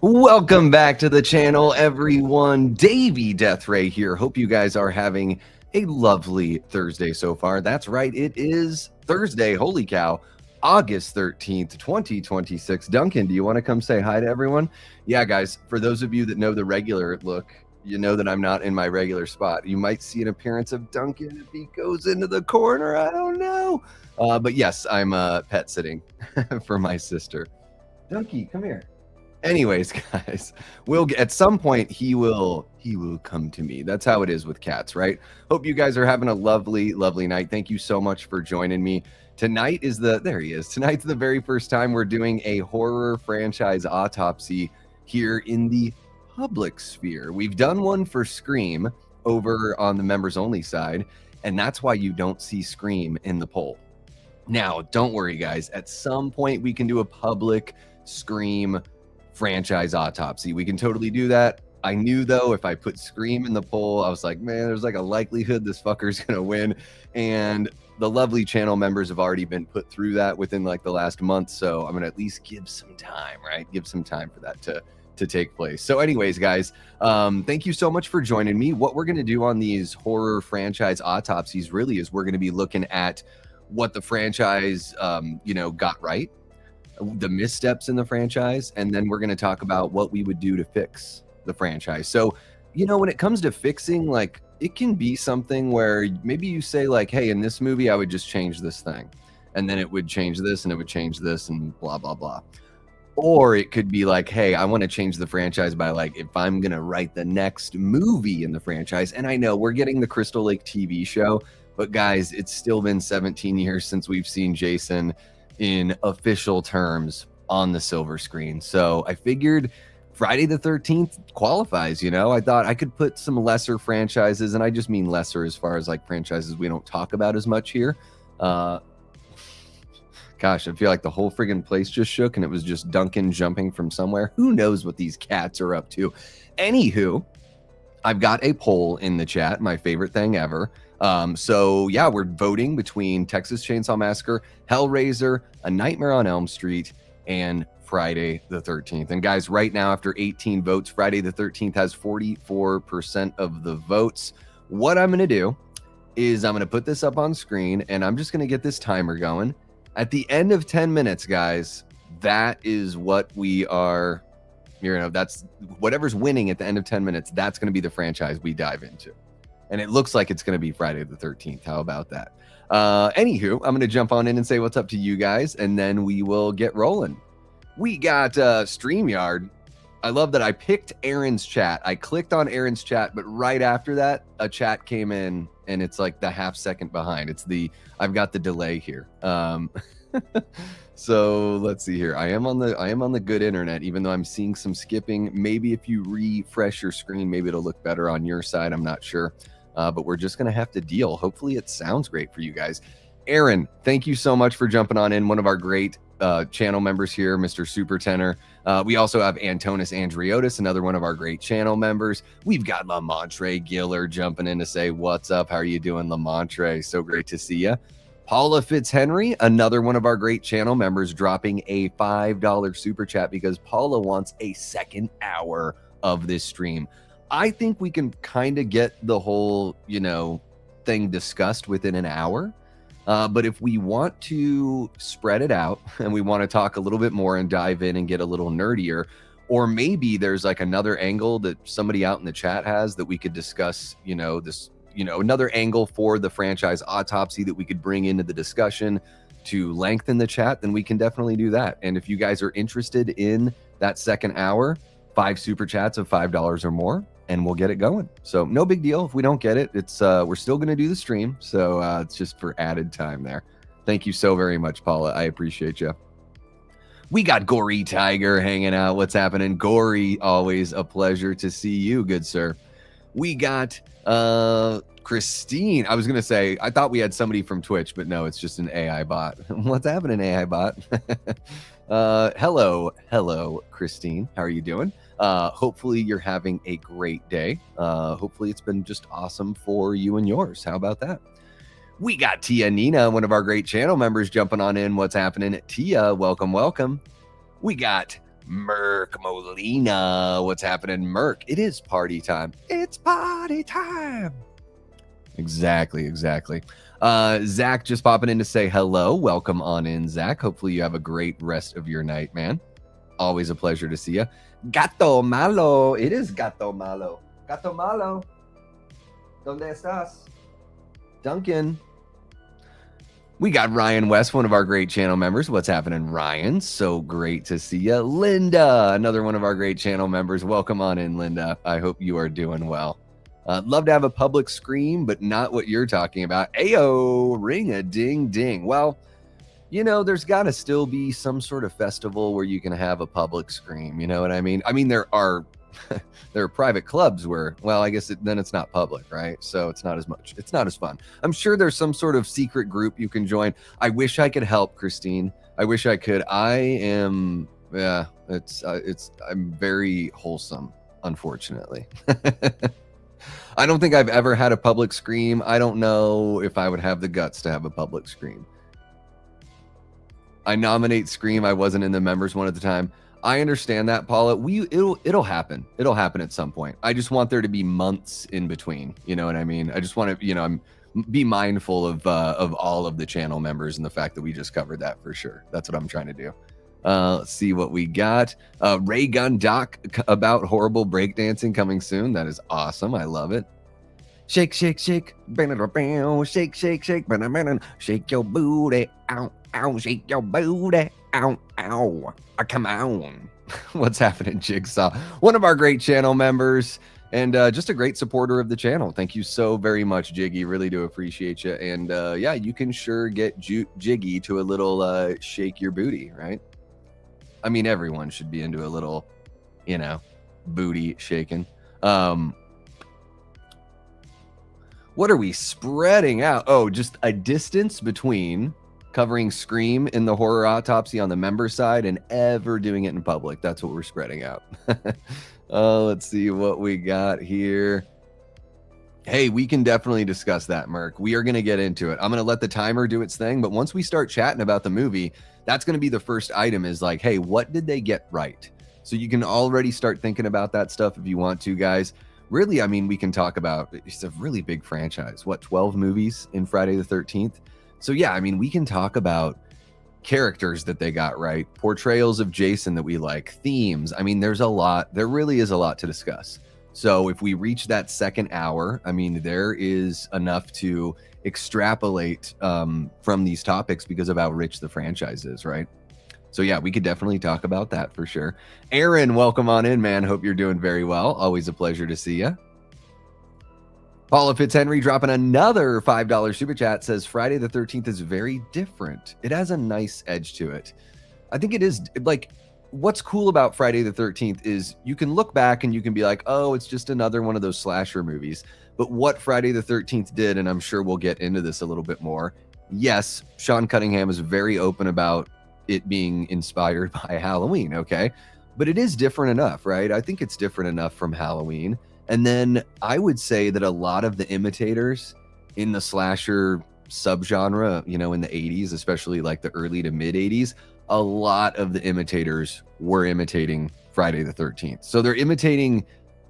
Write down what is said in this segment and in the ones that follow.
Welcome back to the channel, everyone. Davey Deathray here. Hope you guys are having a lovely Thursday so far. That's right, it is Thursday. Holy cow. August 13th, 2026. Duncan, do you want to come say hi to everyone? Yeah, guys, for those of you that know the regular look, you know that I'm not in my regular spot. You might see an appearance of Duncan if he goes into the corner. I don't know. But yes, I'm pet sitting for my sister. Dunky, come here. Anyways, guys, we'll get, at some point he will come to me. That's how it is with cats, right? Hope you guys are having a lovely night. Thank you so much for joining me. Tonight is there he is. Tonight's the very first time we're doing a horror franchise autopsy here in the public sphere. We've done one for Scream over on the members only side, and that's why you don't see Scream in the poll. Now, don't worry, guys. At some point we can do a public Scream franchise autopsy. We can totally do that. I knew, though, if I put Scream in the poll, I was like, man, there's like a likelihood this fucker's gonna win. And the lovely channel members have already been put through that within like the last month, so I'm gonna at least give some time, right? Give some time for that to take place. So anyways, guys, thank you so much for joining me. What we're gonna do on these horror franchise autopsies really is we're gonna be looking at what the franchise got right, the missteps in the franchise, and then we're going to talk about what we would do to fix the franchise. So, when it comes to fixing, like, it can be something where maybe you say like, hey, in this movie I would just change this thing, and then it would change this and it would change this and blah blah blah. Or it could be like, hey, I want to change the franchise by, like, if I'm going to write the next movie in the franchise. And I know we're getting the Crystal Lake TV show, but guys, it's still been 17 years since we've seen Jason in official terms on the silver screen. So I figured Friday the 13th qualifies. I thought I could put some lesser franchises, and I just mean lesser as far as like franchises we don't talk about as much here. Gosh, I feel like the whole friggin' place just shook and it was just Duncan jumping from somewhere. Who knows what these cats are up to? Anywho, I've got a poll in the chat, my favorite thing ever. So yeah, we're voting between Texas Chainsaw Massacre, Hellraiser, A Nightmare on Elm Street, and Friday the 13th. And guys, right now, after 18 votes, Friday the 13th has 44% of the votes. What I'm going to do is I'm going to put this up on screen, and I'm just going to get this timer going. At the end of 10 minutes, guys, that is what we are, that's whatever's winning at the end of 10 minutes. That's going to be the franchise we dive into. And it looks like it's going to be Friday the 13th. How about that? Anywho, I'm going to jump on in and say what's up to you guys, and then we will get rolling. We got StreamYard. I love that I picked Aaron's chat. I clicked on Aaron's chat, but right after that, a chat came in, and it's like the half second behind. I've got the delay here. So let's see here. I am on the good internet, even though I'm seeing some skipping. Maybe if you refresh your screen, maybe it'll look better on your side. I'm not sure. But we're just going to have to deal. Hopefully it sounds great for you guys. Aaron, thank you so much for jumping on in. One of our great channel members here, Mr. Super Tenor. We also have Antonis Andriotis, another one of our great channel members. We've got Lamontre Giller jumping in to say, what's up? How are you doing, Lamontre? So great to see you. Paula Fitzhenry, another one of our great channel members, dropping a $5 super chat because Paula wants a second hour of this stream. I think we can kind of get the whole, thing discussed within an hour. But if we want to spread it out and we want to talk a little bit more and dive in and get a little nerdier, or maybe there's like another angle that somebody out in the chat has that we could discuss, another angle for the franchise autopsy that we could bring into the discussion to lengthen the chat, then we can definitely do that. And if you guys are interested in that second hour, 5 super chats of $5 or more, and we'll get it going. So no big deal if we don't get it. It's we're still going to do the stream, so it's just for added time there. Thank you so very much, Paula. I appreciate you. We got Gory Tiger hanging out. What's happening? Gory, always a pleasure to see you, good sir. We got Christine. I was going to say, I thought we had somebody from Twitch, but no, it's just an AI bot. What's happening, AI bot? Hello, Christine. How are you doing? Hopefully you're having a great day. Hopefully it's been just awesome for you and yours. How about that? We got Tia Nina, one of our great channel members, jumping on in. What's happening? Tia, welcome. We got Merc Molina. What's happening, Merc? It is party time. It's party time. Exactly. Zach just popping in to say hello. Welcome on in, Zach. Hopefully you have a great rest of your night, man. Always a pleasure to see you. Gato Malo. It is Gato Malo. Gato Malo. ¿Dónde estás? Duncan. We got Ryan West, one of our great channel members. What's happening, Ryan? So great to see you. Linda, another one of our great channel members. Welcome on in, Linda. I hope you are doing well. Love to have a public scream, but not what you're talking about. Ayo, ring a ding ding. Well, you know, there's got to still be some sort of festival where you can have a public scream. You know what I mean? I mean, there are private clubs where, well, I guess then it's not public, right? So it's not as fun. I'm sure there's some sort of secret group you can join. I wish I could help, Christine. I wish I could. I'm very wholesome, unfortunately. I don't think I've ever had a public scream. I don't know if I would have the guts to have a public scream. I nominate Scream. I wasn't in the members one at the time. I understand that, Paula. It'll happen. It'll happen at some point. I just want there to be months in between. You know what I mean? I just want to, be mindful of all of the channel members and the fact that we just covered that for sure. That's what I'm trying to do. Let's see what we got. Ray Gun Doc about horrible breakdancing coming soon. That is awesome. I love it. Shake, shake, shake. Shake, shake, shake. Shake your booty. Ow, ow. Shake your booty. Ow, ow. Come on. What's happening, Jigsaw? One of our great channel members and just a great supporter of the channel. Thank you so very much, Jiggy. Really do appreciate you. And yeah, you can sure get Jiggy to a little shake your booty, right? I mean, everyone should be into a little, booty shaking. What are we spreading out? Oh, just a distance between covering Scream in the Horror Autopsy on the member side and ever doing it in public. That's what we're spreading out. Let's see what we got here. Hey, we can definitely discuss that, Merc. We are going to get into it. I'm going to let the timer do its thing, but once we start chatting about the movie, that's going to be the first item is like, hey, what did they get right? So you can already start thinking about that stuff if you want to, guys. Really, I mean, we can talk about, it's a really big franchise. What, 12 movies in Friday the 13th? So yeah, I mean, we can talk about characters that they got right, portrayals of Jason that we like, themes. I mean, there really is a lot to discuss. So if we reach that second hour, I mean, there is enough to extrapolate from these topics because of how rich the franchise is, right? So yeah, we could definitely talk about that for sure. Aaron, welcome on in, man. Hope you're doing very well. Always a pleasure to see you. Paula Fitzhenry dropping another $5 super chat, says Friday the 13th is very different. It has a nice edge to it. I think it is, like, what's cool about Friday the 13th is you can look back and you can be like, oh, it's just another one of those slasher movies. But what Friday the 13th did, and I'm sure we'll get into this a little bit more, yes, Sean Cunningham is very open about it being inspired by Halloween, okay? But it is different enough, right? I think it's different enough from Halloween. And then I would say that a lot of the imitators in the slasher subgenre, in the 80s, especially like the early to mid 80s, a lot of the imitators were imitating Friday the 13th. So they're imitating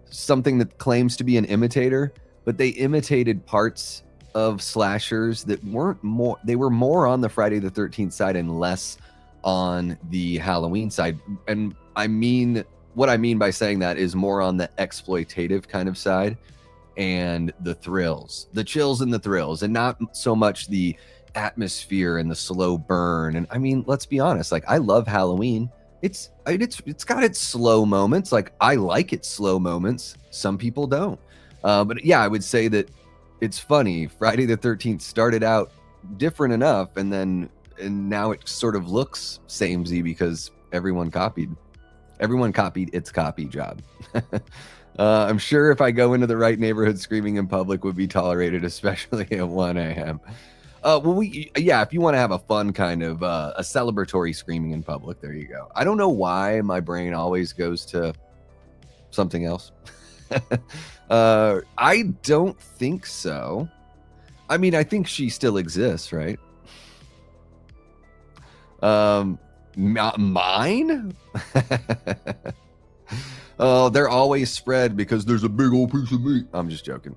something that claims to be an imitator, but they imitated parts of slashers that they were more on the Friday the 13th side and less on the Halloween side. And what I mean by saying that is more on the exploitative kind of side and the thrills, the chills and the thrills, and not so much the atmosphere and the slow burn. And I mean, let's be honest, like, I love Halloween. It's got its slow moments. Like, I like its slow moments. Some people don't. But yeah, I would say that it's funny. Friday the 13th started out different enough, and now it sort of looks samey because everyone copied its copy job. I'm sure if I go into the right neighborhood, screaming in public would be tolerated, especially at 1 a.m. If you want to have a fun kind of a celebratory screaming in public, there you go. I don't know why my brain always goes to something else. I don't think so. I mean, I think she still exists, right? Mine? Oh, they're always spread because there's a big old piece of meat. I'm just joking.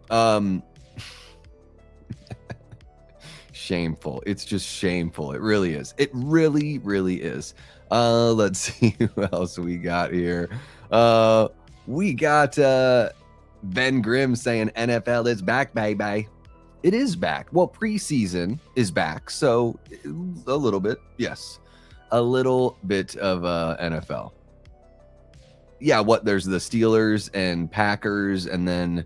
Shameful. It's just shameful. It really is. It really, really is. Let's see who else we got here. We got Ben Grimm saying NFL is back, baby. It is back. Well, preseason is back, so a little bit, yes. A little bit of NFL. Yeah, what? There's the Steelers and Packers, and then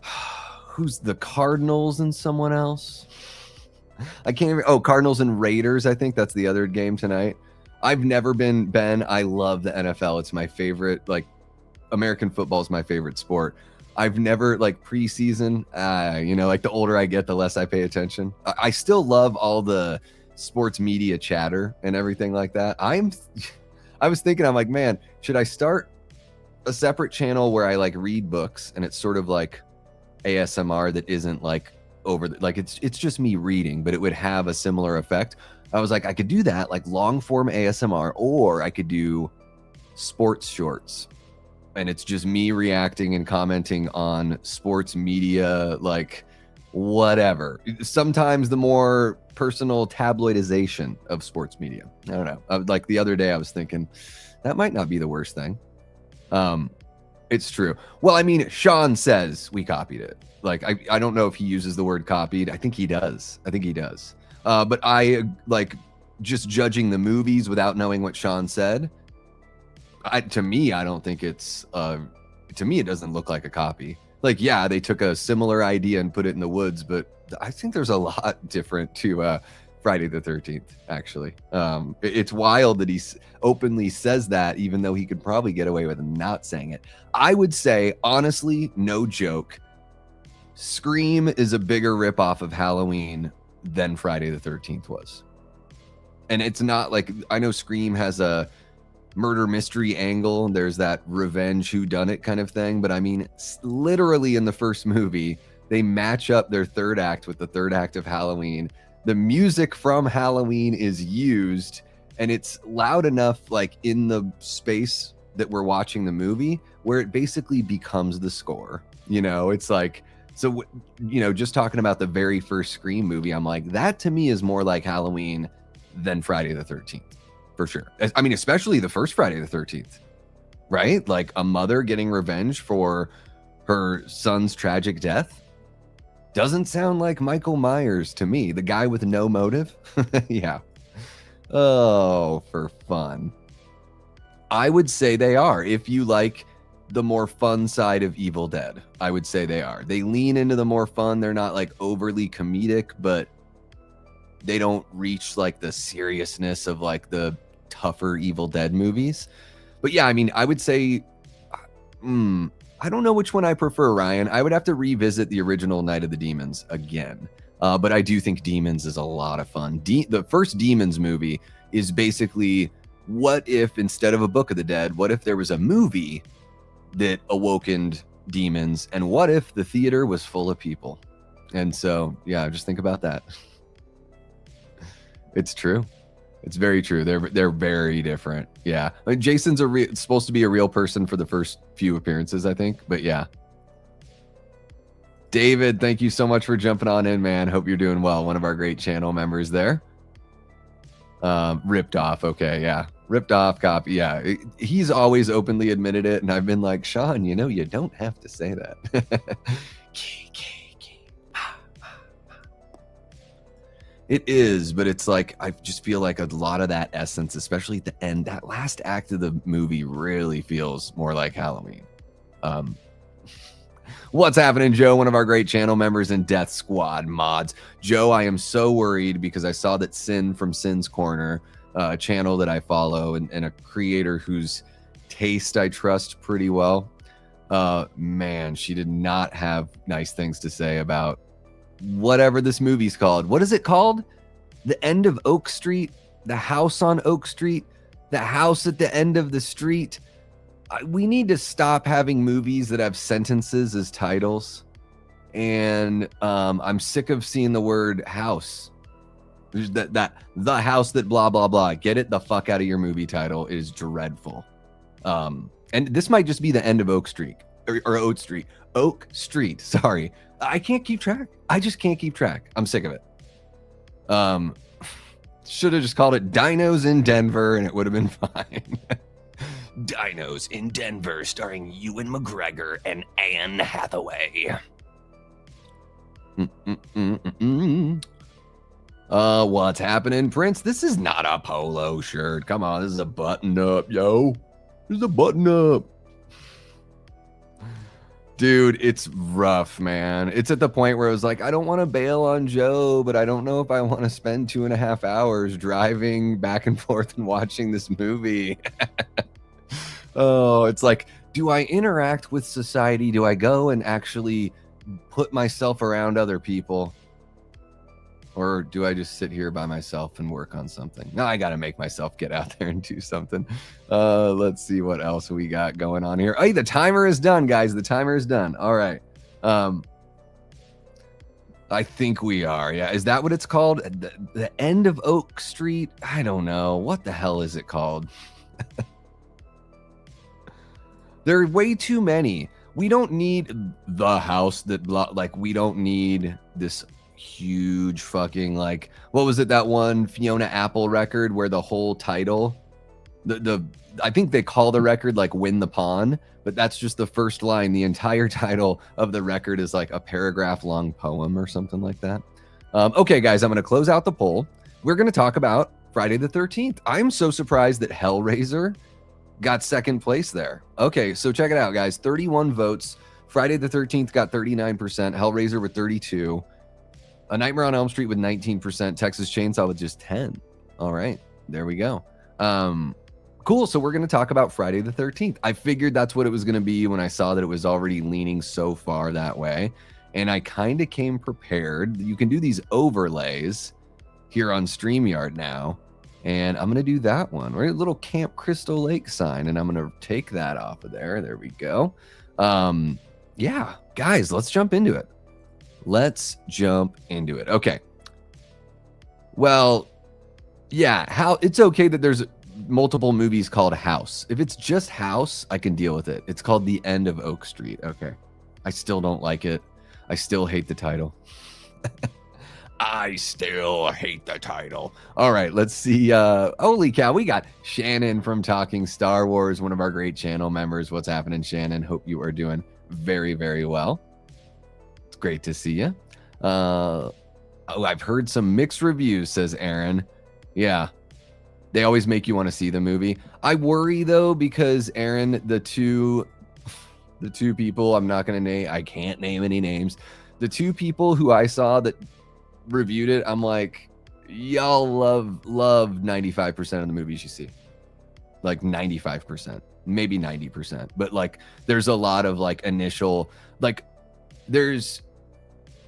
who's the Cardinals and someone else? I can't even. Oh, Cardinals and Raiders. I think that's the other game tonight. I've never been, Ben. I love the NFL. It's my favorite. Like, American football is my favorite sport. I've never, like, preseason. Like, the older I get, the less I pay attention. I still love all the sports media chatter and everything like that. I was thinking, I'm like, man, should I start a separate channel where I like read books and it's sort of like ASMR that isn't like it's just me reading, but it would have a similar effect. I was like, I could do that, like long form ASMR, or I could do sports shorts and it's just me reacting and commenting on sports media, like whatever. Sometimes the more personal tabloidization of sports media. I don't know. Like the other day I was thinking that might not be the worst thing. It's true. Well, I mean, Sean says we copied it. Like, I don't know if he uses the word copied. I think he does. But I like just judging the movies without knowing what Sean said. To me, I don't think it's, to me, it doesn't look like a copy. Like, yeah, they took a similar idea and put it in the woods, but I think there's a lot different to Friday the 13th, actually. It's wild that he openly says that, even though he could probably get away with not saying it. I would say, honestly, no joke, Scream is a bigger ripoff of Halloween than Friday the 13th was. And it's not like, I know Scream has a murder mystery angle. There's that revenge whodunit kind of thing. But I mean, literally in the first movie, they match up their third act with the third act of Halloween. The music from Halloween is used, and it's loud enough, like in the space that we're watching the movie, where it basically becomes the score. You know, it's like, so, you know, just talking about the very first Scream movie, I'm like, that to me is more like Halloween than Friday the 13th, for sure. I mean, especially the first Friday the 13th, right? Like a mother getting revenge for her son's tragic death. Doesn't sound like Michael Myers to me, the guy with no motive. Yeah. Oh, for fun. I would say they are. If you like the more fun side of Evil Dead, I would say they are. They lean into the more fun. They're not like overly comedic, but they don't reach like the seriousness of like the tougher Evil Dead movies. But yeah, I mean, I would say, I don't know which one I prefer, Ryan. I would have to revisit the original Night of the Demons again. But I do think Demons is a lot of fun. The first Demons movie is basically, what if instead of a Book of the Dead, what if there was a movie that awokened demons? And what if the theater was full of people? And so, yeah, just think about that. It's true. It's very true. They're very different. Yeah. Like Jason's supposed to be a real person for the first few appearances, I think. But yeah. David, thank you so much for jumping on in, man. Hope you're doing well. One of our great channel members there. Ripped off. Okay. Yeah. Ripped off copy. Yeah. He's always openly admitted it. And I've been like, Sean, you know, you don't have to say that. It is, but it's like, I just feel like a lot of that essence, especially at the end, that last act of the movie really feels more like Halloween. What's happening, Joe? One of our great channel members in Death Squad mods. Joe, I am so worried because I saw that Sin from Sin's Corner, a channel that I follow and a creator whose taste I trust pretty well. Man, she did not have nice things to say about whatever this movie's called. What is it called? The End of Oak Street? The House on Oak Street? The House at the End of the Street? We need to stop having movies that have sentences as titles. And I'm sick of seeing the word house The house that blah blah blah. Get it the fuck out of your movie title is dreadful. And this might just be the end of Oak Street or Oak Street. Oak Street. Sorry, I can't keep track. I just can't keep track. I'm sick of it. Should have just called it Dinos in Denver, and it would have been fine. Dinos in Denver, starring Ewan McGregor and Anne Hathaway. What's happening, Prince? This is not a polo shirt. Come on, this is a button up, yo. This is a button up. Dude, it's rough, man. It's at the point where I was like, I don't want to bail on Joe, but I don't know if I want to spend 2.5 hours driving back and forth and watching this movie. Oh, it's like, do I interact with society? Do I go and actually put myself around other people? Or do I just sit here by myself and work on something? No, I got to make myself get out there and do something. Let's see what else we got going on here. Hey, the timer is done, guys. The timer is done. All right. I think we are. Yeah. Is that what it's called? The end of Oak Street? I don't know. What the hell is it called? There are way too many. We don't need the house that, like, we don't need this huge fucking, like, what was it, that one Fiona Apple record where the whole title, I think they call the record like Win the Pawn, but that's just the first line. The entire title of the record is like a paragraph long poem or something like that. Okay, guys, I'm going to close out the poll. We're going to talk about Friday the 13th. I'm so surprised that Hellraiser got second place there. Okay, so check it out, guys. 31 votes. Friday the 13th got 39%. Hellraiser with 32%. A Nightmare on Elm Street with 19%. Texas Chainsaw with just 10%. All right, there we go. Cool. So we're going to talk about Friday the 13th. I figured that's what it was going to be when I saw that it was already leaning so far that way. And I kind of came prepared. You can do these overlays here on StreamYard now. And I'm going to do that one. We're a little Camp Crystal Lake sign. And I'm going to take that off of there. There we go. Yeah, guys, let's jump into it. Let's jump into it. Okay. Well, yeah, it's okay that there's multiple movies called House. If it's just House, I can deal with it. It's called The End of Oak Street. Okay. I still don't like it. I still hate the title. I still hate the title. All right, let's see. Holy cow, we got Shannon from Talking Star Wars, one of our great channel members. What's happening, Shannon? Hope you are doing very, very well. It's great to see you. I've heard some mixed reviews, says Aaron. Yeah, they always make you want to see the movie. I worry though, because Aaron, the two people, I'm not going to name, I can't name any names. The two people who I saw that reviewed it, I'm like, y'all love 95% of the movies you see. Like 95%, maybe 90%. But like, there's a lot of like initial, like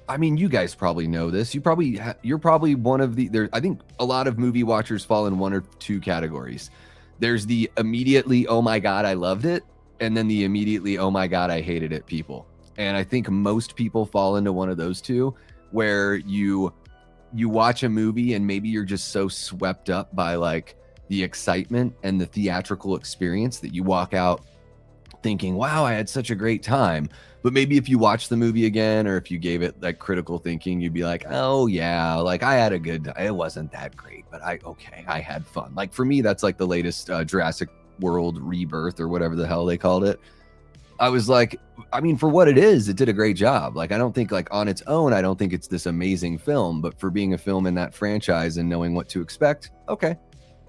I mean, you guys probably know this. You're probably one of the, I think a lot of movie watchers fall in one or two categories. There's the immediately, oh my God, I loved it. And then the immediately, oh my God, I hated it people. And I think most people fall into one of those two, where you watch a movie and maybe you're just so swept up by like the excitement and the theatrical experience that you walk out thinking, wow, I had such a great time. But maybe if you watch the movie again, or if you gave it like critical thinking, you'd be like, oh yeah, like I had a good, it wasn't that great, but I had fun. Like for me, that's like the latest Jurassic World Rebirth or whatever the hell they called it. I was like, I mean, for what it is, it did a great job. Like, I don't think like on its own, I don't think it's this amazing film, but for being a film in that franchise and knowing what to expect, okay,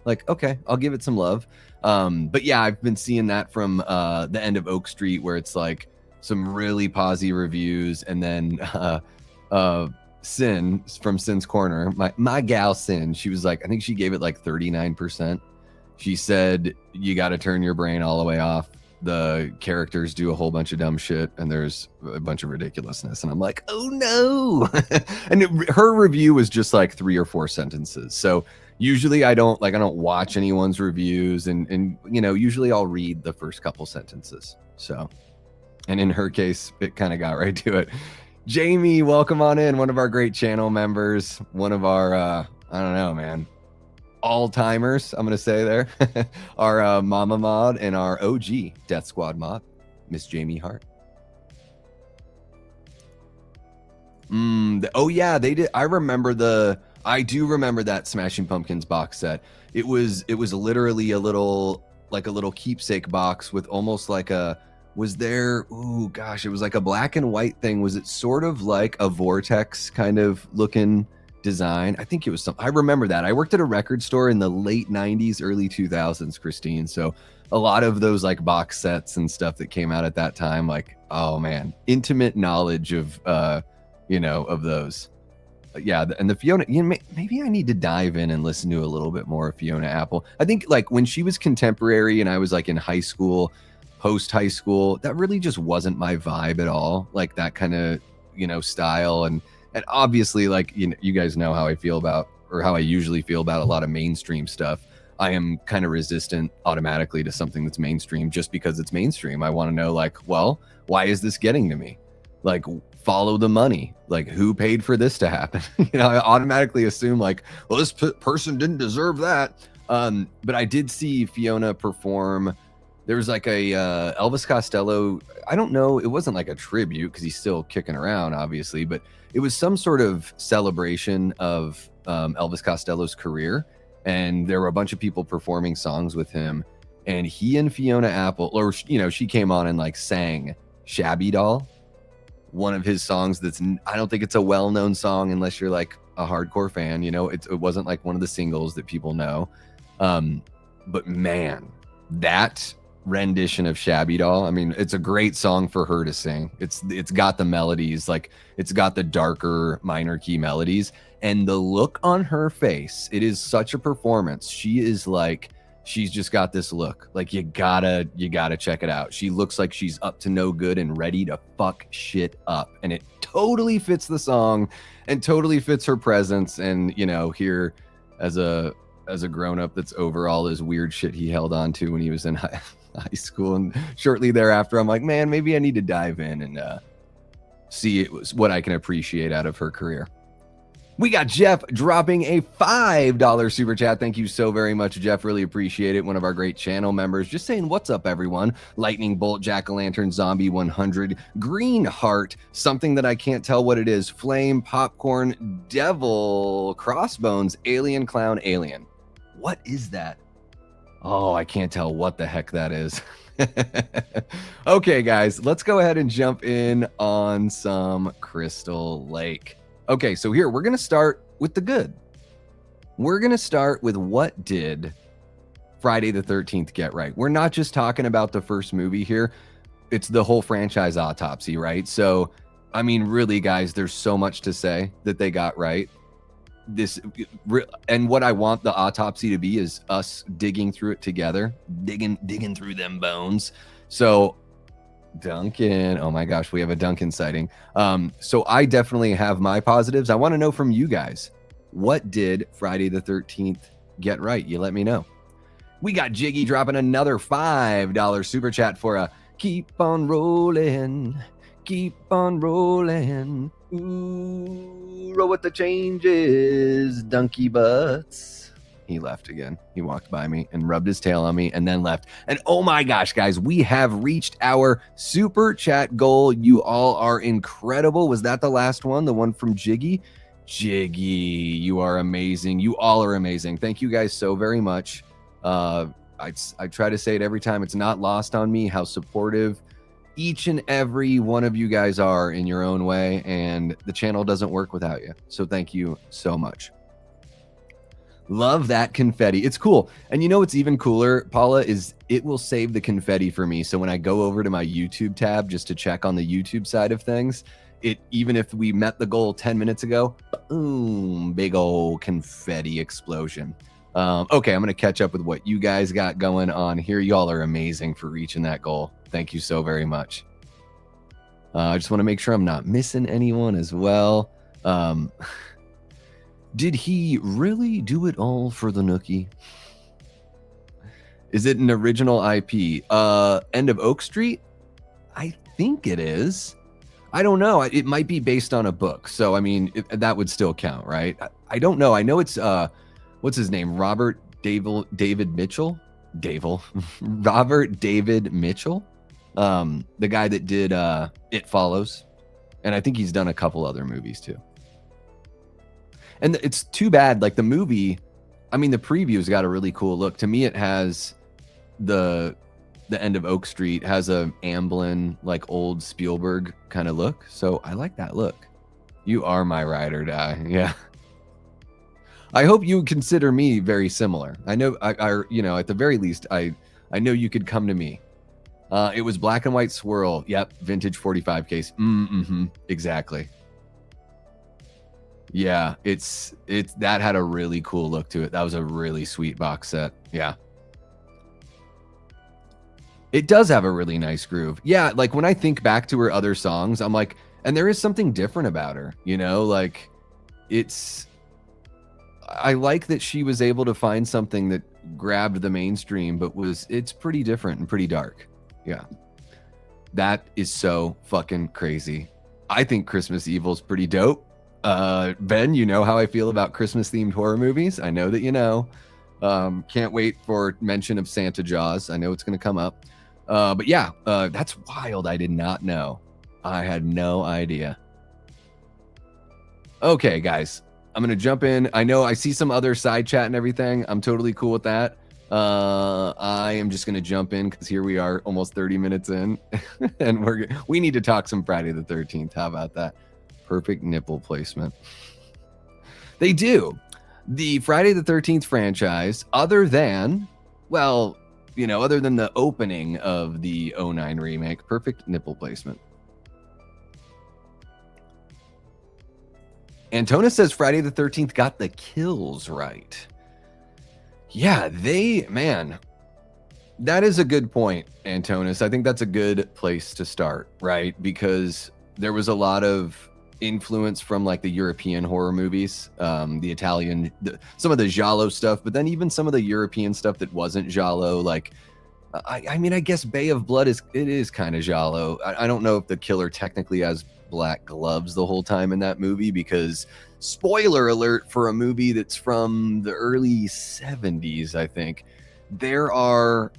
I'll give it some love. But yeah, I've been seeing that from The End of Oak Street, where it's like some really posy reviews, and then Sin from Sin's Corner, my gal Sin, she was like, I think she gave it like 39%. She said you got to turn your brain all the way off. The characters do a whole bunch of dumb shit, and there's a bunch of ridiculousness. And I'm like, oh no. And her review was just like 3 or 4 sentences. So usually I don't watch anyone's reviews, and you know, usually I'll read the first couple sentences. So, and in her case, it kind of got right to it. Jamie, welcome on in. One of our great channel members, one of our, I don't know, man. All-timers, I'm going to say there, our Mama Mod and our OG Death Squad Mod, Miss Jamie Hart. Oh yeah, they did. I do remember that Smashing Pumpkins box set. It was literally a little keepsake box with almost like it was like a black and white thing. Was it sort of like a Vortex kind of looking design? I think it was I remember that. I worked at a record store in the late 90s, early 2000s, Christine. So a lot of those like box sets and stuff that came out at that time, like, oh man, intimate knowledge of of those. Yeah, and the Fiona, maybe I need to dive in and listen to a little bit more of Fiona Apple. I think like when she was contemporary and I was like in high school, post high school, that really just wasn't my vibe at all. Like that kind of, style. And obviously, like, you guys know how I feel about, or how I usually feel about a lot of mainstream stuff. I am kind of resistant automatically to something that's mainstream just because it's mainstream. I want to know, like, well, why is this getting to me? Like, follow the money. Like, who paid for this to happen? I automatically assume like, well, this person didn't deserve that. But I did see Fiona perform. There was like a Elvis Costello. I don't know. It wasn't like a tribute because he's still kicking around, obviously, but it was some sort of celebration of Elvis Costello's career. And there were a bunch of people performing songs with him. And he and Fiona Apple, or, she came on and like sang Shabby Doll, one of his songs I don't think it's a well-known song unless you're like a hardcore fan, it wasn't like one of the singles that people know. But man, that rendition of Shabby Doll, I mean, it's a great song for her to sing. It's got the melodies, like it's got the darker minor key melodies, and the look on her face, it is such a performance. She is like, she's just got this look like you gotta check it out. She looks like she's up to no good and ready to fuck shit up, and it totally fits the song and totally fits her presence. And here as a grown-up that's over all this weird shit he held on to when he was in high school, and shortly thereafter I'm like, man, maybe I need to dive in and see what I can appreciate out of her career. We got Jeff dropping a $5 super chat. Thank you so very much, Jeff. Really appreciate it. One of our great channel members. Just saying, what's up, everyone? Lightning Bolt, Jack-o'-lantern, Zombie 100, Green Heart, something that I can't tell what it is, Flame, Popcorn, Devil, Crossbones, Alien, Clown, Alien. What is that? Oh, I can't tell what the heck that is. Okay, guys, let's go ahead and jump in on some Crystal Lake. Okay, so here, we're going to start with the good. We're going to start with what did Friday the 13th get right. We're not just talking about the first movie here. It's the whole franchise Autopsy, right? So, I mean, really, guys, there's so much to say that they got right. And what I want the Autopsy to be is us digging through it together, digging through them bones. So, Duncan, oh my gosh, we have a Duncan sighting. So I definitely have my positives. I want to know from you guys, what did Friday the 13th get right? You let me know. We got Jiggy dropping another $5 super chat for a keep on rolling, ooh, roll with the changes, donkey butts. He left again. He walked by me and rubbed his tail on me and then left. And oh my gosh, guys, we have reached our super chat goal. You all are incredible. Was that the last one? The one from Jiggy? Jiggy, you are amazing. You all are amazing. Thank you guys so very much. I try to say it every time. It's not lost on me how supportive each and every one of you guys are in your own way. And the channel doesn't work without you. So thank you so much. Love that confetti. It's cool. And you know what's even cooler, Paula, is it will save the confetti for me. So when I go over to my YouTube tab just to check on the YouTube side of things, even if we met the goal 10 minutes ago, boom, big old confetti explosion. Okay, I'm going to catch up with what you guys got going on here. Y'all are amazing for reaching that goal. Thank you so very much. I just want to make sure I'm not missing anyone as well. Did he really do it all for the Nookie? Is it an original IP? End of Oak Street? I think it is. I don't know. It might be based on a book. So, I mean, that would still count, right? I don't know. I know it's, what's his name? David Mitchell? Robert David Mitchell. The guy that did It Follows. And I think he's done a couple other movies too. And it's too bad. Like the movie, I mean, the preview's got a really cool look. To me, it has the end of Oak Street has a Amblin, like old Spielberg kind of look. So I like that look. You are my ride or die. Yeah. I hope you consider me very similar. I know, you know, at the very least, I know you could come to me. It was black and white swirl. Yep. Vintage 45 case. Exactly. Yeah. It's that had a really cool look to it. That was a really sweet box set. Yeah. It does have a really nice groove. Yeah. Like when I think back to her other songs, I'm like, and there is something different about her, you know, like I like that she was able to find something that grabbed the mainstream, but it's pretty different and pretty dark. Yeah. That is so fucking crazy. I think Christmas Evil's pretty dope. Ben, you know how I feel about Christmas themed horror movies. I know that you know. Can't wait for mention of Santa Jaws. I know it's going to come up. But yeah, that's wild. I did not know. I had no idea. Okay, guys, I'm going to jump in. I know I see some other side chat and everything. I'm totally cool with that. I am just going to jump in because here we are almost 30 minutes in and we need to talk some Friday the 13th. How about that? Perfect nipple placement. They do. The Friday the 13th franchise, other than, well, you know, other than the opening of the 09 remake, perfect nipple placement. Antonis says Friday the 13th got the kills right. Yeah, man, that is a good point, Antonis. I think that's a good place to start, right? Because there was a lot of influence from like the European horror movies, the Italian, some of the giallo stuff, but then even some of the European stuff that wasn't giallo, like I mean, I guess Bay of Blood is kind of giallo. I don't know if the killer technically has black gloves the whole time in that movie, because spoiler alert for a movie that's from the early 70s, I think there are,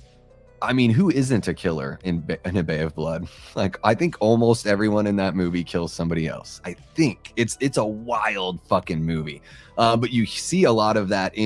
I mean, who isn't a killer in a Bay of Blood? Like, I think almost everyone in that movie kills somebody else. I think it's a wild fucking movie. But you see a lot of that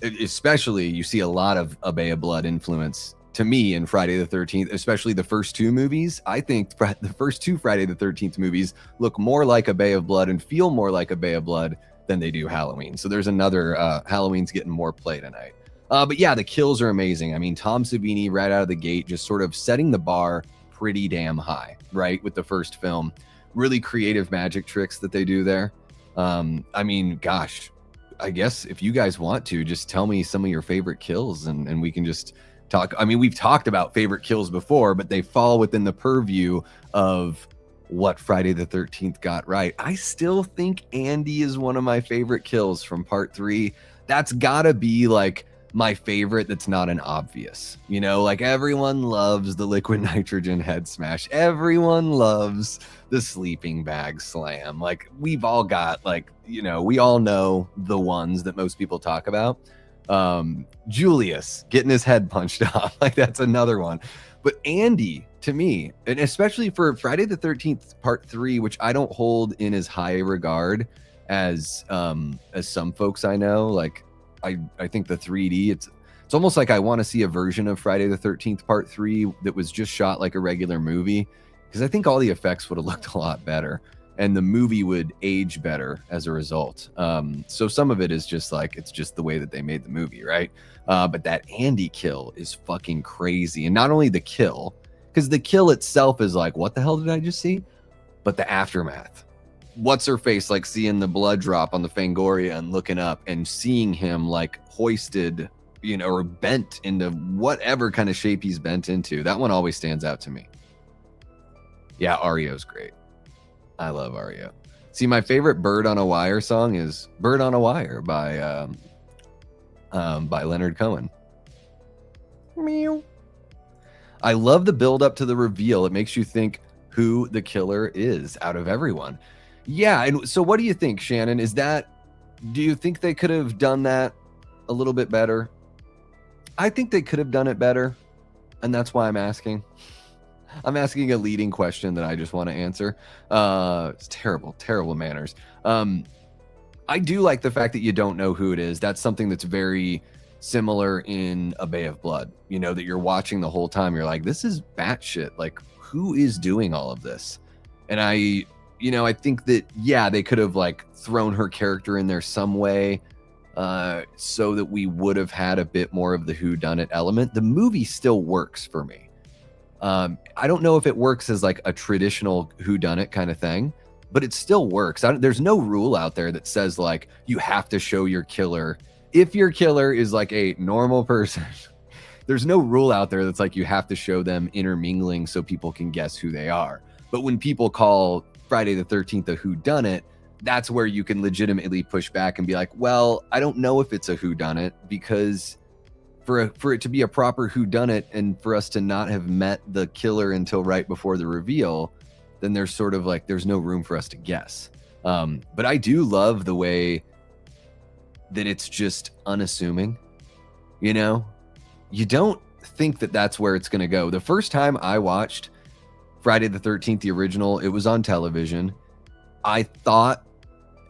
especially you see a lot of a Bay of Blood influence to me in Friday the 13th, especially the first two movies. I think the first two Friday the 13th movies look more like a Bay of Blood and feel more like a Bay of Blood than they do Halloween. So there's another, Halloween's getting more play tonight. But yeah, the kills are amazing. I mean, Tom Savini right out of the gate, just sort of setting the bar pretty damn high, right? With the first film, really creative magic tricks that they do there. I mean, gosh, I guess if you guys want to, just tell me some of your favorite kills and we can just talk. I mean, we've talked about favorite kills before, but they fall within the purview of what Friday the 13th got right. I still think Andy is one of my favorite kills from part 3. That's gotta be like my favorite that's not an obvious, you know, like everyone loves the liquid nitrogen head smash. Everyone loves the sleeping bag slam. Like we've all got, like, you know, we all know the ones that most people talk about. Julius getting his head punched off, like that's another one. But Andy, to me, and especially for Friday the 13th part 3, which I don't hold in as high regard as some folks I know, like I think the 3D, it's almost like I want to see a version of Friday the 13th part 3 that was just shot like a regular movie, because I think all the effects would have looked a lot better and the movie would age better as a result. So some of it is just like, it's just the way that they made the movie, right? But that Andy kill is fucking crazy. And not only the kill, because the kill itself is like, what the hell did I just see? But the aftermath. What's her face, like seeing the blood drop on the Fangoria and looking up and seeing him like hoisted, you know, or bent into whatever kind of shape he's bent into. That one always stands out to me. Yeah, Ario's great. I love Ario. See, my favorite Bird on a Wire song is Bird on a Wire by Leonard Cohen. Meow. I love the build up to the reveal. It makes you think, who the killer is out of everyone. Yeah, and so what do you think, Shannon? Do you think they could have done that a little bit better? I think they could have done it better, and that's why I'm asking. I'm asking a leading question that I just want to answer. It's terrible manners. I do like the fact that you don't know who it is. That's something that's very similar in A Bay of Blood. You know, that you're watching the whole time. You're like, this is batshit. Like, who is doing all of this? And I think that, yeah, they could have like thrown her character in there some way so that we would have had a bit more of the whodunit element. The movie still works for me. I don't know if it works as like a traditional whodunit kind of thing, but it still works. There's no rule out there that says like you have to show your killer. If your killer is like a normal person, there's no rule out there that's like you have to show them intermingling so people can guess who they are. But when people call Friday the 13th a whodunit, that's where you can legitimately push back and be like, well, I don't know if it's a whodunit, because for it to be a proper whodunit and for us to not have met the killer until right before the reveal, then there's sort of like there's no room for us to guess. But I do love the way that it's just unassuming. You know, you don't think that that's where it's going to go. The first time I watched Friday the 13th, the original, it was on television. I thought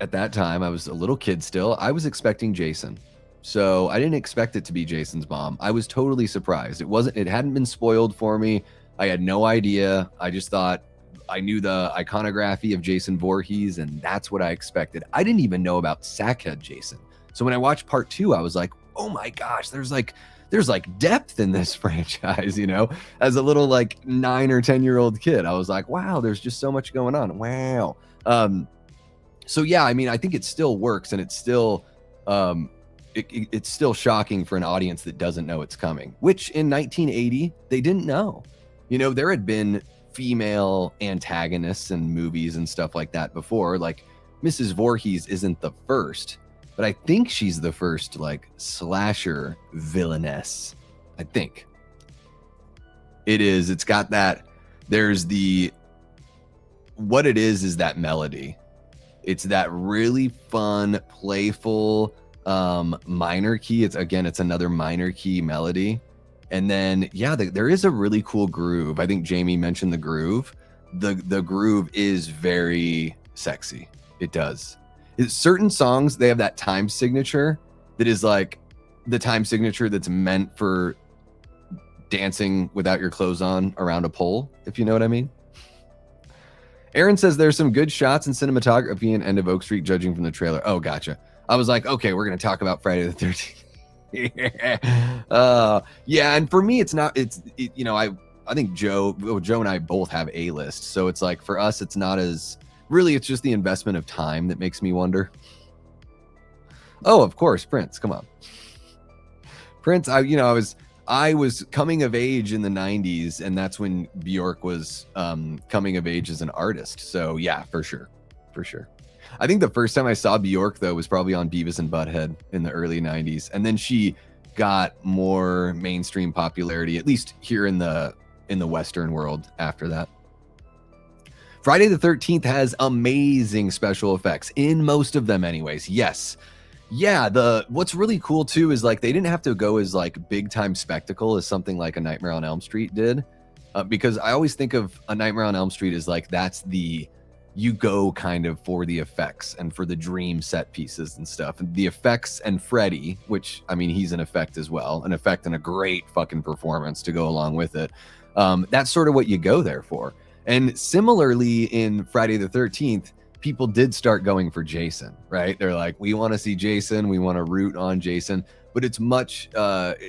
at that time, I was a little kid still, I was expecting Jason. So I didn't expect it to be Jason's mom. I was totally surprised. It hadn't been spoiled for me. I had no idea. I just thought I knew the iconography of Jason Voorhees, and that's what I expected. I didn't even know about Sackhead Jason. So when I watched part 2, I was like, oh my gosh, there's like depth in this franchise, you know. As a little like 9 or 10-year-old kid, I was like, wow, there's just so much going on. Wow. So yeah, I mean, I think it still works, and it's still it's still shocking for an audience that doesn't know it's coming, which in 1980 they didn't know. You know, there had been female antagonists in movies and stuff like that before. Like Mrs. Voorhees isn't the first, but I think she's the first like slasher villainess. I think it is. It's got that. What it is that melody. It's that really fun, playful minor key. It's another minor key melody. And then, yeah, there is a really cool groove. I think Jamie mentioned the groove. The groove is very sexy. It does. Certain songs, they have that time signature that is like the time signature that's meant for dancing without your clothes on around a pole, if you know what I mean. Aaron says there's some good shots in cinematography in End of Oak Street, judging from the trailer. Oh, gotcha. I was like, okay, we're going to talk about Friday the 13th. Yeah, and for me, I think Joe and I both have A-list, so it's like for us, it's not as really. It's just the investment of time that makes me wonder. Oh, of course, Prince. Come on, Prince. I was coming of age in the 90s, and that's when Bjork was coming of age as an artist. So yeah, for sure. I think the first time I saw Bjork, though, was probably on Beavis and Butthead in the early 90s. And then she got more mainstream popularity, at least here in the Western world after that. Friday the 13th has amazing special effects, in most of them anyways. Yes. Yeah, what's really cool, too, is like they didn't have to go as like big time spectacle as something like A Nightmare on Elm Street did. Because I always think of A Nightmare on Elm Street as like you go kind of for the effects and for the dream set pieces and stuff. And the effects and Freddy, which, I mean, he's an effect as well, an effect and a great fucking performance to go along with it. That's sort of what you go there for. And similarly in Friday the 13th, people did start going for Jason, right? They're like, we want to see Jason. We want to root on Jason. But it's much, it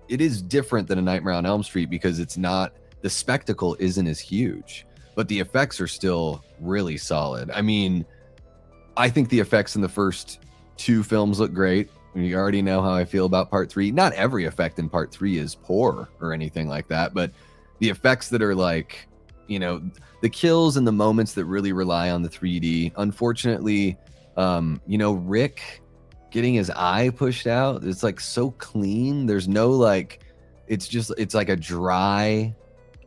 is different than A Nightmare on Elm Street because the spectacle isn't as huge. But the effects are still really solid. I mean, I think the effects in the first 2 films look great. You already know how I feel about part 3. Not every effect in part 3 is poor or anything like that, but the effects that are like, you know, the kills and the moments that really rely on the 3D. Unfortunately, Rick getting his eye pushed out, it's like so clean. There's no like, it's like a dry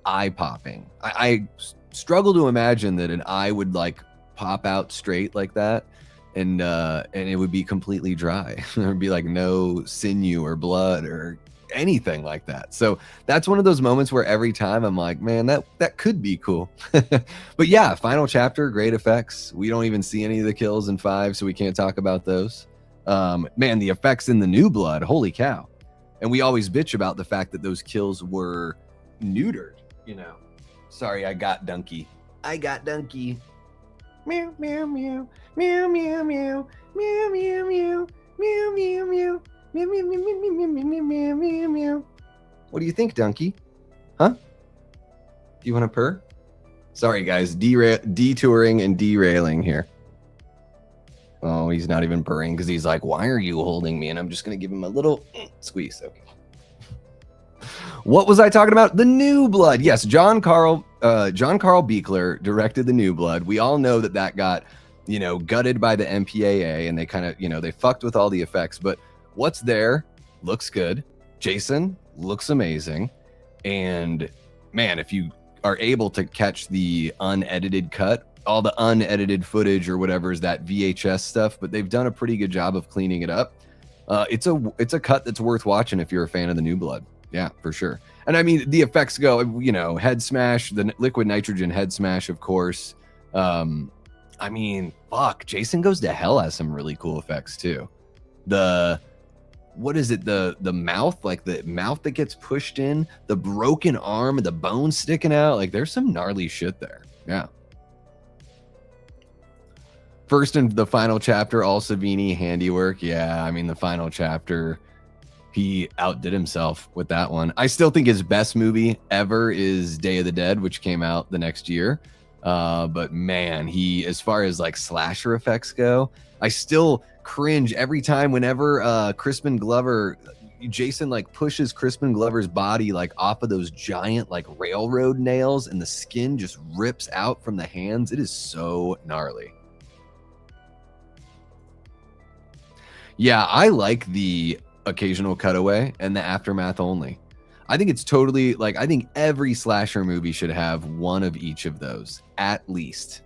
eye-popping. I struggle to imagine that an eye would like pop out straight like that, and it would be completely dry. There would be like no sinew or blood or anything like that. So that's one of those moments where every time I'm like, man, that could be cool. But yeah, final chapter, great effects. We don't even see any of the kills in 5, so we can't talk about those. Man, the effects in the New Blood, holy cow. And we always bitch about the fact that those kills were neutered, you know. Sorry, I got Donkey. Meow, meow, meow, meow, meow, meow, meow, meow, meow, meow, meow, meow. Meow, meow, meow, meow, meow, meow, meow, meow, meow. What do you think, Donkey? Huh? Do you want to purr? Sorry, guys. Detouring and derailing here. Oh, he's not even purring because he's like, why are you holding me? And I'm just going to give him a little squeeze. Okay. What was I talking about? The New Blood. Yes, John Carl Buechler directed The New Blood. We all know that got, gutted by the MPAA, and they kind of, they fucked with all the effects. But what's there looks good. Jason looks amazing. And man, if you are able to catch the unedited cut, all the unedited footage or whatever is that VHS stuff, but they've done a pretty good job of cleaning it up. It's a cut that's worth watching if you're a fan of The New Blood. Yeah, for sure. And I mean, the effects go, head smash, the liquid nitrogen head smash, of course. I mean, fuck, Jason Goes to Hell has some really cool effects too. What is it? The mouth, like the mouth that gets pushed in, the broken arm, the bone sticking out. Like there's some gnarly shit there. Yeah. First and the final chapter, all Savini handiwork. Yeah, I mean, the final chapter, he outdid himself with that one. I still think his best movie ever is Day of the Dead, which came out the next year. But man, as far as like slasher effects go, I still cringe every time whenever Crispin Glover, Jason like pushes Crispin Glover's body like off of those giant like railroad nails, and the skin just rips out from the hands. It is so gnarly. Yeah, I like the occasional cutaway and the aftermath only. I think it's totally like, I think every slasher movie should have one of each of those at least.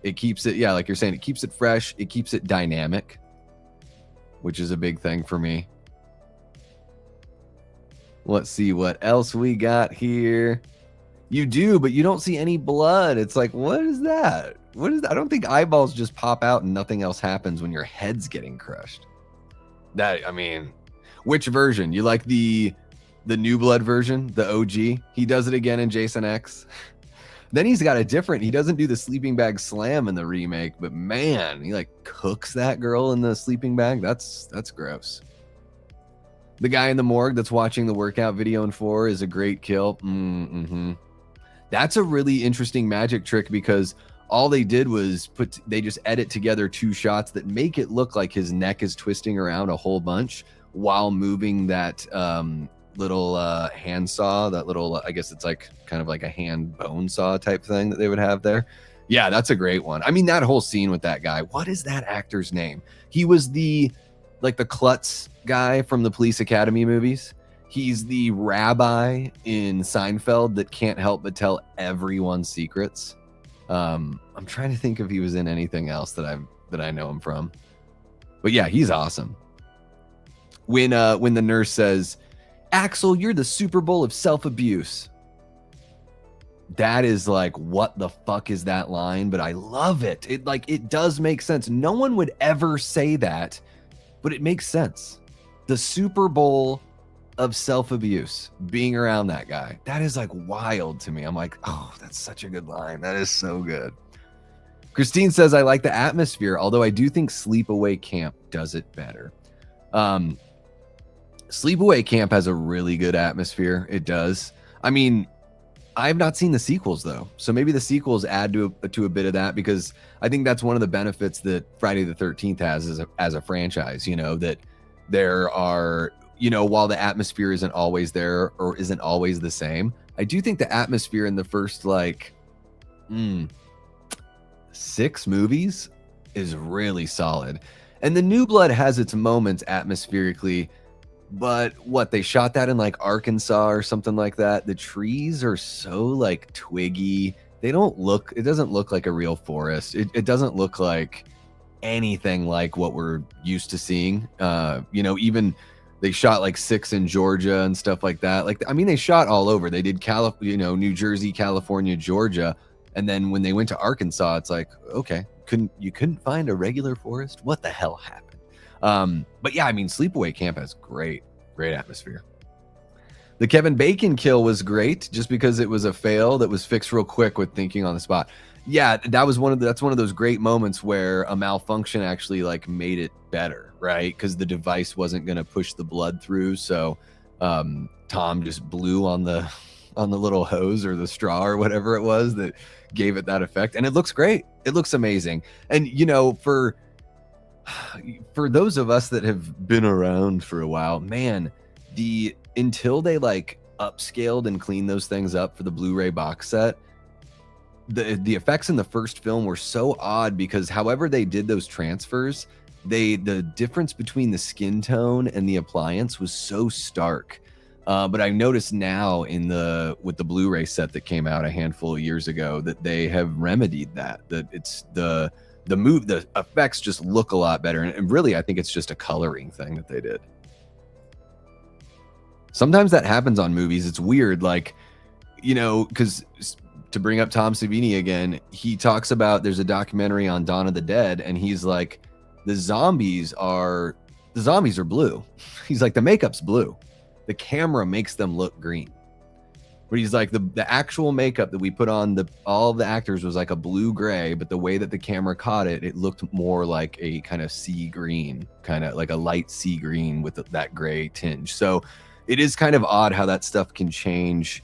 It keeps it, yeah, like you're saying, it keeps it fresh, it keeps it dynamic, which is a big thing for me. Let's see what else we got here. You do, but you don't see any blood. It's like, what is that? What is that? I don't think eyeballs just pop out and nothing else happens when your head's getting crushed. I mean, which version? You like the New Blood version, the OG? He does it again in Jason X. Then he's got a different, he doesn't do the sleeping bag slam in the remake, but man, he like cooks that girl in the sleeping bag. That's gross. The guy in the morgue that's watching the workout video in 4 is a great kill. That's a really interesting magic trick, because all they did was they just edit together 2 shots that make it look like his neck is twisting around a whole bunch while moving that little hand saw, that little, I guess it's like kind of like a hand bone saw type thing that they would have there. Yeah, that's a great one. I mean, that whole scene with that guy, what is that actor's name? He was the klutz guy from the Police Academy movies. He's the rabbi in Seinfeld that can't help but tell everyone's secrets. I'm trying to think if he was in anything else that I know him from. But yeah, he's awesome. When the nurse says, "Axel, you're the Super Bowl of self-abuse." That is like, what the fuck is that line? But I love it. It does make sense. No one would ever say that, but it makes sense. The Super Bowl of self-abuse, being around that guy. That is like wild to me. I'm like, oh, that's such a good line. That is so good. Christine says, I like the atmosphere, although I do think Sleepaway Camp does it better. Sleepaway Camp has a really good atmosphere. It does. I mean, I've not seen the sequels though, so maybe the sequels add to a bit of that, because I think that's one of the benefits that Friday the 13th has as a franchise, that there are, while the atmosphere isn't always there or isn't always the same, I do think the atmosphere in the first 6 movies is really solid. And the New Blood has its moments atmospherically, But what, they shot that in like Arkansas or something like that. The trees are so like twiggy. They don't look, it doesn't look like a real forest. It doesn't look like anything like what we're used to seeing. You know, even they shot like 6 in Georgia and stuff like that. Like, I mean, they shot all over. They did New Jersey, California, Georgia. And then when they went to Arkansas, it's like, okay, you couldn't find a regular forest? What the hell happened? But yeah, I mean, Sleepaway Camp has great atmosphere. The Kevin Bacon kill was great just because it was a fail that was fixed real quick with thinking on the spot. Yeah, that's one of those great moments where a malfunction actually like made it better, right? Because the device wasn't going to push the blood through, so Tom just blew on the little hose or the straw or whatever it was that gave it that effect, and it looks great. It looks amazing. And you know, for those of us that have been around for a while, man, until they like upscaled and cleaned those things up for the Blu-ray box set, the effects in the first film were so odd because however they did those transfers, the difference between the skin tone and the appliance was so stark. But I noticed now with the Blu-ray set that came out a handful of years ago that they have remedied that it's the effects just look a lot better. And really, I think it's just a coloring thing that they did. Sometimes that happens on movies. It's weird, like, you know, because to bring up Tom Savini again, he talks about, there's a documentary on Dawn of the Dead, and he's like, the zombies are blue. He's like, the makeup's blue. The camera makes them look green. But he's like, the actual makeup that we put on all the actors was like a blue gray, but the way that the camera caught it, it looked more like a kind of sea green, kind of like a light sea green with that gray tinge. So it is kind of odd how that stuff can change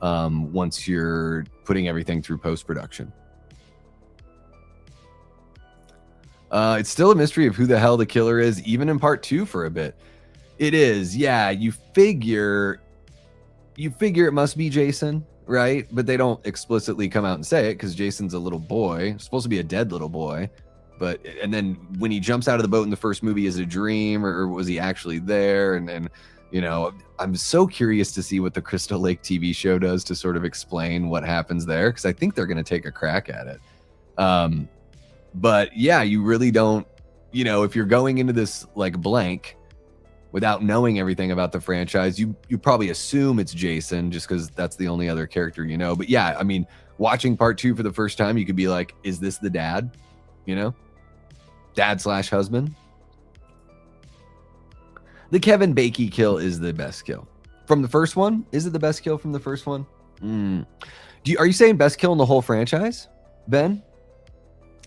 once you're putting everything through post-production. It's still a mystery of who the hell the killer is, even in part 2 for a bit. It is, yeah. You figure it must be Jason, right? But they don't explicitly come out and say it because Jason's a little boy, supposed to be a dead little boy. And then when he jumps out of the boat in the first movie, is it a dream or was he actually there? And you know, I'm so curious to see what the Crystal Lake TV show does to sort of explain what happens there, because I think they're going to take a crack at it. But yeah, you really don't, you know, if you're going into this like blank without knowing everything about the franchise, you probably assume it's Jason just because that's the only other character you know. But yeah, I mean, watching part 2 for the first time, you could be like, is this the dad? You know, dad/husband. The Kevin Bacon kill is the best kill from the first one. Is it the best kill from the first one? Are you saying best kill in the whole franchise, Ben?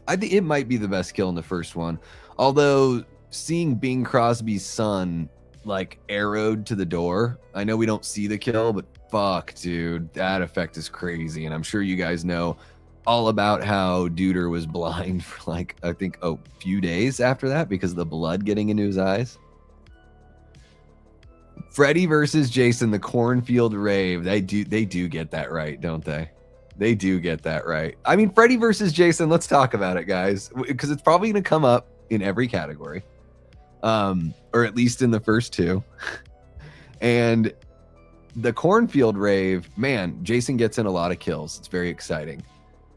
I think it might be the best kill in the first one. Although seeing Bing Crosby's son like arrowed to the door, I know we don't see the kill, but fuck, dude, that effect is crazy. And I'm sure you guys know all about how Duder was blind for like, I think a few days after that because of the blood getting into his eyes. Freddy versus Jason, the cornfield rave. They do get that right, don't they? They do get that right. I mean, Freddy versus Jason, let's talk about it, guys, because it's probably going to come up in every category, or at least in the first 2. And the cornfield rave, man, Jason gets in a lot of kills. It's very exciting.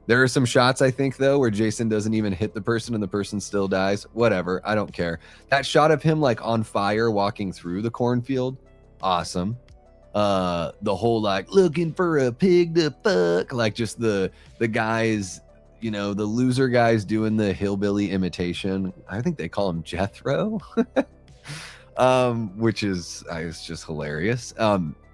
There are some shots, I think, though, where Jason doesn't even hit the person and the person still dies. Whatever. I don't care. That shot of him like on fire walking through the cornfield. Awesome. The whole like looking for a pig to fuck, like just the guys, you know, the loser guys doing the hillbilly imitation. I think they call him Jethro. Which is it's just hilarious.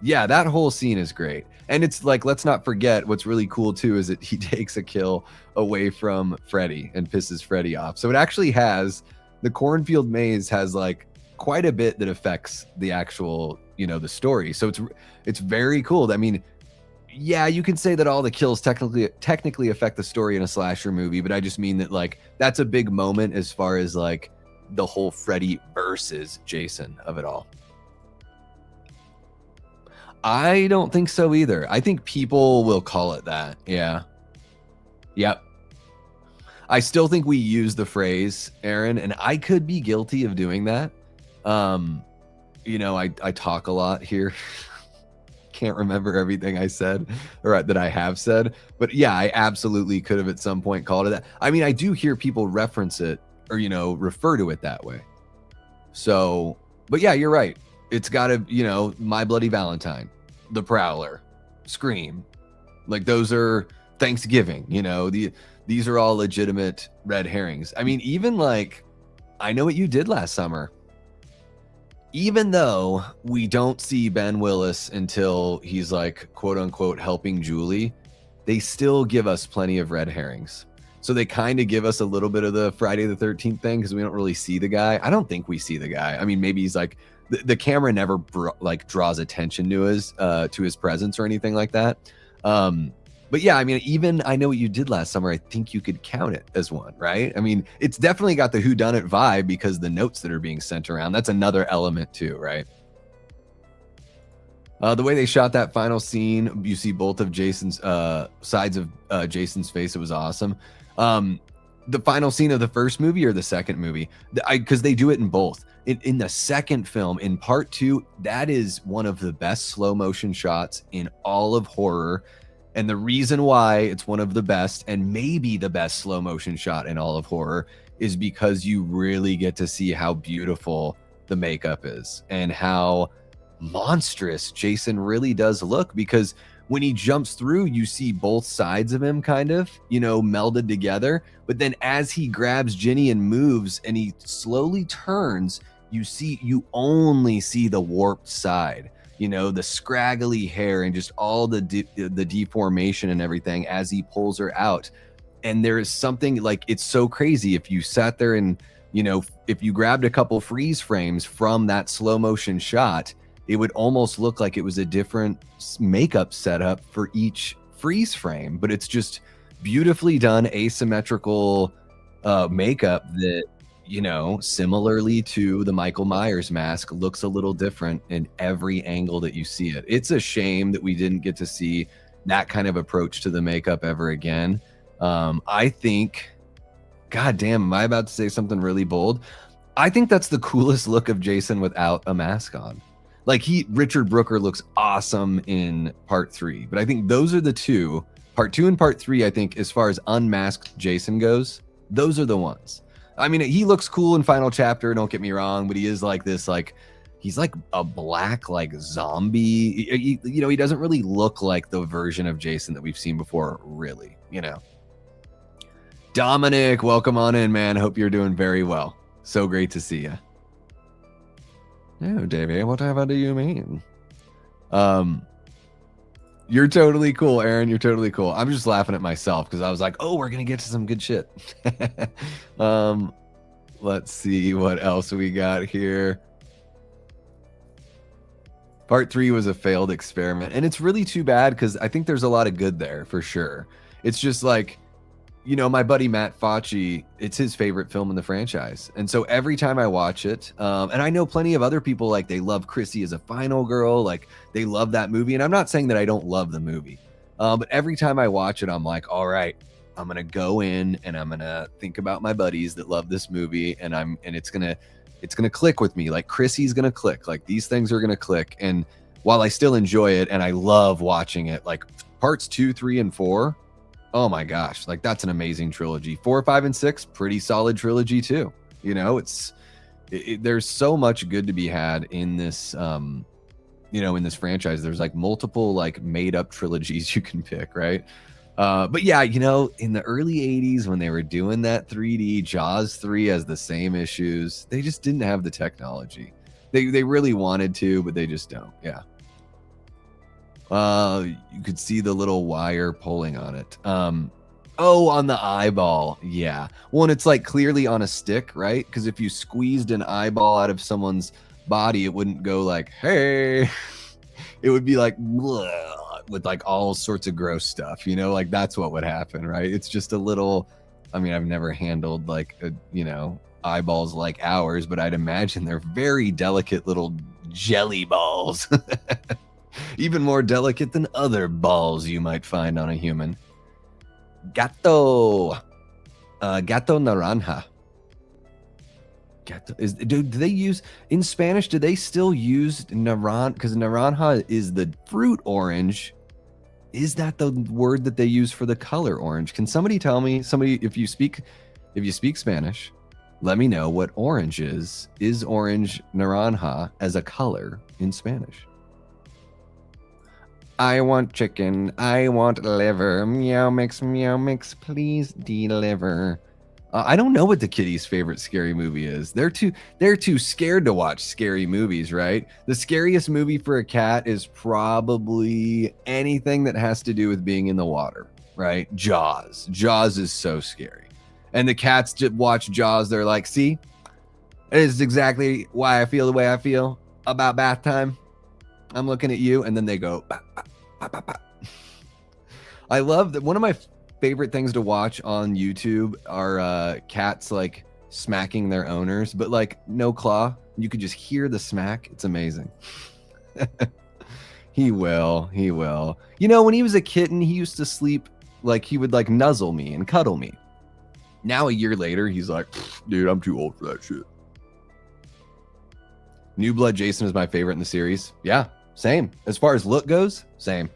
Yeah, that whole scene is great. And it's like, let's not forget what's really cool too is that he takes a kill away from Freddy and pisses Freddy off. So it actually has, the cornfield maze has like quite a bit that affects the actual, you know, the story. So it's very cool. I mean, yeah, you can say that all the kills technically affect the story in a slasher movie, but I just mean that like that's a big moment as far as like the whole Freddy versus Jason of it all. I don't think so either. I think people will call it that. Yeah. Yep. I still think we use the phrase, Aaron, and I could be guilty of doing that. I talk a lot here. Can't remember everything I said or that I have said, but yeah, I absolutely could have at some point called it that. I mean, I do hear people reference it or, refer to it that way. So, but yeah, you're right. It's got to, My Bloody Valentine, The Prowler, Scream. Like those are Thanksgiving, these are all legitimate red herrings. I mean, even like, I Know What You Did Last Summer. Even though we don't see Ben Willis until he's like, quote unquote, helping Julie, they still give us plenty of red herrings. So they kind of give us a little bit of the Friday the 13th thing because we don't really see the guy. I don't think we see the guy. I mean, maybe he's like, the camera never draws attention to his presence or anything like that. But yeah, I mean, even I Know What You Did Last Summer, I think you could count it as one, right? I mean, it's definitely got the whodunit vibe because the notes that are being sent around, that's another element too, right? The way they shot that final scene, you see both of Jason's sides of Jason's face. It was awesome. The final scene of the first movie or the second movie, because they do it in both. In the second film, in part 2, that is one of the best slow motion shots in all of horror. And the reason why it's one of the best and maybe the best slow motion shot in all of horror is because you really get to see how beautiful the makeup is and how monstrous Jason really does look, because when he jumps through, you see both sides of him kind of, melded together. But then as he grabs Ginny and moves and he slowly turns, you only see the warped side. The scraggly hair and just all the deformation and everything as he pulls her out. And there is something like, it's so crazy. If you sat there and, if you grabbed a couple freeze frames from that slow motion shot, it would almost look like it was a different makeup setup for each freeze frame. But it's just beautifully done, asymmetrical makeup that, similarly to the Michael Myers mask, looks a little different in every angle that you see it. It's a shame that we didn't get to see that kind of approach to the makeup ever again. I think, God damn, am I about to say something really bold? I think that's the coolest look of Jason without a mask on. Like Richard Brooker looks awesome in part 3, but I think those are the two, part 2 and part 3, I think as far as unmasked Jason goes, those are the ones. I mean, he looks cool in Final Chapter, don't get me wrong, but he is like this, like, he's like a black, like, zombie. He doesn't really look like the version of Jason that we've seen before, really, Dominic, welcome on in, man. Hope you're doing very well. So great to see you. Oh, Davey, whatever do you mean? You're totally cool, Aaron. You're totally cool. I'm just laughing at myself because I was like, oh, we're going to get to some good shit. Let's see what else we got here. Part 3 was a failed experiment. And it's really too bad because I think there's a lot of good there for sure. It's just like, my buddy Matt Facci, it's his favorite film in the franchise. And so every time I watch it, and I know plenty of other people, like they love Chrissy as a final girl, like they love that movie. And I'm not saying that I don't love the movie, but every time I watch it, I'm like, all right, I'm going to go in and I'm going to think about my buddies that love this movie. And it's going to click with me. Like Chrissy's going to click, like these things are going to click. And while I still enjoy it and I love watching it, like parts 2, 3, and 4, oh my gosh, like that's an amazing trilogy. 4, 5, and 6, pretty solid trilogy too. There's so much good to be had in this, in this franchise. There's like multiple like made up trilogies you can pick, right? But yeah, in the early 80s when they were doing that 3D, Jaws 3 has the same issues. They just didn't have the technology. They really wanted to, but they just don't. Yeah. You could see the little wire pulling on it. On the eyeball. Yeah. Well, and it's like clearly on a stick, right? Because if you squeezed an eyeball out of someone's body, it wouldn't go like, hey. It would be like, with like all sorts of gross stuff, like that's what would happen, right? It's just a little, I mean, I've never handled like, eyeballs like ours, but I'd imagine they're very delicate little jelly balls. Even more delicate than other balls you might find on a human. Gato naranja. Do they use in Spanish? Do they still use naran? Because naranja is the fruit orange. Is that the word that they use for the color orange? Can somebody tell me? Somebody, if you speak Spanish, let me know what orange is. Is orange naranja as a color in Spanish? I want chicken. I want liver. Meow mix, please deliver. I don't know what the kitty's favorite scary movie is. They're too scared to watch scary movies, right? The scariest movie for a cat is probably anything that has to do with being in the water, right? Jaws. Jaws is so scary. And the cats just watch Jaws. They're like, see, it is exactly why I feel the way I feel about bath time. I'm looking at you. And then they go, bah, bah, bah, bah, bah. I love that. One of my favorite things to watch on YouTube are cats like smacking their owners, but like no claw. You could just hear the smack. It's amazing. He will. You know, when he was a kitten, he used to sleep like he would like nuzzle me and cuddle me. Now a year later, he's like, dude, I'm too old for that shit. New Blood Jason is my favorite in the series. Yeah, same. As far as look goes, same.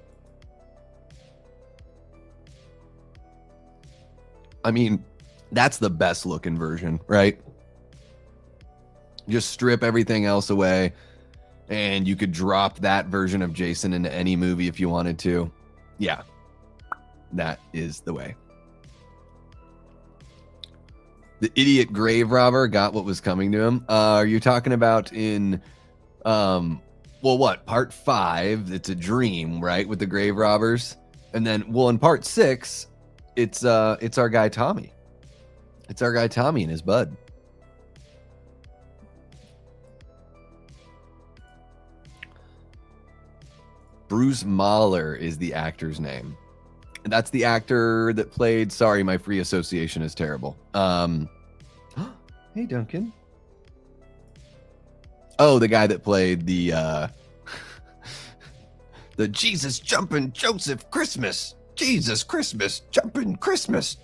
I mean, that's the best looking version, right? Just strip everything else away and you could drop that version of Jason into any movie if you wanted to. Yeah, that is the way. The idiot grave robber got what was coming to him. Are you talking about in, well, what, part 5, it's a dream, right, with the grave robbers? And then, well, in part 6, it's our guy Tommy. It's our guy Tommy and his bud. Bruce Mahler is the actor's name. That's the actor that played. Sorry, my free association is terrible. Hey, Duncan. Oh, the guy that played the Jesus jumping Joseph Christmas. Jesus Christmas jumping Christmas.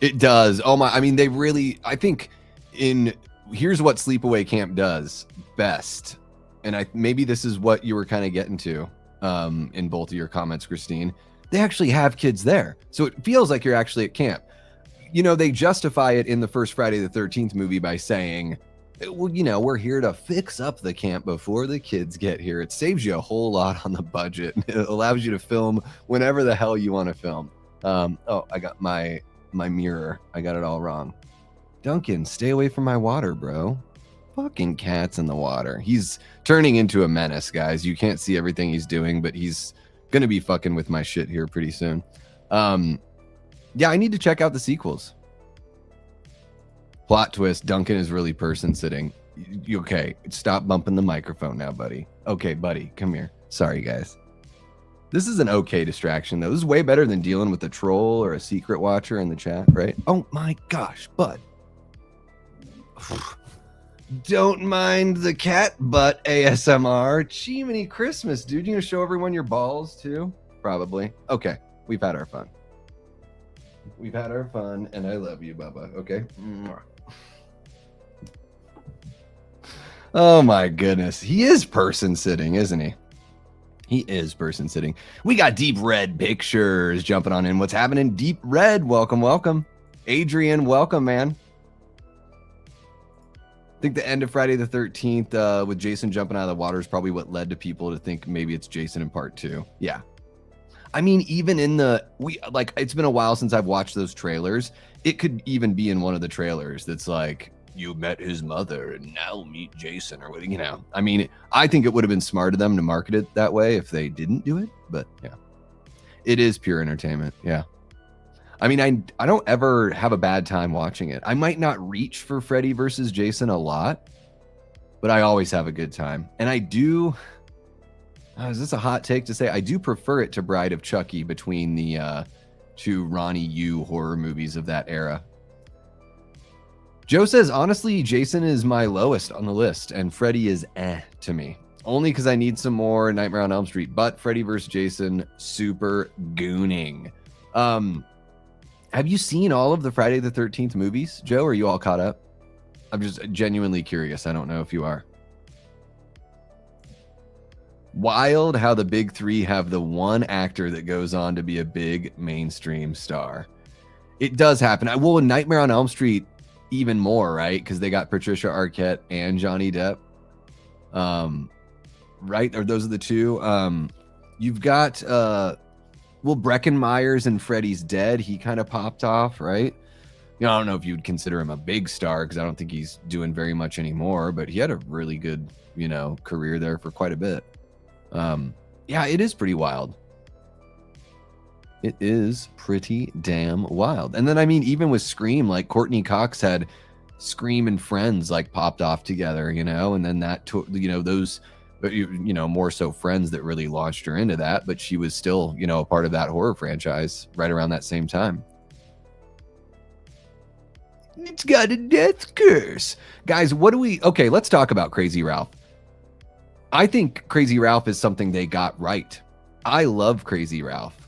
It does. Oh my! I mean, they really. I think here's what Sleepaway Camp does best, and maybe this is what you were kind of getting to in both of your comments, Christine. They actually have kids there, so it feels like you're actually at camp. You know, they justify it in the first Friday the 13th movie by saying, well, you know, we're here to fix up the camp before the kids get here. It saves you a whole lot on the budget. It allows you to film whenever the hell you want to film. Oh, I got my mirror. I got it all wrong. Duncan, stay away from my water, bro. Fucking cats in the water. He's turning into a menace, guys. You can't see everything he's doing, but he's gonna be fucking with my shit here pretty soon. Yeah, I need to check out the sequels. Plot twist, Duncan is really person sitting. You okay? Stop bumping the microphone now, buddy. Okay, buddy, come here. Sorry, guys. This is an okay distraction, though. This is way better than dealing with a troll or a secret watcher in the chat, right? Oh my gosh, bud. Don't mind the cat butt ASMR. Chimney Christmas, dude. You gonna show everyone your balls, too? Probably. Okay, we've had our fun. We've had our fun, and I love you, Bubba. Okay? Oh, my goodness. He is person sitting, isn't he? He is person sitting. We got Deep Red Pictures jumping on in. What's happening? Deep Red, welcome, welcome. Adrian, welcome, man. I think the end of Friday the 13th with Jason jumping out of the water is probably what led to people to think maybe it's Jason in part 2. Yeah. I mean, even in it's been a while since I've watched those trailers. It could even be in one of the trailers that's like, you met his mother and now meet Jason or what, you know. I mean, I think it would have been smart of them to market it that way if they didn't do it. But yeah, it is pure entertainment. Yeah. I mean, I don't ever have a bad time watching it. I might not reach for Freddy versus Jason a lot, but I always have a good time. And I do... is this a hot take to say? I do prefer it to Bride of Chucky between the two Ronnie Yu horror movies of that era. Joe says, honestly, Jason is my lowest on the list, and Freddy is to me. Only because I need some more Nightmare on Elm Street, but Freddy vs. Jason, super gooning. Have you seen all of the Friday the 13th movies, Joe? Are you all caught up? I'm just genuinely curious. I don't know if you are. Wild how the big three have the one actor that goes on to be a big mainstream star. It does happen. Well, in Nightmare on Elm Street, even more, right? Because they got Patricia Arquette and Johnny Depp. Right? Or those are the two. You've got Breckin Myers and Freddy's Dead. He kind of popped off, right? You know, I don't know if you'd consider him a big star because I don't think he's doing very much anymore, but he had a really good, career there for quite a bit. Yeah, it is pretty wild. It is pretty damn wild. And then, I mean, even with Scream, like Courtney Cox had Scream and Friends like popped off together, and then that, those, more so Friends that really launched her into that, but she was still, a part of that horror franchise right around that same time. It's got a death curse. Guys, okay, let's talk about Crazy Ralph. I think Crazy Ralph is something they got right. I love Crazy Ralph.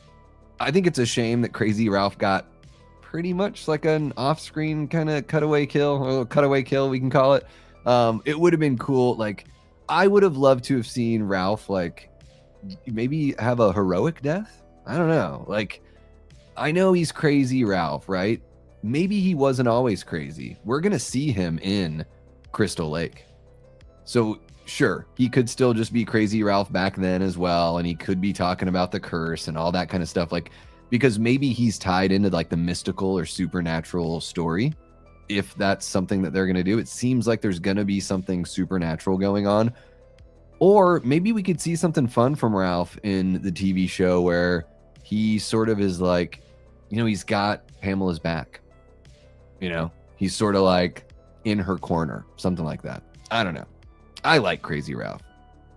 I think it's a shame that Crazy Ralph got pretty much like an off-screen kind of cutaway kill, we can call it. It would have been cool. Like, I would have loved to have seen Ralph, like, maybe have a heroic death. I don't know. Like, I know he's Crazy Ralph, right? Maybe he wasn't always crazy. We're going to see him in Crystal Lake. So, sure, he could still just be Crazy Ralph back then as well, and he could be talking about the curse and all that kind of stuff, like, because maybe he's tied into like the mystical or supernatural story. If that's something that they're going to do, it seems like there's going to be something supernatural going on. Or maybe we could see something fun from Ralph in the TV show where he sort of is like, he's got Pamela's back. He's sort of like in her corner, something like that. I don't know. I like Crazy Ralph.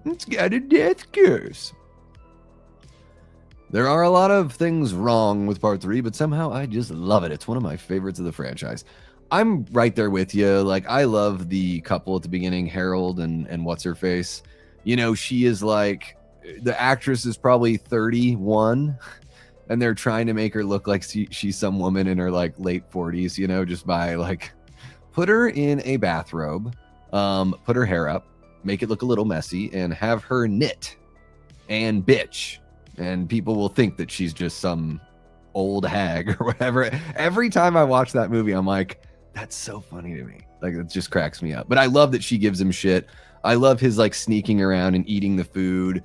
It's got a death curse. There are a lot of things wrong with part 3, but somehow I just love it. It's one of my favorites of the franchise. I'm right there with you. Like, I love the couple at the beginning, Harold and what's her face. She is like, the actress is probably 31 and they're trying to make her look like she's some woman in her like late 40s, just by like, put her in a bathrobe, put her hair up, make it look a little messy, and have her knit and bitch. And people will think that she's just some old hag or whatever. Every time I watch that movie, I'm like, that's so funny to me. Like, it just cracks me up. But I love that she gives him shit. I love his like sneaking around and eating the food.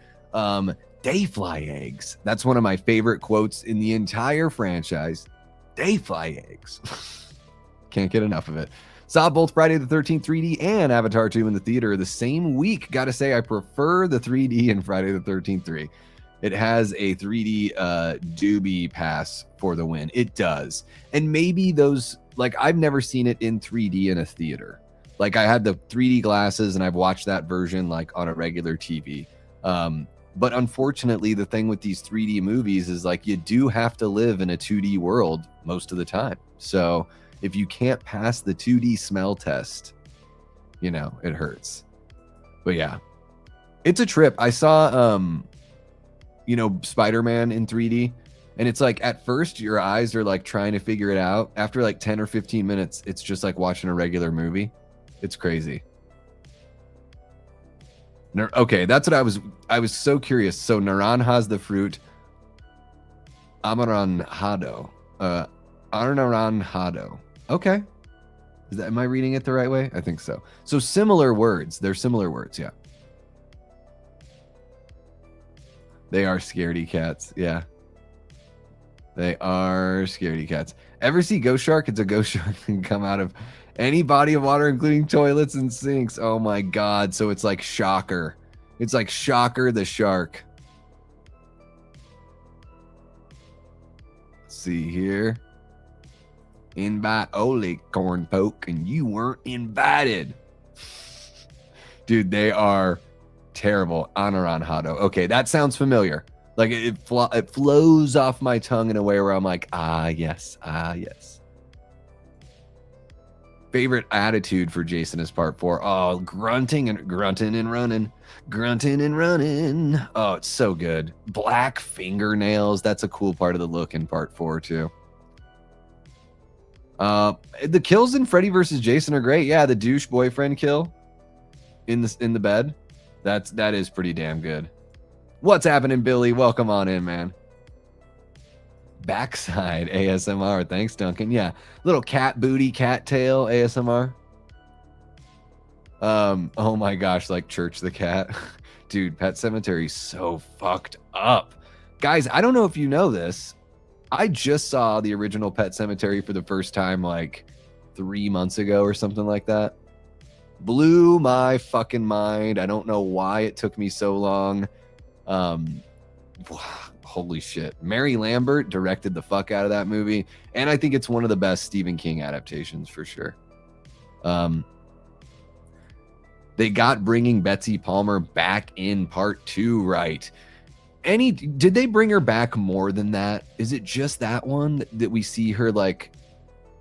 They fly eggs. That's one of my favorite quotes in the entire franchise. They fly eggs. Can't get enough of it. Saw both Friday the 13th 3D and Avatar 2 in the theater the same week. Gotta say, I prefer the 3D and Friday the 13th 3. It has a 3D doobie pass for the win. It does. And maybe those, like, I've never seen it in 3D in a theater. Like, I had the 3D glasses and I've watched that version like on a regular TV. But unfortunately, the thing with these 3D movies is like, you do have to live in a 2D world most of the time. So if you can't pass the 2D smell test, it hurts. But yeah, it's a trip. I saw, Spider-Man in 3D, and it's like, at first your eyes are like trying to figure it out. After like 10 or 15 minutes, it's just like watching a regular movie. It's crazy. Okay, that's what I was so curious. So naranja's the fruit. Amaranjado. Anaranjado. Okay. Am I reading it the right way? I think so. So similar words. They're similar words, yeah. They are scaredy cats, yeah. They are scaredy cats. Ever see Ghost Shark? It's a ghost shark that can come out of any body of water, including toilets and sinks. Oh my God. So it's like Shocker. It's like Shocker the shark. Let's see here. Invite Ole corn poke and you weren't invited. Dude, they are terrible. Anaranjado. Okay, that sounds familiar. Like it flows off my tongue in a way where I'm like, ah, yes. Favorite attitude for Jason is part 4. Oh, grunting and running. Oh, it's so good. Black fingernails. That's a cool part of the look in part 4 too. The kills in Freddy versus Jason are great. Yeah, the douche boyfriend kill in the bed. That is pretty damn good. What's happening, Billy? Welcome on in, man. Backside ASMR. Thanks, Duncan. Yeah, little cat booty, cat tail ASMR. Oh my gosh, like Church the Cat. Dude, Pet Cemetery's so fucked up. Guys, I don't know if you know this. I just saw the original Pet Cemetery for the first time like 3 months ago or something like that. Blew my fucking mind. I don't know why it took me so long. Holy shit. Mary Lambert directed the fuck out of that movie, and I think it's one of the best Stephen King adaptations for sure. They got Bringing Betsy Palmer back in part 2 right. Did they bring her back more than that? Is it just that one that we see her like,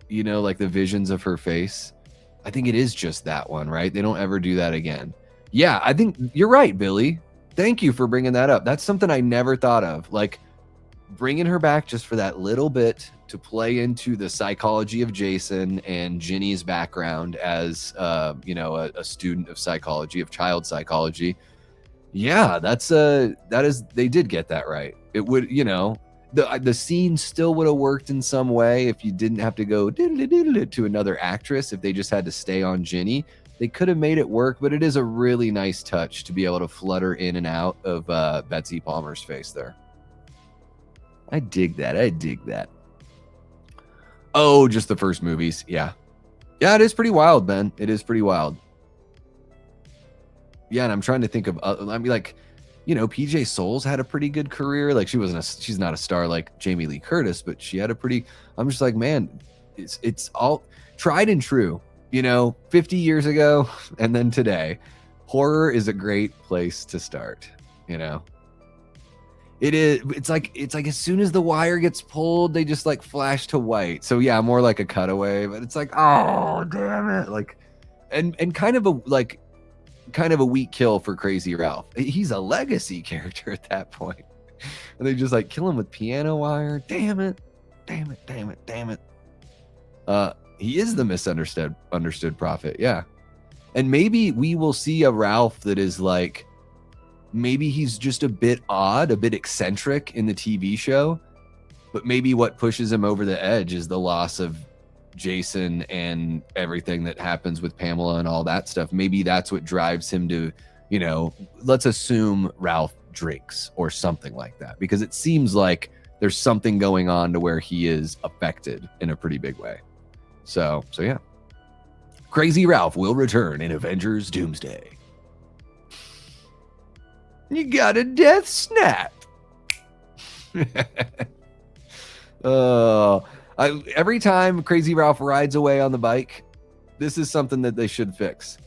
you know, like the visions of her face? I think it is just that one, right? They don't ever do that again. Yeah, I think you're right, Billy. Thank you for bringing that up. That's something I never thought of. Like bringing her back just for that little bit to play into the psychology of Jason and Ginny's background as, you know, a student of psychology, of child psychology. Yeah, they did get that right. It would, you know, the scene still would have worked in some way if you didn't have to go to another actress. If they just had to stay on Ginny, they could have made it work. But it is a really nice touch to be able to flutter in and out of Betsy Palmer's face there. I dig that. I dig that. Oh, just the first movies. Yeah. Yeah, it is pretty wild, Ben. It is pretty wild. Yeah, and I'm trying to think of, I mean, like, you know, PJ Souls had a pretty good career. Like, she's not a star like Jamie Lee Curtis, but she had a pretty, I'm just like, man, it's all tried and true, you know, 50 years ago and then today. Horror is a great place to start, you know. It's like as soon as the wire gets pulled, they just like flash to white. So yeah, more like a cutaway, but it's like, oh damn it. Like, and kind of a weak kill for Crazy Ralph. He's a legacy character at that point. And they just like kill him with piano wire. Damn it. He is the understood prophet. Yeah. And maybe we will see a Ralph that is like, maybe he's just a bit odd, a bit eccentric in the TV show, but maybe what pushes him over the edge is the loss of Jason and everything that happens with Pamela and all that stuff. Maybe that's what drives him to, you know, let's assume Ralph drinks or something like that, because it seems like there's something going on to where he is affected in a pretty big way. So yeah. Crazy Ralph will return in Avengers Doomsday. You got a death snap. Every time Crazy Ralph rides away on the bike, this is something that they should fix.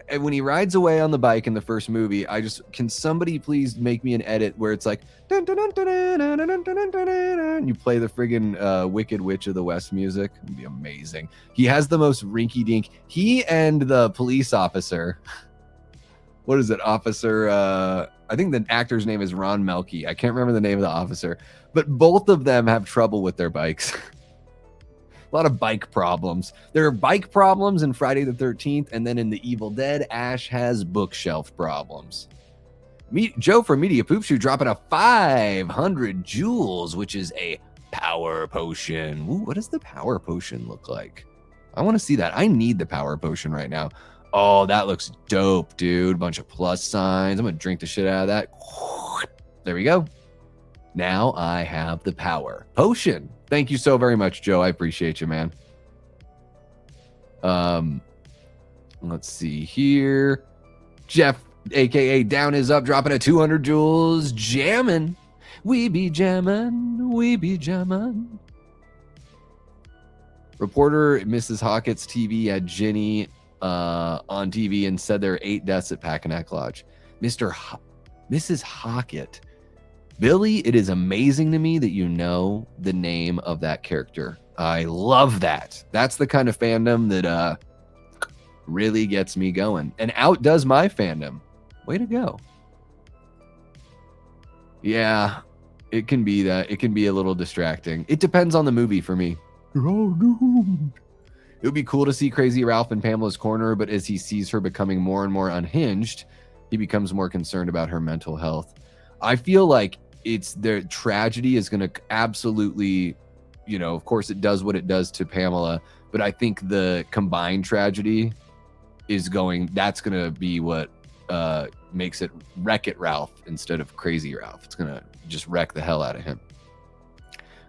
And when he rides away on the bike in the first movie, can somebody please make me an edit where it's like, dun, dun, dun, dun, dun, dun, dun, dun, dun, dun, and you play the friggin' Wicked Witch of the West music? It'd be amazing. He has the most rinky dink. He and the police officer, what is it? Officer, I think the actor's name is Ron Melky. I can't remember the name of the officer, but both of them have trouble with their bikes. A lot of bike problems. There are bike problems in Friday the 13th, and then in The Evil Dead, Ash has bookshelf problems. Joe from Media Poop Shoe dropping a 500 joules, which is a power potion. Ooh, what does the power potion look like? I want to see that. I need the power potion right now. Oh, that looks dope, dude. Bunch of plus signs. I'm going to drink the shit out of that. There we go. Now I have the power potion. Thank you so very much, Joe. I appreciate you, man. Let's see here. Jeff, a.k.a. Down is Up, dropping a 200 joules. Jammin'. We be jammin'. We be jammin'. Reporter Mrs. Hockett's TV had Ginny on TV and said there are 8 deaths at Packanack Lodge. Mrs. Hockett. Billy, it is amazing to me that you know the name of that character. I love that. That's the kind of fandom that really gets me going and outdoes my fandom. Way to go. Yeah, it can be that. It can be a little distracting. It depends on the movie for me. You're all doomed. It would be cool to see Crazy Ralph in Pamela's corner, but as he sees her becoming more and more unhinged, he becomes more concerned about her mental health. I feel like the tragedy is going to absolutely, you know, of course it does what it does to Pamela, but I think the combined tragedy that's going to be what makes it Wreck-It Ralph instead of Crazy Ralph. It's going to just wreck the hell out of him.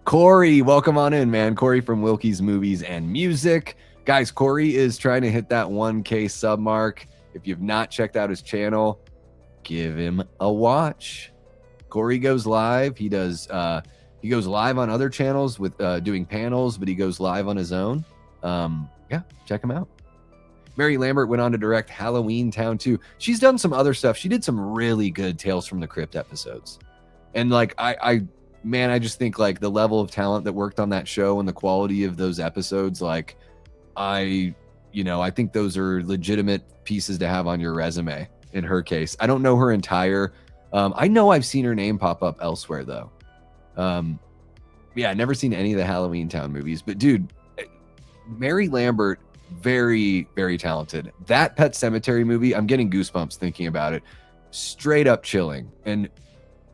Corey, welcome on in, man. Corey from Wilkie's Movies and Music. Guys, Corey is trying to hit that 1K sub mark. If you've not checked out his channel, give him a watch. Corey goes live. He goes live on other channels with doing panels, but he goes live on his own. Yeah, check him out. Mary Lambert went on to direct Halloween Town 2. She's done some other stuff. She did some really good Tales from the Crypt episodes. And like, I just think like the level of talent that worked on that show and the quality of those episodes, like I think those are legitimate pieces to have on your resume in her case. I don't know her entire, I know I've seen her name pop up elsewhere though. Yeah, I've never seen any of the Halloween Town movies, but dude, Mary Lambert, very, very talented. That Pet Sematary movie, I'm getting goosebumps thinking about it. Straight up chilling. And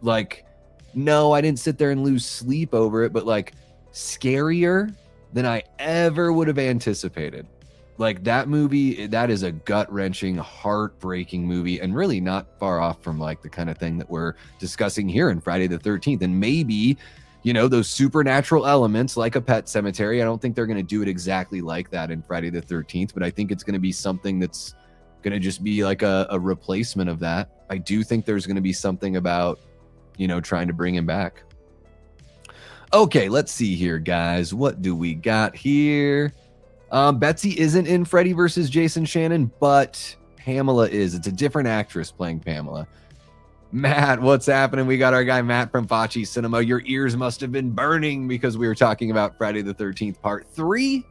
like, no, I didn't sit there and lose sleep over it, but like scarier than I ever would have anticipated. Like that movie, that is a gut-wrenching, heartbreaking movie, and really not far off from like the kind of thing that we're discussing here in Friday the 13th. And maybe, you know, those supernatural elements like a Pet Sematary, I don't think they're going to do it exactly like that in Friday the 13th, but I think it's going to be something that's going to just be like a replacement of that. I do think there's going to be something about, you know, trying to bring him back. Okay, let's see here, guys. What do we got here? Betsy isn't in Freddy versus Jason Shannon, but Pamela is. It's a different actress playing Pamela. Matt, what's happening? We got our guy Matt from Facci Cinema. Your ears must have been burning because we were talking about Friday the 13th Part 3.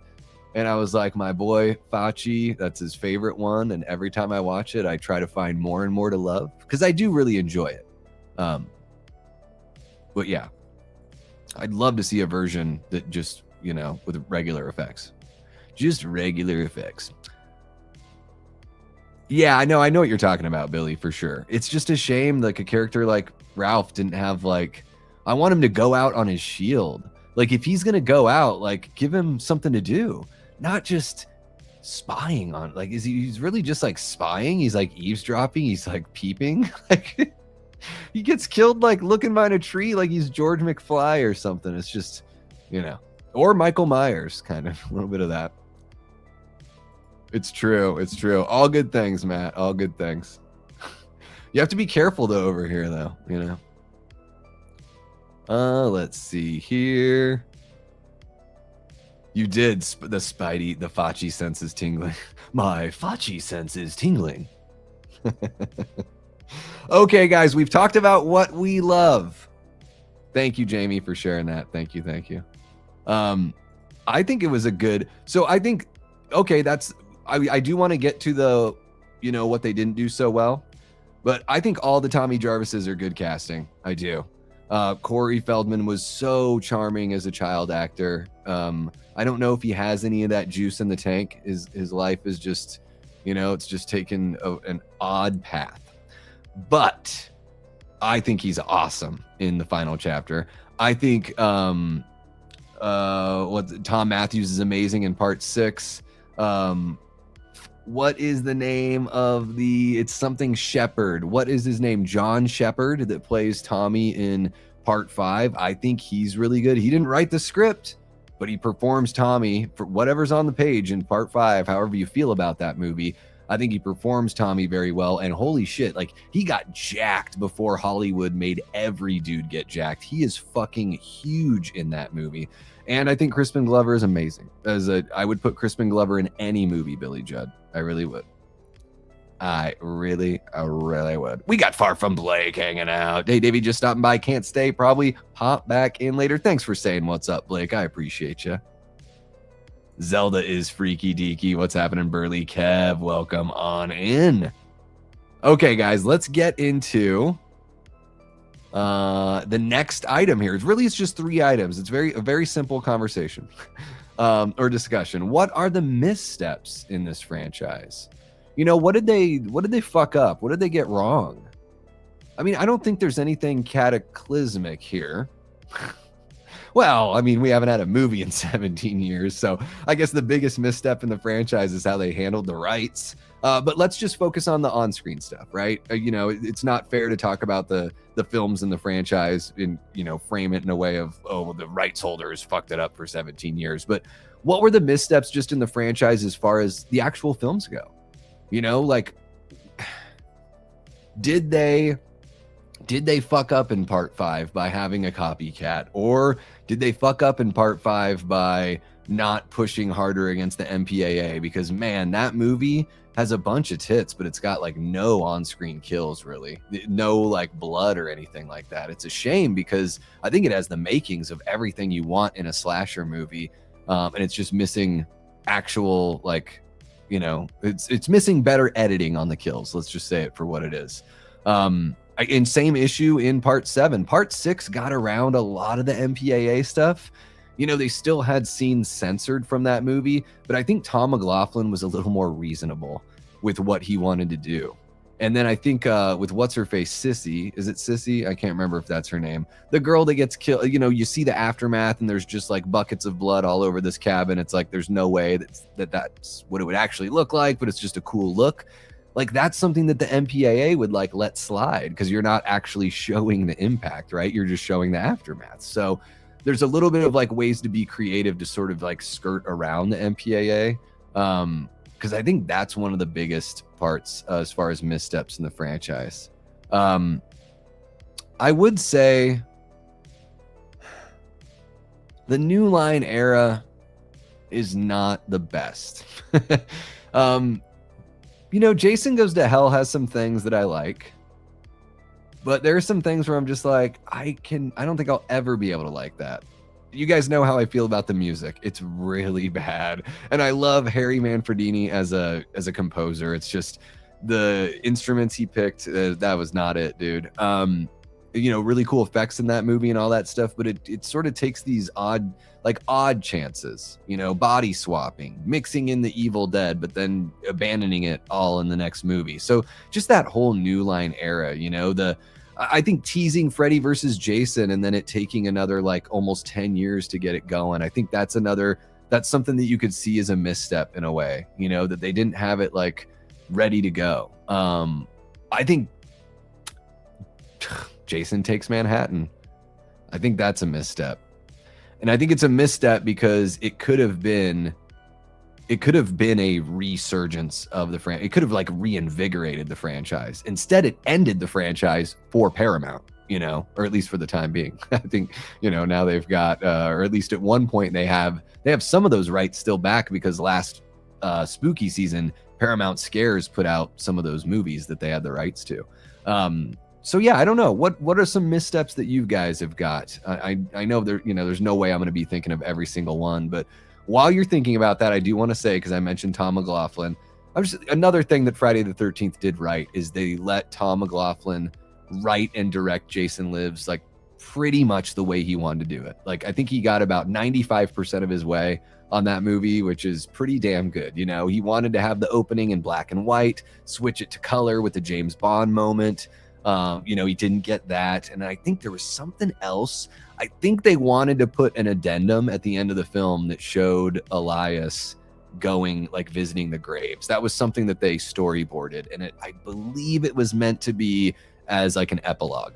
And I was like, my boy Facci, that's his favorite one. And every time I watch it, I try to find more and more to love because I do really enjoy it. But yeah, I'd love to see a version that just, you know, with regular effects. Just regular effects. Yeah, I know what you're talking about, Billy, for sure. It's just a shame, like a character like Ralph didn't have like, I want him to go out on his shield. Like if he's gonna go out, like give him something to do, not just spying on. Like he's really just like spying? He's like eavesdropping. He's like peeping. Like he gets killed like looking behind a tree, like he's George McFly or something. It's just, you know, or Michael Myers, kind of a little bit of that. It's true. It's true. All good things, Matt. All good things. You have to be careful though over here though, you know. Let's see here. You did the Facci sense is tingling. My Facci sense is tingling. Okay, guys, we've talked about what we love. Thank you, Jamie, for sharing that. Thank you. Thank you. I think it was a good, so I think, okay, I do want to get to the, you know, what they didn't do so well, but I think all the Tommy Jarvises are good casting. I do. Corey Feldman was so charming as a child actor. I don't know if he has any of that juice in the tank. His life is just, you know, it's just taken an odd path. But I think he's awesome in the final chapter. I think Tom Matthews is amazing in part 6. What is the name of it's something Shepard. What is his name? John Shepard that plays Tommy in part 5. I think he's really good. He didn't write the script, but he performs Tommy for whatever's on the page in part 5, however you feel about that movie. I think he performs Tommy very well, and holy shit, like he got jacked before Hollywood made every dude get jacked. He is fucking huge in that movie. And I think Crispin Glover is amazing. I would put Crispin Glover in any movie, Billy Judd. I really would. I really would. We got Far From Blake hanging out. Hey, Davey, just stopping by. Can't stay. Probably pop back in later. Thanks for saying what's up, Blake. I appreciate you. Zelda is freaky deaky. What's happening, Burley Kev? Welcome on in. Okay, guys, let's get into the next item here. It's just 3 items. It's a very simple conversation. or discussion. What are the missteps in this franchise? You know, what did they fuck up? What did they get wrong? I mean, I don't think there's anything cataclysmic here. Well, I mean, we haven't had a movie in 17 years, so I guess the biggest misstep in the franchise is how they handled the rights. But let's just focus on the on-screen stuff, right? You know, it's not fair to talk about the films in the franchise and, you know, frame it in a way of, oh, the rights holders fucked it up for 17 years. But what were the missteps just in the franchise as far as the actual films go? You know, like, did they fuck up in part 5 by having a copycat, or did they fuck up in part 5 by not pushing harder against the MPAA? Because man, that movie has a bunch of tits, but it's got like no on-screen kills, really, no like blood or anything like that. It's a shame because I think it has the makings of everything you want in a slasher movie, and it's just missing actual, like, you know, it's missing better editing on the kills. Let's just say it for what it is. And same issue in part 7. Part 6 got around a lot of the MPAA stuff. You know, they still had scenes censored from that movie, but I think Tom McLaughlin was a little more reasonable with what he wanted to do. And then I think with what's-her-face, Sissy, is it Sissy? I can't remember if that's her name. The girl that gets killed, you know, you see the aftermath and there's just like buckets of blood all over this cabin. It's like there's no way that's what it would actually look like, but it's just a cool look. Like, that's something that the MPAA would like let slide because you're not actually showing the impact, right? You're just showing the aftermath. So there's a little bit of like ways to be creative to sort of like skirt around the MPAA. Because I think that's one of the biggest parts as far as missteps in the franchise. I would say the New Line era is not the best. You know, Jason Goes to Hell has some things that I like, but there are some things where I'm just like, I don't think I'll ever be able to like that. You guys know how I feel about the music. It's really bad. And I love Harry Manfredini as a composer. It's just the instruments he picked, that was not it, dude. You know, really cool effects in that movie and all that stuff, but it sort of takes these odd chances, you know, body swapping, mixing in the Evil Dead, but then abandoning it all in the next movie. So just that whole New Line era, you know, I think teasing Freddy versus Jason and then it taking another like almost 10 years to get it going. I think that's something that you could see as a misstep in a way, you know, that they didn't have it like ready to go. I think Jason Takes Manhattan, I think that's a misstep. And I think it's a misstep because it could have been a resurgence of the franchise. It could have like reinvigorated the franchise. Instead, it ended the franchise for Paramount, you know, or at least for the time being. I think, you know, now they've got, or at least at one point they have some of those rights still back because last spooky season, Paramount Scares put out some of those movies that they had the rights to. So yeah, I don't know. What are some missteps that you guys have got? I know there's no way I'm going to be thinking of every single one, but while you're thinking about that, I do want to say, because I mentioned Tom McLaughlin, another thing that Friday the 13th did right is they let Tom McLaughlin write and direct Jason Lives like pretty much the way he wanted to do it. Like, I think he got about 95% of his way on that movie, which is pretty damn good. You know, he wanted to have the opening in black and white, switch it to color with the James Bond moment. You know, he didn't get that. And I think there was something else. I think they wanted to put an addendum at the end of the film that showed Elias going, like, visiting the graves. That was something that they storyboarded. And I believe it was meant to be as like an epilogue.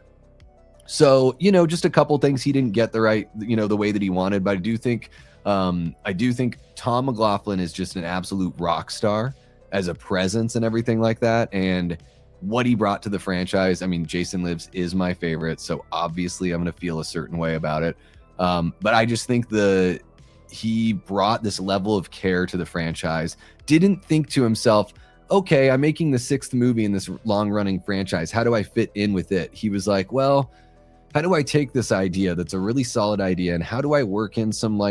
So, you know, just a couple things he didn't get the way that he wanted. But I do think Tom McLaughlin is just an absolute rock star as a presence and everything like that. And what he brought to the franchise, I mean, Jason Lives is my favorite, so obviously I'm going to feel a certain way about it. But I just think he brought this level of care to the franchise, didn't think to himself, okay, I'm making the 6th movie in this long-running franchise. How do I fit in with it? He was like, well, how do I take this idea that's a really solid idea, and how do I work in some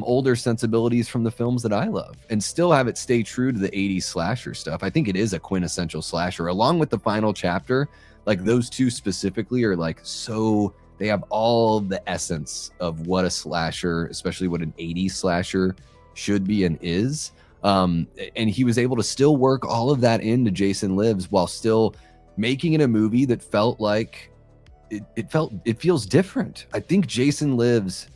older sensibilities from the films that I love and still have it stay true to the 80s slasher stuff? I think it is a quintessential slasher, along with the final chapter. Like, those two specifically are like so They have all the essence of what a slasher, especially what an 80s slasher should be and is. And he was able to still work all of that into Jason Lives while still making it a movie that felt like it feels different. I think Jason Lives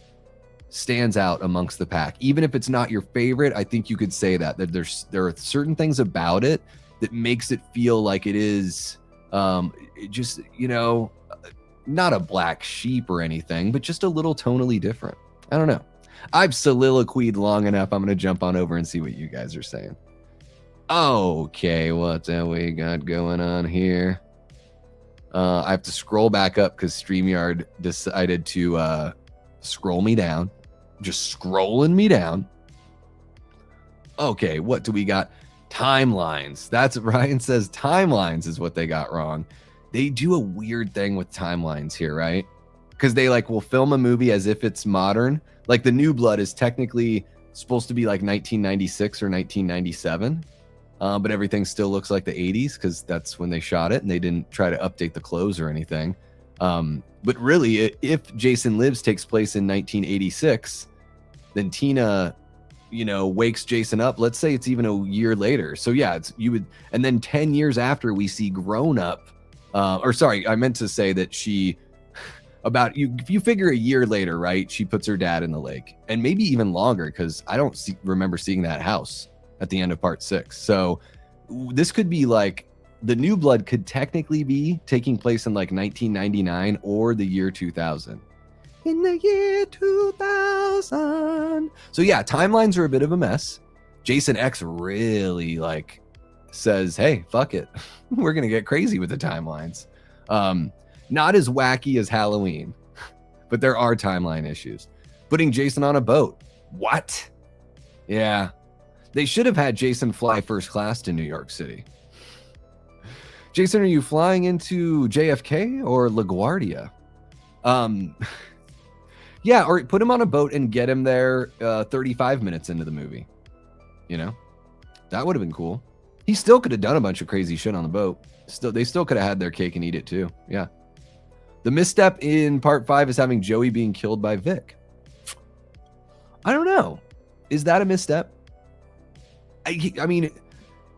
stands out amongst the pack. Even if it's not your favorite, I think you could say that there are certain things about it that makes it feel like it is just, not a black sheep or anything, but just a little tonally different. I don't know. I've soliloquied long enough. I'm going to jump on over and see what you guys are saying. Okay, what have we got going on here? I have to scroll back up because StreamYard decided to scroll me down. Just scrolling me down. Okay, what do we got? Timelines. That's Ryan says timelines is what they got wrong. They do a weird thing with timelines here, right? Because they will film a movie as if it's modern. Like The New Blood is technically supposed to be like 1996 or 1997. But everything still looks like the 80s because that's when they shot it and they didn't try to update the clothes or anything. But really, if Jason Lives takes place in 1986, then Tina, wakes Jason up. Let's say it's even a year later. So yeah, and then 10 years after we see Grown Up, I meant to say that if you figure a year later, right? She puts her dad in the lake, and maybe even longer because I don't remember seeing that house at the end of part 6. So this could be The New Blood could technically be taking place in 1999 or the year 2000. In the year 2000. So yeah, timelines are a bit of a mess. Jason X really says, hey, fuck it. We're going to get crazy with the timelines. Not as wacky as Halloween, but there are timeline issues. Putting Jason on a boat. What? Yeah. They should have had Jason fly first class to New York City. Jason, are you flying into JFK or LaGuardia? Yeah, or put him on a boat and get him there 35 minutes into the movie. That would have been cool. He still could have done a bunch of crazy shit on the boat. They still could have had their cake and eat it too. Yeah. The misstep in part 5 is having Joey being killed by Vic. I don't know. Is that a misstep? I mean,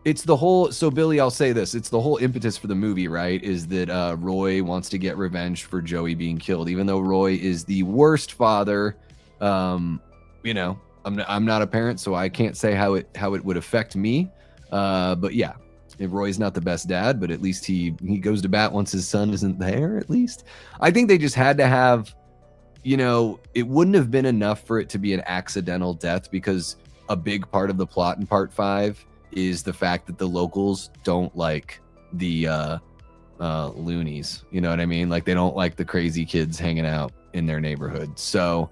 it's the whole. So Billy, I'll say this: it's the whole impetus for the movie, right? Is that Roy wants to get revenge for Joey being killed, even though Roy is the worst father. I'm not a parent, so I can't say how it would affect me. But yeah, Roy's not the best dad, but at least he goes to bat once his son isn't there. At least I think they just had to have. It wouldn't have been enough for it to be an accidental death because a big part of the plot in part 5 is the fact that the locals don't like the loonies. You know what I mean? They don't like the crazy kids hanging out in their neighborhood. So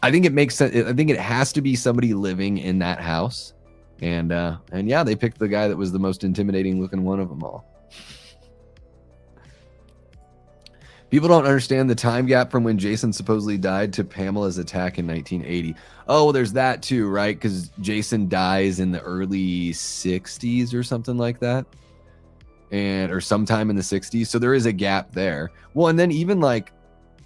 I think it makes sense. I think it has to be somebody living in that house. And yeah, they picked the guy that was the most intimidating looking one of them all. People don't understand the time gap from when Jason supposedly died to Pamela's attack in 1980. Oh, well, there's that too, right? Because Jason dies in the early 60s or something like that. Or sometime in the 60s. So there is a gap there. Well, and then even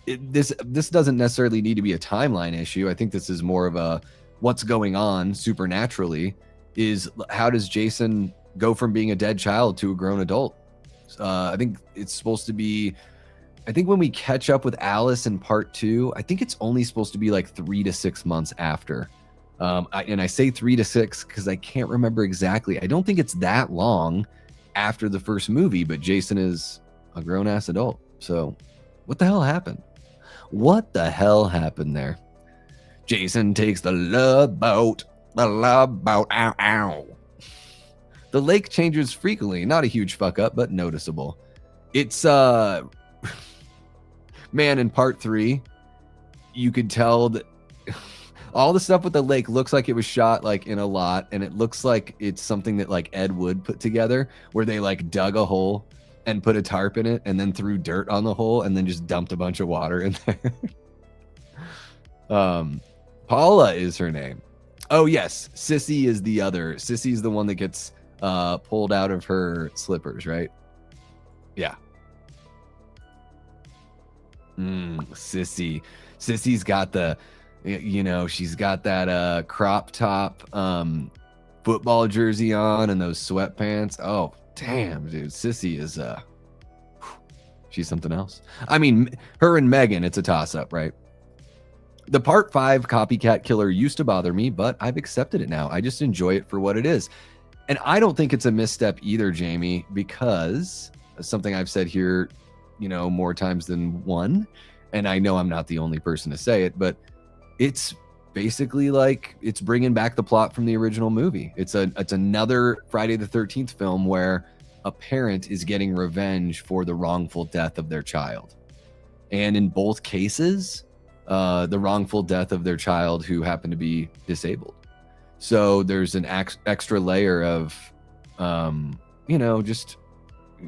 this doesn't necessarily need to be a timeline issue. I think this is more of a what's going on supernaturally is how does Jason go from being a dead child to a grown adult? I think it's supposed to be... I think when we catch up with Alice in part 2, I think it's only supposed to be 3 to 6 months after. And I say 3 to 6 because I can't remember exactly. I don't think it's that long after the first movie, but Jason is a grown-ass adult. So what the hell happened? What the hell happened there? Jason takes the love boat. The love boat. Ow, ow. The lake changes frequently. Not a huge fuck up, but noticeable. It's... Man, in part 3, you could tell that all the stuff with the lake looks like it was shot in a lot, and it looks like it's something that Ed Wood put together, where they dug a hole and put a tarp in it, and then threw dirt on the hole, and then just dumped a bunch of water in there. Paula is her name. Oh yes, Sissy is the other. Sissy's the one that gets pulled out of her slippers, right? Yeah. Sissy's got the, she's got that crop top football jersey on and those sweatpants. Oh damn, dude, Sissy is she's something else. I mean, her and Megan, it's a toss-up, right? The part 5 copycat killer used to bother me, but I've accepted it now. I just enjoy it for what it is. And I don't think it's a misstep either, Jamie, because something I've said here, more times than one, and I know I'm not the only person to say it, but it's basically like it's bringing back the plot from the original movie. It's another Friday the 13th film where a parent is getting revenge for the wrongful death of their child. And in both cases, the wrongful death of their child who happened to be disabled. So there's an extra layer of,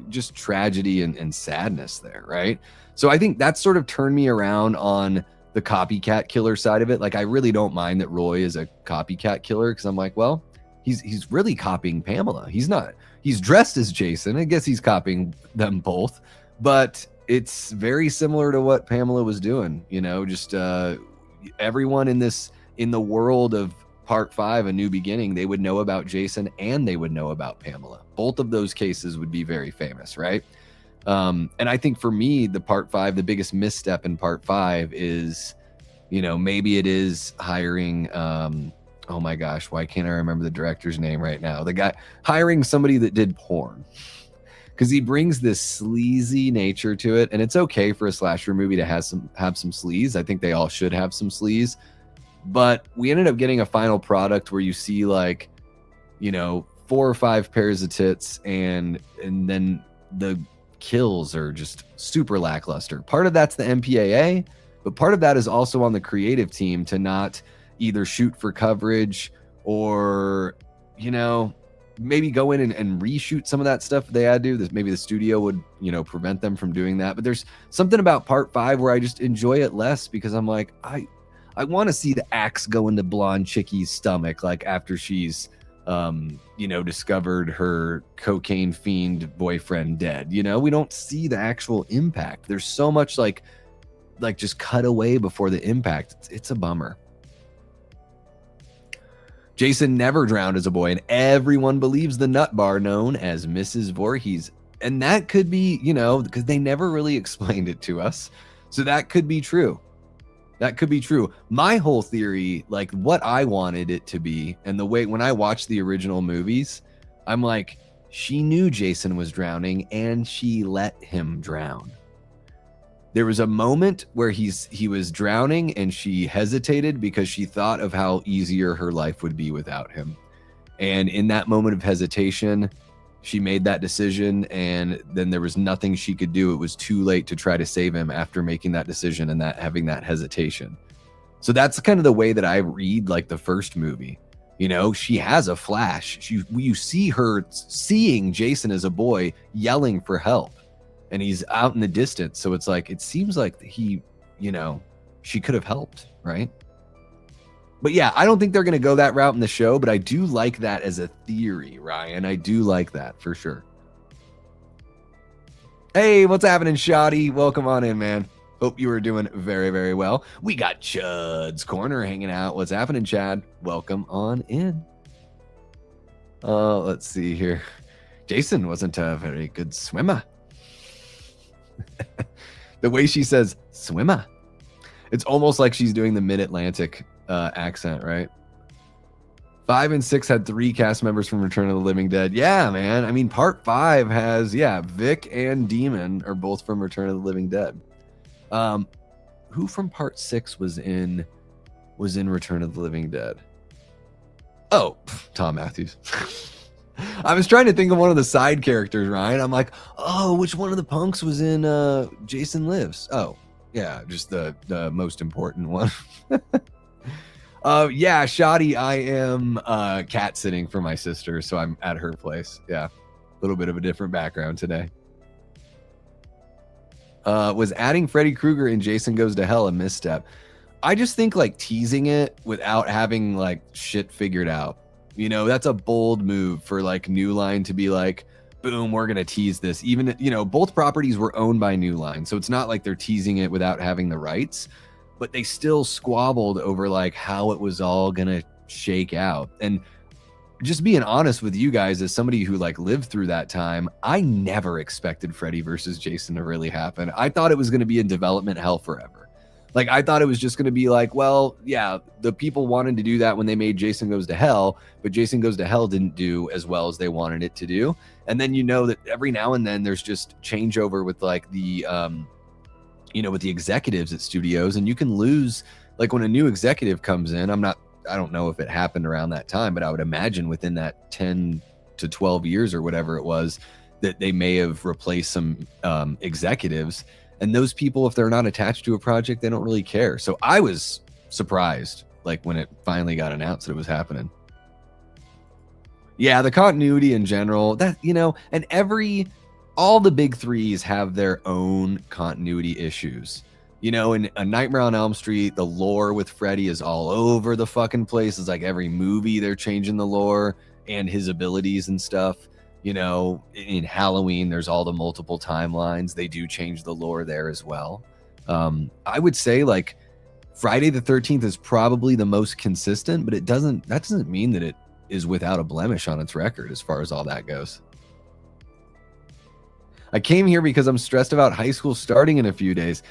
just tragedy and sadness there, right? So I think that sort of turned me around on the copycat killer side of it. Like, I really don't mind that Roy is a copycat killer, because I'm like, well, he's really copying Pamela. He's dressed as Jason. I guess he's copying them both, but it's very similar to what Pamela was doing. Just everyone in the world of part 5, A New Beginning, they would know about Jason and they would know about Pamela. Both of those cases would be very famous, right? And I think for me, the part 5, the biggest misstep in part 5 is, maybe it is hiring, oh my gosh, why can't I remember the director's name right now? The guy hiring somebody that did porn, because he brings this sleazy nature to it. And it's okay for a slasher movie to have some sleaze. I think they all should have some sleaze. But we ended up getting a final product where you see 4 or 5 pairs of tits, and then the kills are just super lackluster. Part of that's the MPAA, but part of that is also on the creative team to not either shoot for coverage or, maybe go in and reshoot some of that stuff they had to. Maybe the studio would, prevent them from doing that. But there's something about part 5 where I just enjoy it less, because I'm like, I want to see the axe go into blonde chickie's stomach, like after she's, discovered her cocaine fiend boyfriend dead. We don't see the actual impact. There's so much like just cut away before the impact. It's a bummer. Jason never drowned as a boy, and everyone believes the nut bar known as Mrs. Voorhees. And that could be, because they never really explained it to us. So that could be true. That could be true. My whole theory, like what I wanted it to be, and the way when I watched the original movies, I'm like, she knew Jason was drowning and she let him drown. There was a moment where he was drowning and she hesitated because she thought of how easier her life would be without him. And in that moment of hesitation, she made that decision, and then there was nothing she could do. It was too late to try to save him after making that decision and having that hesitation. So that's kind of the way that I read the first movie. She has a flash. You see her seeing Jason as a boy yelling for help, and he's out in the distance. So it's like, it seems like he, she could have helped, right? But yeah, I don't think they're going to go that route in the show, but I do like that as a theory, Ryan. I do like that for sure. Hey, what's happening, Shoddy? Welcome on in, man. Hope you are doing very, very well. We got Chud's Corner hanging out. What's happening, Chad? Welcome on in. Let's see here. Jason wasn't a very good swimmer. The way she says swimmer, it's almost like she's doing the mid-Atlantic accent, right? 5 and 6 had 3 cast members from Return of the Living Dead. Yeah, man. I mean, part 5 has, Vic and Demon are both from Return of the Living Dead. Who from part 6 was in Return of the Living Dead? Oh, Tom Matthews. I was trying to think of one of the side characters, Ryan. I'm like, oh, which one of the punks was in Jason Lives? Oh, yeah, just the most important one. Yeah, Shoddy, I am cat sitting for my sister, so I'm at her place. Yeah, a little bit of a different background today. Was adding Freddy Krueger in Jason Goes to Hell a misstep? I just think teasing it without having shit figured out. That's a bold move for New Line to be like, boom, we're going to tease this. Even, you know, both properties were owned by New Line. So it's not like they're teasing it without having the rights, but they still squabbled over like how it was all going to shake out. And just being honest with you guys, as somebody who like lived through that time, I never expected Freddy versus Jason to really happen. I thought it was going to be in development hell forever. Like, I thought it was just going to be like, well, yeah, the people wanted to do that when they made Jason Goes to Hell, but Jason Goes to Hell didn't do as well as they wanted it to do. And then, you know, that every now and then there's just changeover with like the, you know, with the executives at studios, and you can lose, like when a new executive comes in, I don't know if it happened around that time, but I would imagine within that 10 to 12 years or whatever it was, that they may have replaced some executives. And those people, if they're not attached to a project, they don't really care. So I was surprised, like when it finally got announced that it was happening. Yeah, the continuity in general, that, you know, and all the big threes have their own continuity issues. You know, in A Nightmare on Elm Street, the lore with Freddy is all over the fucking place. It's like every movie they're changing the lore and his abilities and stuff. You know, in Halloween, there's all the multiple timelines. They do change the lore there as well. I would say like Friday the 13th is probably the most consistent, but that doesn't mean that it is without a blemish on its record as far as all that goes. I came here because I'm stressed about high school starting in a few days.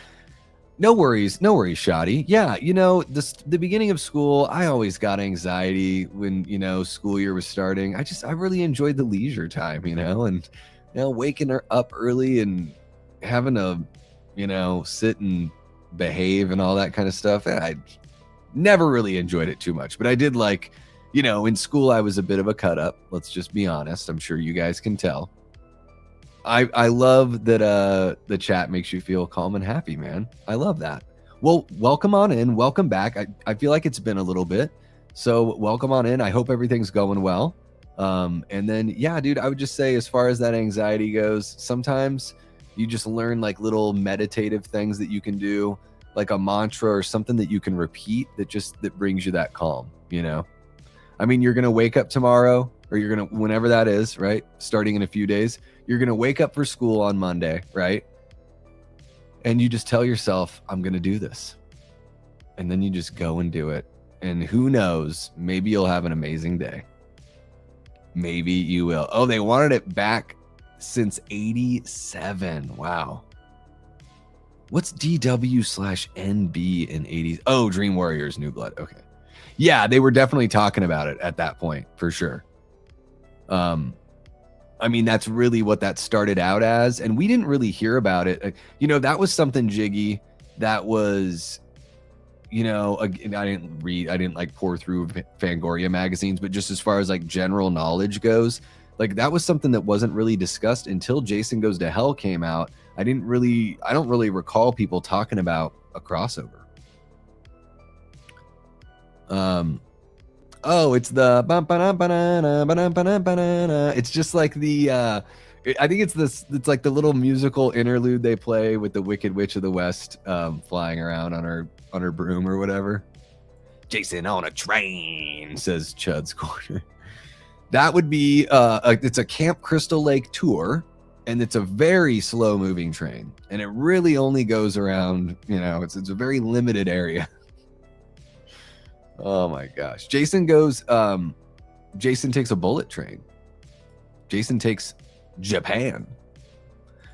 No worries, Shoddy. Yeah, you know, the beginning of school, I always got anxiety when, you know, school year was starting. I really enjoyed the leisure time, you know, and, you know, waking her up early and having to, you know, sit and behave and all that kind of stuff. I never really enjoyed it too much, but I did like, you know, in school, I was a bit of a cut up. Let's just be honest. I'm sure you guys can tell. I love that the chat makes you feel calm and happy, man. I love that. Well, welcome on in. Welcome back. I feel like it's been a little bit. So welcome on in. I hope everything's going well. And then, yeah, dude, I would just say as far as that anxiety goes, sometimes you just learn like little meditative things that you can do, like a mantra or something that you can repeat that brings you that calm, you know? I mean, you're going to wake up tomorrow, or you're going to, whenever that is, right? Starting in a few days, you're going to wake up for school on Monday, right? And you just tell yourself, I'm going to do this. And then you just go and do it. And who knows, maybe you'll have an amazing day. Maybe you will. Oh, they wanted it back since 87. Wow. What's DW/NB in 80s? Oh, Dream Warriors, New Blood. Okay. Yeah, they were definitely talking about it at that point, for sure. I mean, that's really what that started out as. And we didn't really hear about it. You know, that was something, Jiggy, that was, you know, I didn't like pour through Fangoria magazines, but just as far as like general knowledge goes, like that was something that wasn't really discussed until Jason Goes to Hell came out. I don't really recall people talking about a crossover. Oh, it's the it's just like the I think it's like the little musical interlude they play with the Wicked Witch of the West flying around on her broom or whatever. Jason on a train, says Chud's Corner. That would be it's a Camp Crystal Lake tour, and it's a very slow moving train, and it really only goes around, you know, it's a very limited area. Oh my gosh. Jason takes a bullet train. Jason takes Japan.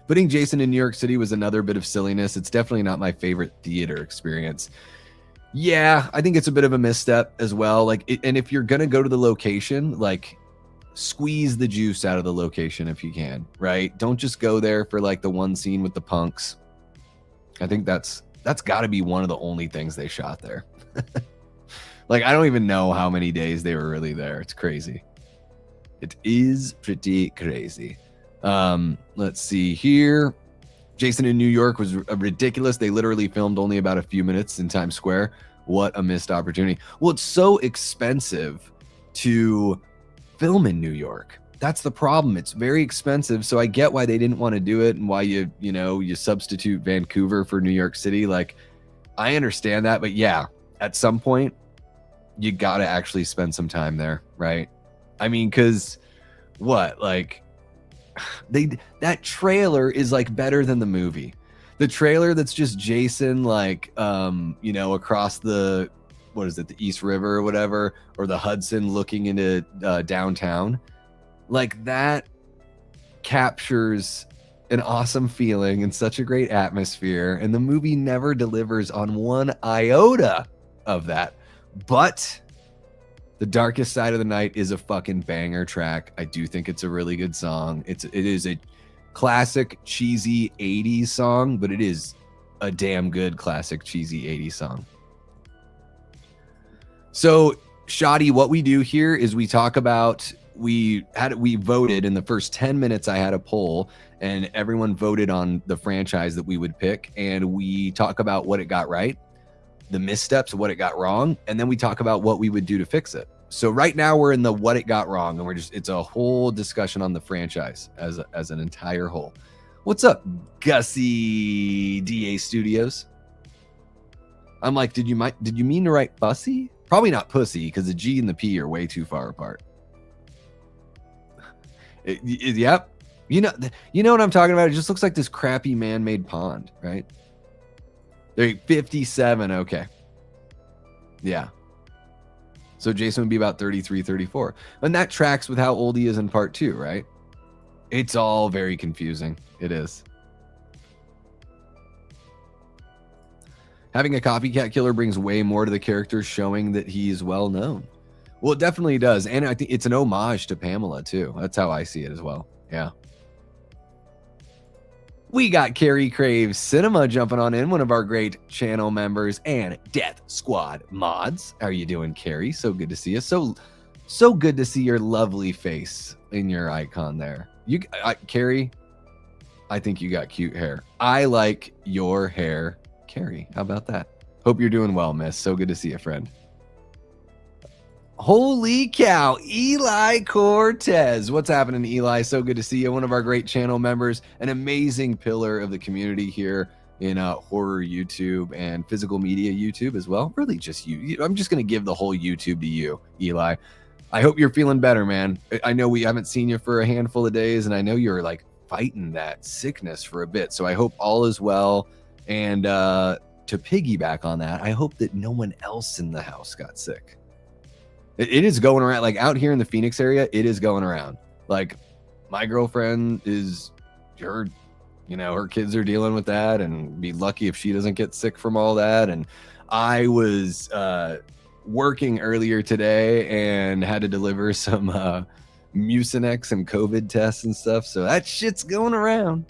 Putting Jason in New York City was another bit of silliness. It's definitely not my favorite theater experience. Yeah, I think it's a bit of a misstep as well. Like, and if you're going to go to the location, like squeeze the juice out of the location if you can, right? Don't just go there for like the one scene with the punks. I think that's got to be one of the only things they shot there. Like, I don't even know how many days they were really there. It's crazy. It is pretty crazy. Let's see here. Jason in New York was ridiculous. They literally filmed only about a few minutes in Times Square. What a missed opportunity. Well, it's so expensive to film in New York. That's the problem. It's very expensive. So I get why they didn't want to do it and why you substitute Vancouver for New York City. Like, I understand that, but yeah, at some point, you got to actually spend some time there, right? I mean, because what, like, that trailer is like better than the movie. The trailer that's just Jason like across the the East River or whatever, or the Hudson looking into downtown, like that captures an awesome feeling and such a great atmosphere, and the movie never delivers on one iota of that. But The Darkest Side of the Night is a fucking banger track. I do think it's a really good song. It is a classic cheesy 80s song, but it is a damn good classic cheesy 80s song. So, Shoddy, what we do here is we talk about, we voted in the first 10 minutes. I had a poll and everyone voted on the franchise that we would pick, and we talk about what it got right, the missteps, what it got wrong, and then we talk about what we would do to fix it. So right now we're in the what it got wrong, and it's a whole discussion on the franchise as an entire whole. What's up, Gussie DA Studios? I'm like, did you mean to write fussy? Probably not pussy, because the G and the P are way too far apart. Yep. You know what I'm talking about? It just looks like this crappy man-made pond, right? They're 57. Okay. Yeah. So Jason would be about 33, 34. And that tracks with how old he is in part 2, right? It's all very confusing. It is. Having a copycat killer brings way more to the character, showing that he's well known. Well, it definitely does. And I think it's an homage to Pamela, too. That's how I see it as well. Yeah. We got Carrie Craves Cinema jumping on in, one of our great channel members and Death Squad mods. How are you doing, Carrie? So good to see you. So good to see your lovely face in your icon there. Carrie, I think you got cute hair. I like your hair, Carrie. How about that? Hope you're doing well, miss. So good to see you, friend. Holy cow, Eli Cortez. What's happening, Eli? So good to see you. One of our great channel members, an amazing pillar of the community here in horror YouTube and physical media YouTube as well. Really just you. I'm just going to give the whole YouTube to you, Eli. I hope you're feeling better, man. I know we haven't seen you for a handful of days, and I know you're like fighting that sickness for a bit. So I hope all is well. And to piggyback on that, I hope that no one else in the house got sick. It is going around, like out here in the Phoenix area, it is going around. Like my girlfriend is, her kids are dealing with that, and be lucky if she doesn't get sick from all that. And I was working earlier today and had to deliver some Mucinex and COVID tests and stuff. So that shit's going around.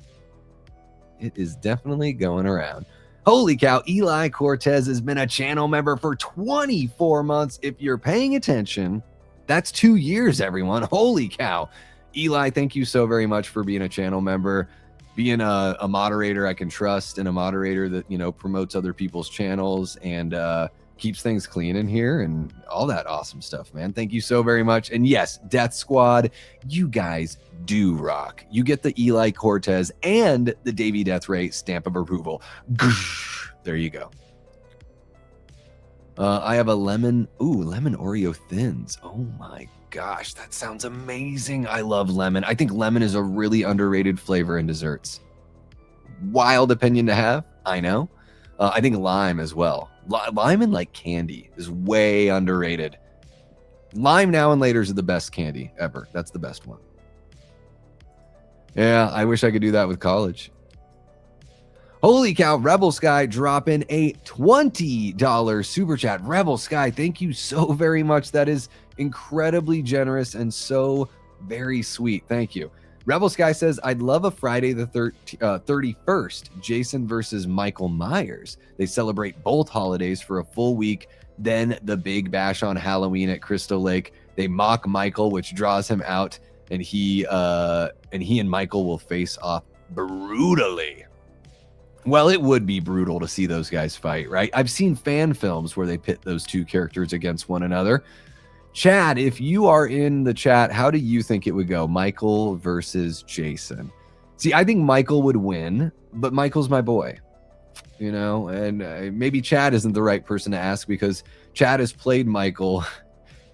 It is definitely going around. Holy cow, Eli Cortez has been a channel member for 24 months. If you're paying attention, that's 2 years, everyone. Holy cow. Eli, thank you so very much for being a channel member, being a moderator I can trust, and a moderator that, promotes other people's channels and keeps things clean in here and all that awesome stuff, man. Thank you so very much. And yes, Death Squad, you guys do rock. You get the Eli Cortez and the Davey Death Ray stamp of approval. There you go. I have a lemon Oreo thins. Oh my gosh, that sounds amazing. I love lemon. I think lemon is a really underrated flavor in desserts. Wild opinion to have, I know. I think lime as well. Lime and like candy is way underrated. Lime now and later is the best candy ever. That's the best one. Yeah, I wish I could do that with college. Holy cow, Rebel Sky dropping a $20 super chat. Rebel Sky, thank you so very much. That is incredibly generous and so very sweet. Thank you. Rebel Sky says, I'd love a Friday the 31st, Jason versus Michael Myers. They celebrate both holidays for a full week, then the big bash on Halloween at Crystal Lake. They mock Michael, which draws him out, and he and Michael will face off brutally. Well, it would be brutal to see those guys fight, right? I've seen fan films where they pit those two characters against one another. Chad, if you are in the chat, how do you think it would go? Michael versus Jason. See, I think Michael would win, but Michael's my boy, and maybe Chad isn't the right person to ask because Chad has played Michael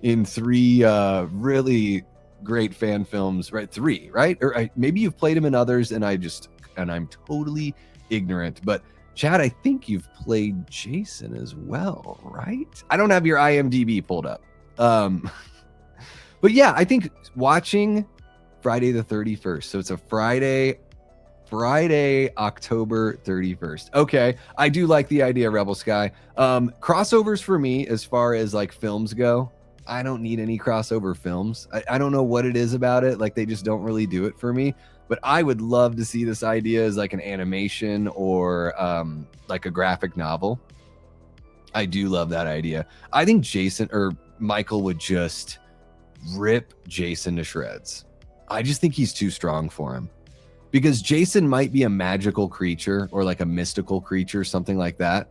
in 3 really great fan films, right? 3, right? Or maybe you've played him in others, and I'm totally ignorant. But Chad, I think you've played Jason as well, right? I don't have your IMDb pulled up. But yeah, I think watching Friday the 31st. So it's a Friday, October 31st. Okay, I do like the idea, Rebel Sky. Crossovers for me, as far as like films go, I don't need any crossover films. I don't know what it is about it. Like, they just don't really do it for me. But I would love to see this idea as like an animation or like a graphic novel. I do love that idea. I think Jason or Michael would just rip Jason to shreds. I just think he's too strong for him. Because Jason might be a magical creature or like a mystical creature, something like that.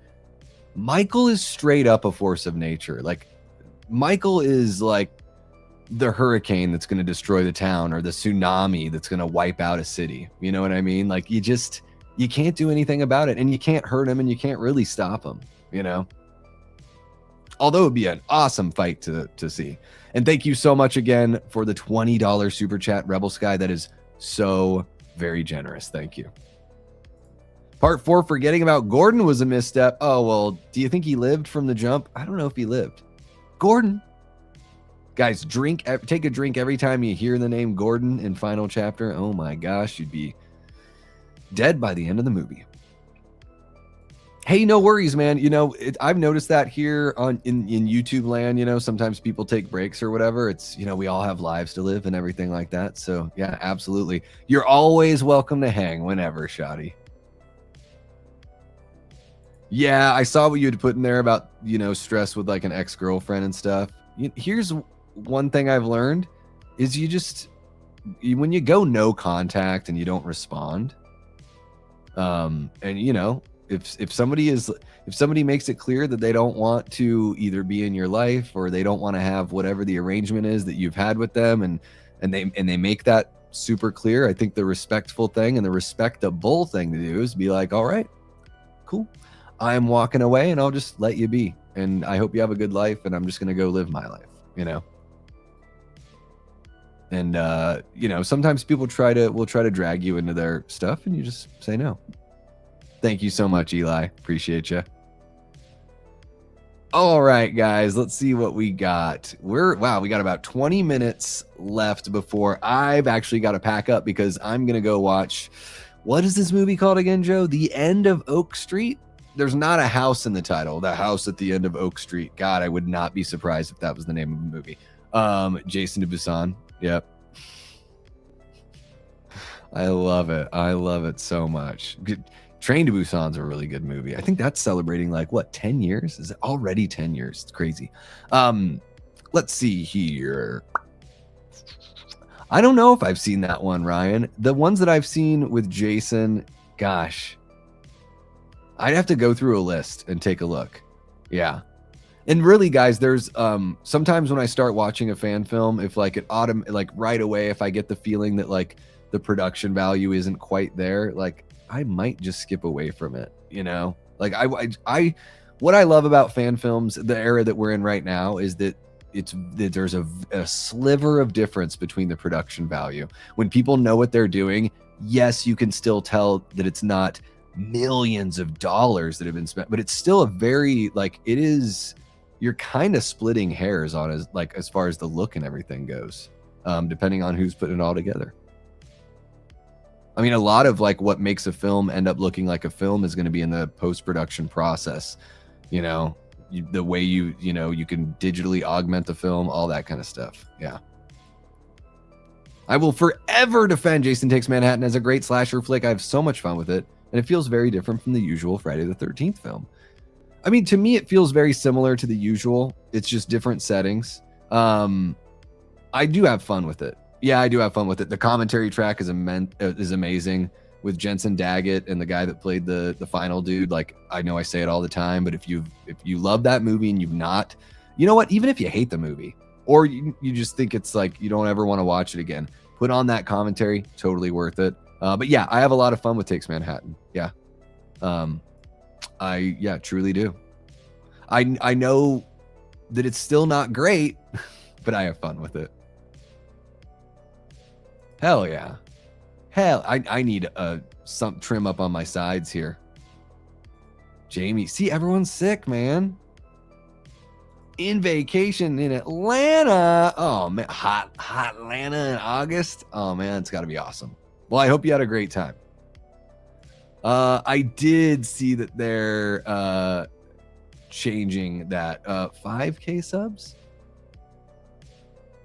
Michael is straight up a force of nature. Like, Michael is like the hurricane that's going to destroy the town, or the tsunami that's going to wipe out a city. You know what I mean? Like, you can't do anything about it, and you can't hurt him, and you can't really stop him, you know? Although it'd be an awesome fight to see. And thank you so much again for the $20 super chat, Rebel Sky. That is so very generous. Thank you. Part 4, forgetting about Gordon was a misstep. Oh, well, do you think he lived from the jump? I don't know if he lived. Gordon. Guys, take a drink every time you hear the name Gordon in final chapter. Oh my gosh, you'd be dead by the end of the movie. Hey, no worries, man. You know, I've noticed that here in YouTube land, you know, sometimes people take breaks or whatever. It's, you know, we all have lives to live and everything like that. So yeah, absolutely. You're always welcome to hang whenever, Shoddy. Yeah, I saw what you had put in there about, you know, stress with like an ex-girlfriend and stuff. Here's one thing I've learned is when you go no contact and you don't respond, and you know, if somebody makes it clear that they don't want to either be in your life, or they don't want to have whatever the arrangement is that you've had with them, and they make that super clear, I think the respectful thing and the respectable thing to do is be like, all right, cool, I'm walking away and I'll just let you be. And I hope you have a good life, and I'm just going to go live my life, you know? And, you know, sometimes people will try to drag you into their stuff, and you just say no. Thank you so much, Eli. Appreciate you. All right, guys, let's see what we got. Wow, we got about 20 minutes left before I've actually got to pack up, because I'm going to go watch, what is this movie called again, Joe? The End of Oak Street? There's not a house in the title. The House at the End of Oak Street. God, I would not be surprised if that was the name of the movie. Jason to Busan. Yep. I love it. I love it so much. Train to Busan's a really good movie. I think that's celebrating like, what, 10 years? Is it already 10 years? It's crazy. Let's see here. I don't know if I've seen that one, Ryan. The ones that I've seen with Jason, gosh, I'd have to go through a list and take a look. Yeah. And really, guys, there's sometimes when I start watching a fan film, if like right away, if I get the feeling that like the production value isn't quite there, like I might just skip away from it, you know? Like what I love about fan films, the era that we're in right now, is that there's a sliver of difference between the production value. When people know what they're doing, yes, you can still tell that it's not millions of dollars that have been spent, but it's still a very, like, it is, you're kind of splitting hairs on as far as the look and everything goes, depending on who's putting it all together. I mean, a lot of like what makes a film end up looking like a film is going to be in the post-production process, you know, the way you can digitally augment the film, all that kind of stuff. Yeah. I will forever defend Jason Takes Manhattan as a great slasher flick. I have so much fun with it, and it feels very different from the usual Friday the 13th film. I mean, to me, it feels very similar to the usual. It's just different settings. I do have fun with it. Yeah, I do have fun with it. The commentary track is amazing with Jensen Daggett and the guy that played the final dude. Like, I know I say it all the time, but if you love that movie and you've not, you know what? Even if you hate the movie, or you just think it's like you don't ever want to watch it again, put on that commentary. Totally worth it. But yeah, I have a lot of fun with Takes Manhattan. Yeah. I truly do. I know that it's still not great, but I have fun with it. Hell yeah. Hell, I need some trim up on my sides here. Jamie, see, everyone's sick, man. In vacation in Atlanta. Oh man, hot Atlanta in August. Oh man, it's got to be awesome. Well, I hope you had a great time. I did see that they're changing that 5K subs.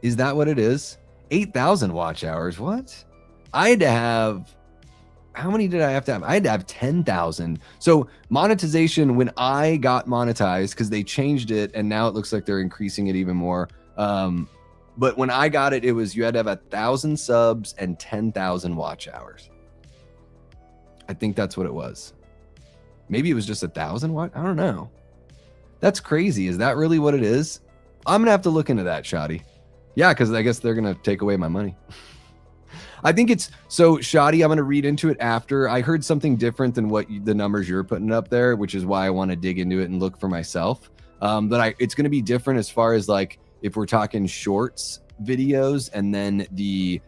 Is that what it is? 8,000 watch hours. What? I had to have, how many did I have to have? I had to have 10,000. So monetization, when I got monetized, because they changed it and now it looks like they're increasing it even more. But when I got it, it was you had to have 1,000 subs and 10,000 watch hours. I think that's what it was. Maybe it was just 1,000 watch. I don't know. That's crazy. Is that really what it is? I'm gonna have to look into that, Shoddy. Yeah, because I guess they're gonna take away my money. I think it's so Shoddy. I'm going to read into it after. I heard something different than what the numbers you're putting up there, which is why I want to dig into it and look for myself. But it's going to be different as far as like if we're talking shorts videos and then the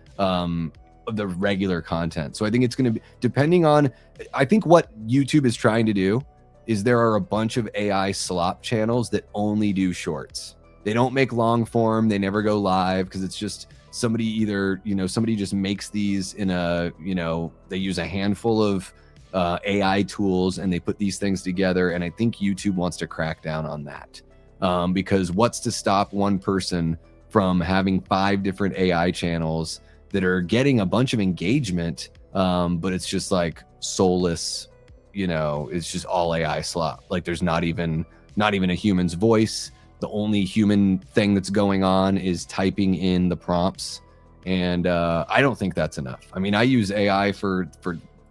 regular content. So I think it's going to be depending on. I think what YouTube is trying to do is there are a bunch of AI slop channels that only do shorts. They don't make long form. They never go live because it's just. Somebody either, somebody just makes these in a, they use a handful of AI tools and they put these things together. And I think YouTube wants to crack down on that because what's to stop one person from having 5 different AI channels that are getting a bunch of engagement, but it's just like soulless, it's just all AI slop. Like there's not even a human's voice. The only human thing that's going on is typing in the prompts. And I don't think that's enough. I mean, I use AI for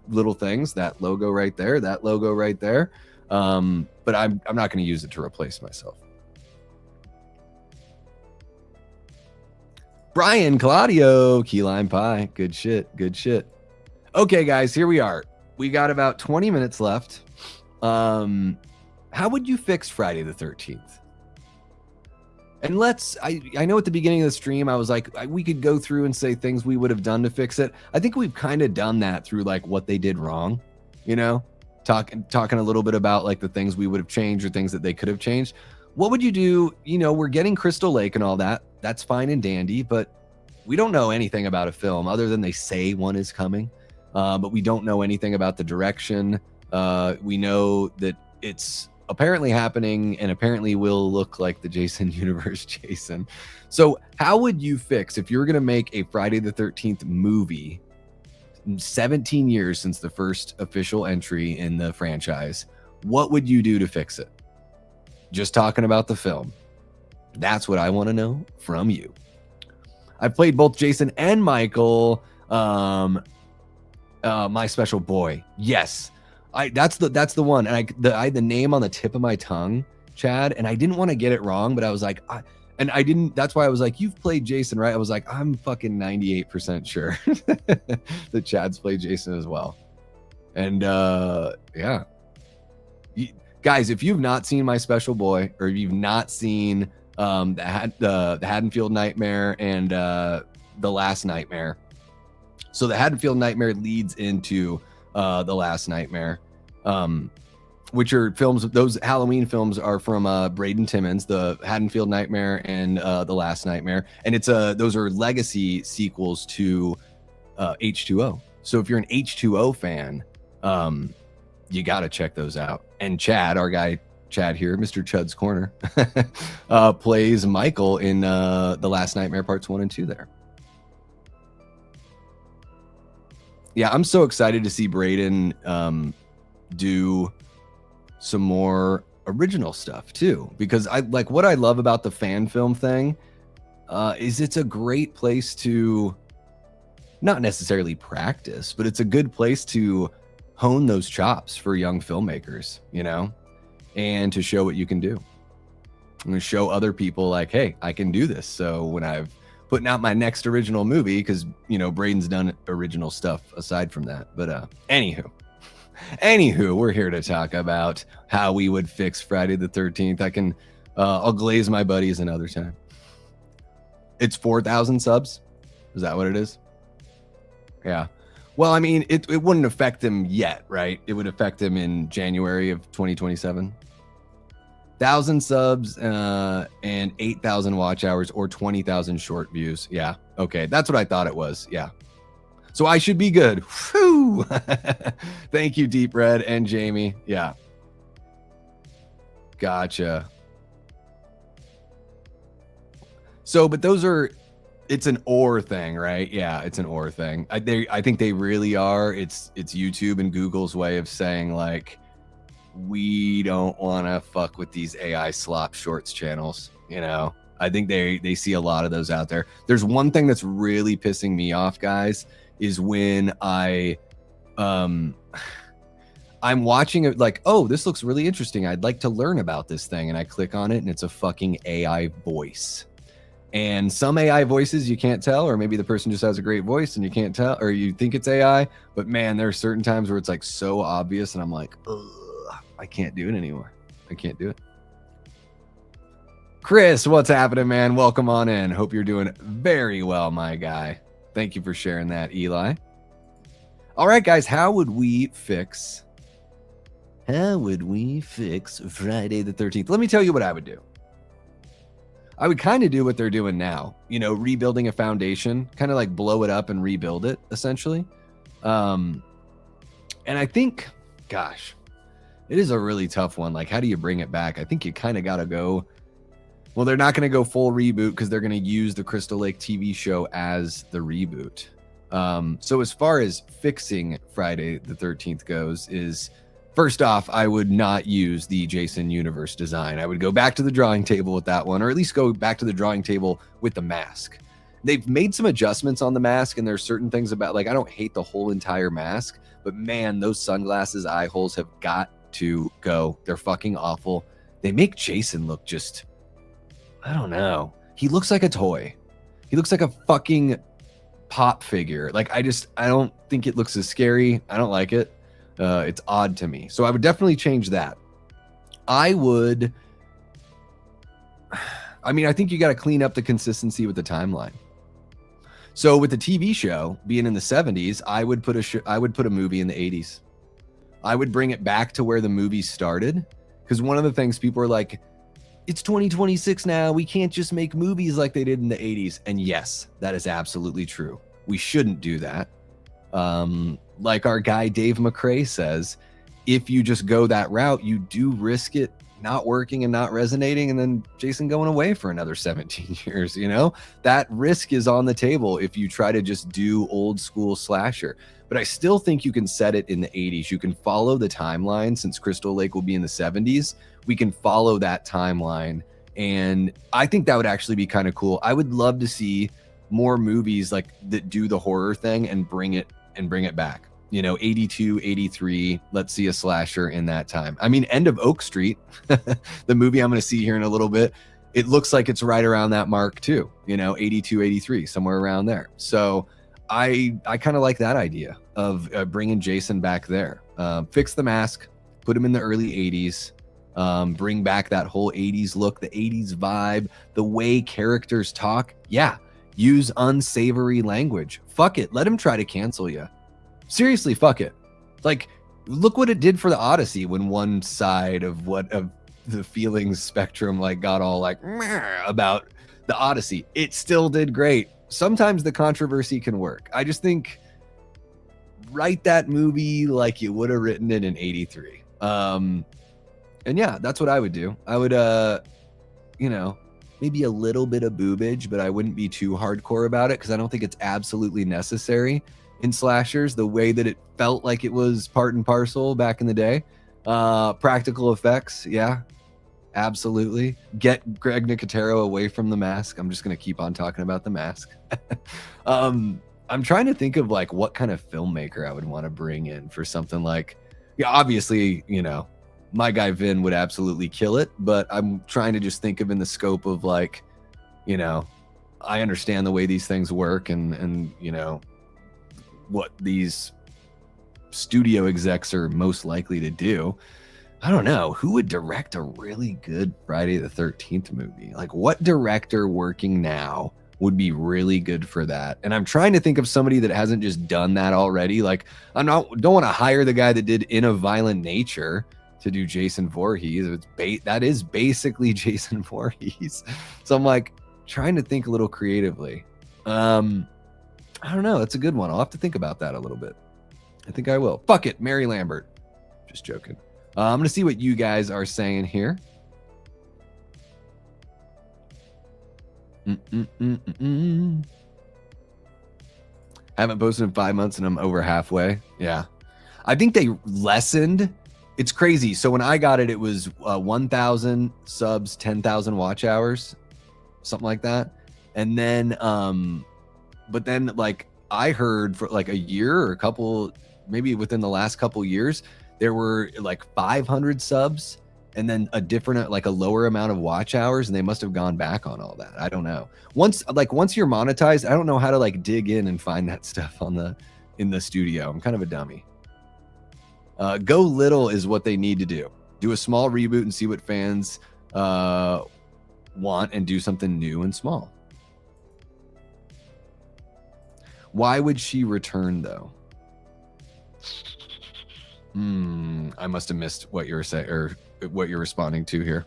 little things, that logo right there, that logo right there. But I'm not going to use it to replace myself. Brian, Claudio, key lime pie. Good shit. Good shit. Okay, guys, here we are. We got about 20 minutes left. How would you fix Friday the 13th? And I know at the beginning of the stream, I was like, we could go through and say things we would have done to fix it. I think we've kind of done that through like what they did wrong, talking a little bit about like the things we would have changed or things that they could have changed. What would you do? We're getting Crystal Lake and all that. That's fine and dandy, but we don't know anything about a film other than they say one is coming. But we don't know anything about the direction. We know that it's apparently happening and apparently will look like the Jason universe Jason. So how would you fix if you were going to make a Friday the 13th movie 17 years since the first official entry in the franchise? What would you do to fix it? Just talking about the film. That's what I want to know from you. I've played both Jason and Michael. My special boy. Yes. That's the one. And I had the name on the tip of my tongue, Chad, and I didn't want to get it wrong, but I was like, that's why I was like, you've played Jason, right? I was like, I'm fucking 98% sure that Chad's played Jason as well. And yeah. Guys, if you've not seen My Special Boy, or you've not seen the Haddonfield Nightmare and The Last Nightmare. So the Haddonfield Nightmare leads into The Last Nightmare, which are films. Those Halloween films are from Braden Timmons, the Haddonfield Nightmare and The Last Nightmare, and those are legacy sequels to H2O. So if you're an H2O fan, you got to check those out. And Chad, our guy Chad here, Mr. Chud's Corner, plays Michael in The Last Nightmare Parts 1 and 2 there. Yeah, I'm so excited to see Braden do some more original stuff too, because what I love about the fan film thing is it's a great place to not necessarily practice, but it's a good place to hone those chops for young filmmakers, and to show what you can do. I'm going to show other people like, hey, I can do this. So when I've putting out my next original movie, because Braden's done original stuff aside from that, but anywho, we're here to talk about how we would fix Friday the 13th. I'll glaze my buddies another time. It's 4,000 subs. Is that what it is? Yeah. Well, I mean, it wouldn't affect him yet, right? It would affect him in January of 2027. 1,000 subs and 8,000 watch hours or 20,000 short views. Yeah. Okay. That's what I thought it was. Yeah. So I should be good. Whew. Thank you, Deep Red and Jamie. Yeah. Gotcha. So, but those are, it's an or thing, right? Yeah, it's an or thing. I think they really are. It's YouTube and Google's way of saying like, we don't want to fuck with these AI slop shorts channels. You know, I think they see a lot of those out there. There's one thing that's really pissing me off, guys, is when I'm watching it like, oh, this looks really interesting. I'd like to learn about this thing. And I click on it and it's a fucking AI voice. And some AI voices you can't tell, or maybe the person just has a great voice and you can't tell, or you think it's AI. But man, there are certain times where it's like so obvious and I'm like, ugh, I can't do it anymore. I can't do it. Chris, what's happening, man? Welcome on in. Hope you're doing very well, my guy. Thank you for sharing that, Eli. All right, guys, how would we fix Friday the 13th? Let me tell you what I would do. I would kind of do what they're doing now, you know, rebuilding a foundation, kind of like blow it up and rebuild it, essentially. And I think, gosh, it is a really tough one. Like, how do you bring it back? I think you kind of got to go. Well, they're not going to go full reboot because they're going to use the Crystal Lake TV show as the reboot. So as far as fixing Friday the 13th goes is, first off, I would not use the Jason Universe design. I would go back to the drawing table with that one, or at least go back to the drawing table with the mask. They've made some adjustments on the mask, and there's certain things about, like, I don't hate the whole entire mask, but man, those sunglasses eye holes have got to go. They're fucking awful. They make Jason look just, I don't know. He looks like a toy. He looks like a fucking pop figure. Like, I don't think it looks as scary. I don't like it. It's odd to me. So I would definitely change that. I think you got to clean up the consistency with the timeline. So with the TV show being in the 70s, I would put a movie in the 80s. I would bring it back to where the movie started. Because one of the things people are like, it's 2026 now. We can't just make movies like they did in the 80s. And yes, that is absolutely true. We shouldn't do that. Like our guy Dave McCrae says, if you just go that route, you do risk it not working and not resonating, and then Jason going away for another 17 years. You know, that risk is on the table if you try to just do old school slasher. But I still think you can set it in the 80s. You can follow the timeline. Since Crystal Lake will be in the 70s, we can follow that timeline, and I think that would actually be kind of cool. I would love to see more movies like that do the horror thing and bring it back. You know, 82, 83, let's see a slasher in that time. I mean, End of Oak Street, the movie I'm going to see here in a little bit, it looks like it's right around that mark too, you know, 82, 83, somewhere around there. So I kind of like that idea of bringing Jason back there. Fix the mask, put him in the early 80s, bring back that whole 80s look, the 80s vibe, the way characters talk. Yeah, use unsavory language. Fuck it, let him try to cancel you. Seriously, fuck it. Like, look what it did for the Odyssey when one side of the feelings spectrum like got all like about the Odyssey. It still did great. Sometimes the controversy can work. I just think write that movie like you would have written it in 83. And yeah, that's what I would do. I would you know, maybe a little bit of boobage, but I wouldn't be too hardcore about it because I don't think it's absolutely necessary in slashers the way that it felt like it was part and parcel back in the day. Practical effects, yeah, absolutely. Get Greg Nicotero away from the mask. I'm just going to keep on talking about the mask. I'm trying to think of like what kind of filmmaker I would want to bring in for something like, yeah, obviously, you know, my guy Vin would absolutely kill it, but I'm trying to just think of in the scope of like, you know, I understand the way these things work and you know, what these studio execs are most likely to do. I don't know who would direct a really good Friday the 13th movie. Like, what director working now would be really good for that. And I'm trying to think of somebody that hasn't just done that already. Like, don't want to hire the guy that did In a Violent Nature to do Jason Voorhees. That is basically Jason Voorhees. So I'm like trying to think a little creatively. I don't know. That's a good one. I'll have to think about that a little bit. I think I will. Fuck it, Mary Lambert. Just joking. I'm gonna see what you guys are saying here. Haven't posted in 5 months and I'm over halfway. Yeah, I think they lessened. It's crazy. So when I got it, it was 1,000 subs, 10,000 watch hours, something like that. And then, but then like I heard for like a year or a couple, maybe within the last couple years, there were like 500 subs and then a different, like a lower amount of watch hours, and they must have gone back on all that. I don't know. Once you're monetized, I don't know how to like dig in and find that stuff in the studio. I'm kind of a dummy. Go little is what they need to do. Do a small reboot and see what fans want, and do something new and small. Why would she return though? I must have missed what you're saying or what you're responding to here.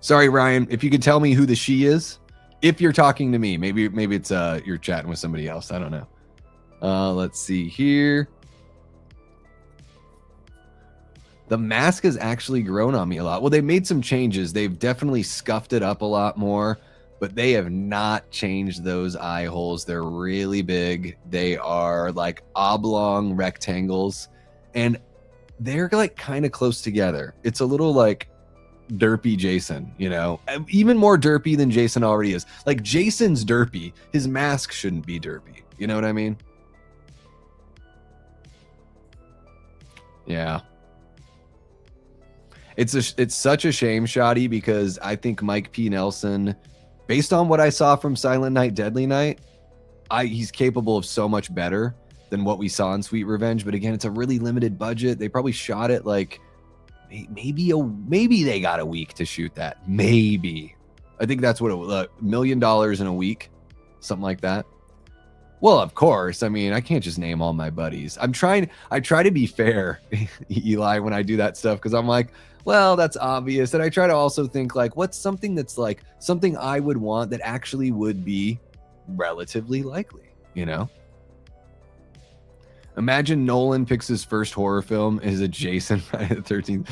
Sorry, Ryan. If you could tell me who the she is, if you're talking to me, maybe it's you're chatting with somebody else. I don't know. Let's see here. The mask has actually grown on me a lot. Well, they made some changes. They've definitely scuffed it up a lot more, but they have not changed those eye holes. They're really big. They are like oblong rectangles, and they're like kind of close together. It's a little like derpy Jason, you know, even more derpy than Jason already is. Like Jason's derpy. His mask shouldn't be derpy. You know what I mean? Yeah. It's such a shame, Shoddy, because I think Mike P. Nelson, based on what I saw from Silent Night, Deadly Night, he's capable of so much better than what we saw in Sweet Revenge. But again, it's a really limited budget. They probably shot it like maybe they got a week to shoot that. Maybe. I think that's what it was, $1 million in a week, something like that. Well, of course. I mean, I can't just name all my buddies. I try to be fair, Eli, when I do that stuff, because I'm like, well, that's obvious. And I try to also think like, what's something that's like something I would want that actually would be relatively likely, you know? Imagine Nolan picks his first horror film as a Jason Friday the 13th.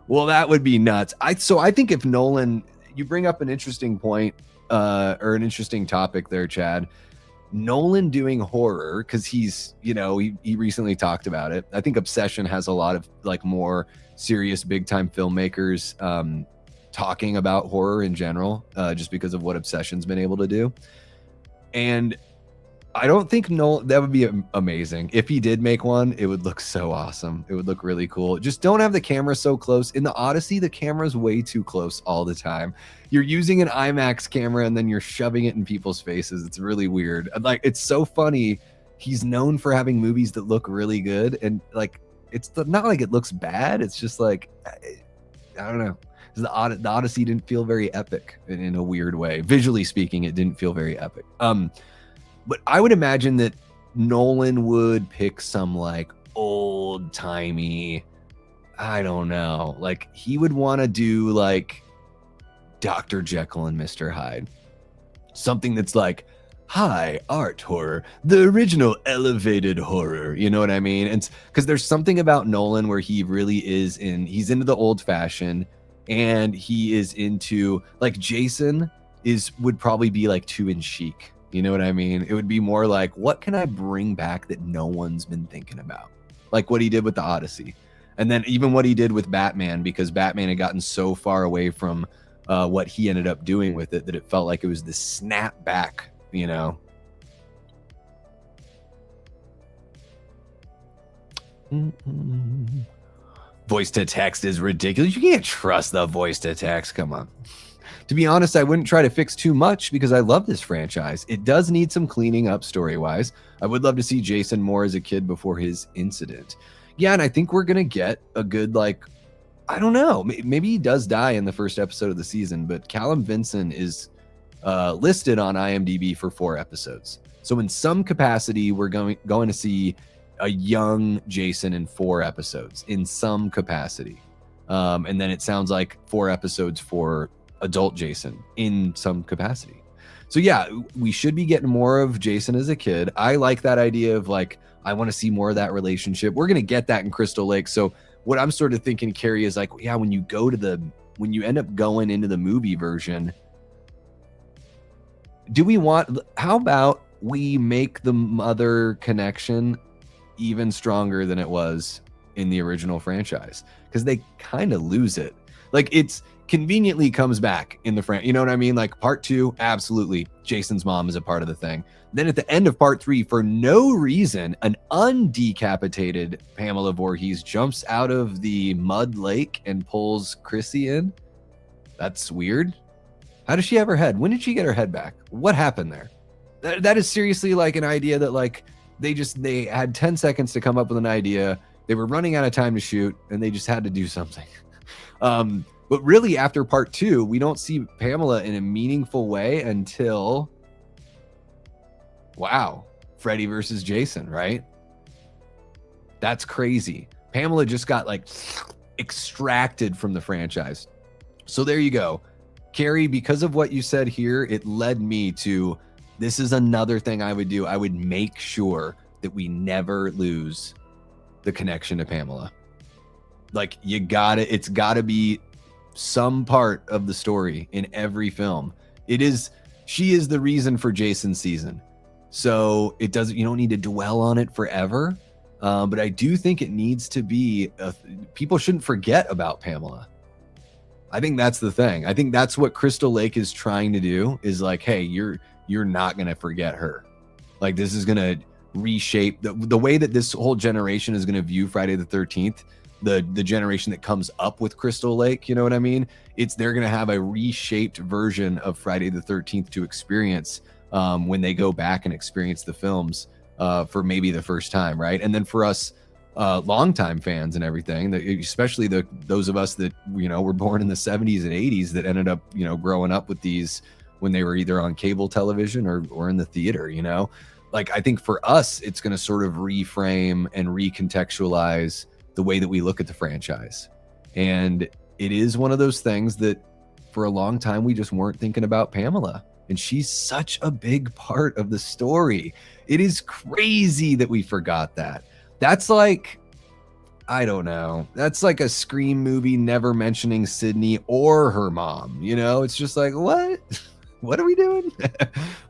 Well, that would be nuts. I think if Nolan, you bring up an interesting point or an interesting topic there, Chad. Nolan doing horror, because he's, you know, he recently talked about it. I think Obsession has a lot of like more serious big time filmmakers talking about horror in general, just because of what Obsession's been able to do. And I don't think Nolan, that would be amazing. If he did make one, it would look so awesome. It would look really cool. Just don't have the camera so close. In the Odyssey, the camera's way too close all the time. You're using an IMAX camera and then you're shoving it in people's faces. It's really weird. Like, it's so funny. He's known for having movies that look really good, and like, it's not like it looks bad. It's just like, I don't know. The Odyssey didn't feel very epic in a weird way. Visually speaking, it didn't feel very epic. But I would imagine that Nolan would pick some like old timey, I don't know, like he would want to do like Dr. Jekyll and Mr. Hyde. Something that's like high art horror, the original elevated horror, you know what I mean? And because there's something about Nolan where he really is he's into the old fashioned, and he is into like Jason would probably be like too in chic. You know what I mean? It would be more like, what can I bring back that no one's been thinking about? Like what he did with the Odyssey. And then even what he did with Batman, because Batman had gotten so far away from what he ended up doing with it that it felt like it was the snap back, you know? Voice to text is ridiculous. You can't trust the voice to text. Come on. To be honest, I wouldn't try to fix too much because I love this franchise. It does need some cleaning up story-wise. I would love to see Jason more as a kid before his incident. Yeah, and I think we're going to get a good, like, I don't know. Maybe he does die in the first episode of the season, but Callum Vinson is listed on IMDb for 4 episodes. So in some capacity, we're going to see a young Jason in 4 episodes in some capacity. And then it sounds like 4 episodes for adult Jason in some capacity. So yeah, we should be getting more of Jason as a kid. I like that idea of like, I want to see more of that relationship. We're going to get that in Crystal Lake. So what I'm sort of thinking, Carrie, is like, yeah, when you end up going into the movie version, how about we make the mother connection even stronger than it was in the original franchise? Because they kind of lose it. Like, it's conveniently comes back in the you know what I mean? Like, part 2, absolutely, Jason's mom is a part of the thing. Then at the end of part 3, for no reason, an undecapitated Pamela Voorhees jumps out of the mud lake and pulls Chrissy in. That's weird. How does she have her head? When did she get her head back? What happened there? That is seriously like an idea that like they had 10 seconds to come up with an idea. They were running out of time to shoot and they just had to do something. But really after part 2, we don't see Pamela in a meaningful way until, wow, Freddy versus Jason, right? That's crazy. Pamela just got like extracted from the franchise. So there you go. Carrie, because of what you said here, it led me to, this is another thing I would do. I would make sure that we never lose the connection to Pamela. Like, it's gotta be some part of the story in every film. She is the reason for Jason's season. So you don't need to dwell on it forever. But I do think it needs to be, people shouldn't forget about Pamela. I think that's the thing. I think that's what Crystal Lake is trying to do, is like, hey, you're not going to forget her. Like, this is going to reshape the way that this whole generation is going to view Friday the 13th, the generation that comes up with Crystal Lake, you know what I mean? They're going to have a reshaped version of Friday the 13th to experience when they go back and experience the films for maybe the first time, right? And then for us, longtime fans and everything, especially those of us that were born in the 70s and 80s that ended up growing up with these when they were either on cable television or in the theater. Like, I think for us it's going to sort of reframe and recontextualize the way that we look at the franchise. And it is one of those things that for a long time we just weren't thinking about Pamela, and she's such a big part of the story. It is crazy that we forgot that. That's like, I don't know. That's like a Scream movie never mentioning Sydney or her mom. It's just like, what? What are we doing?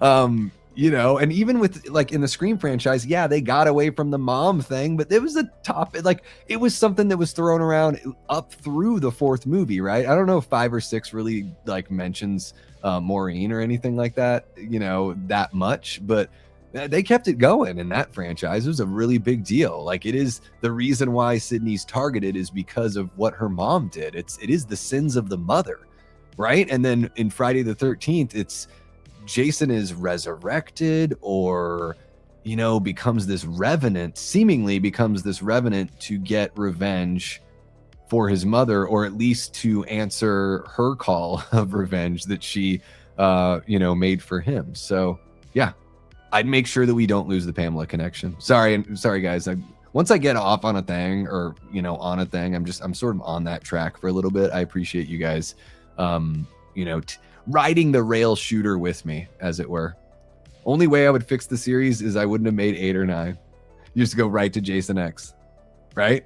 And even with like in the Scream franchise, yeah, they got away from the mom thing, but it was a topic, like it was something that was thrown around up through the 4th movie, right? I don't know if 5 or 6 really like mentions Maureen or anything like that, that much, but they kept it going in that franchise. It was a really big deal. Like, it is the reason why Sydney's targeted is because of what her mom did. It is the sins of the mother, right? And then in Friday the 13th, it's Jason is resurrected or, becomes this revenant, seemingly becomes this revenant to get revenge for his mother, or at least to answer her call of revenge that she, made for him. So yeah, I'd make sure that we don't lose the Pamela connection. Sorry guys. Once I get off on a thing or, on a thing, I'm sort of on that track for a little bit. I appreciate you guys, riding the rail shooter with me, as it were. Only way I would fix the series is I wouldn't have made 8 or 9. You just go right to Jason X, right?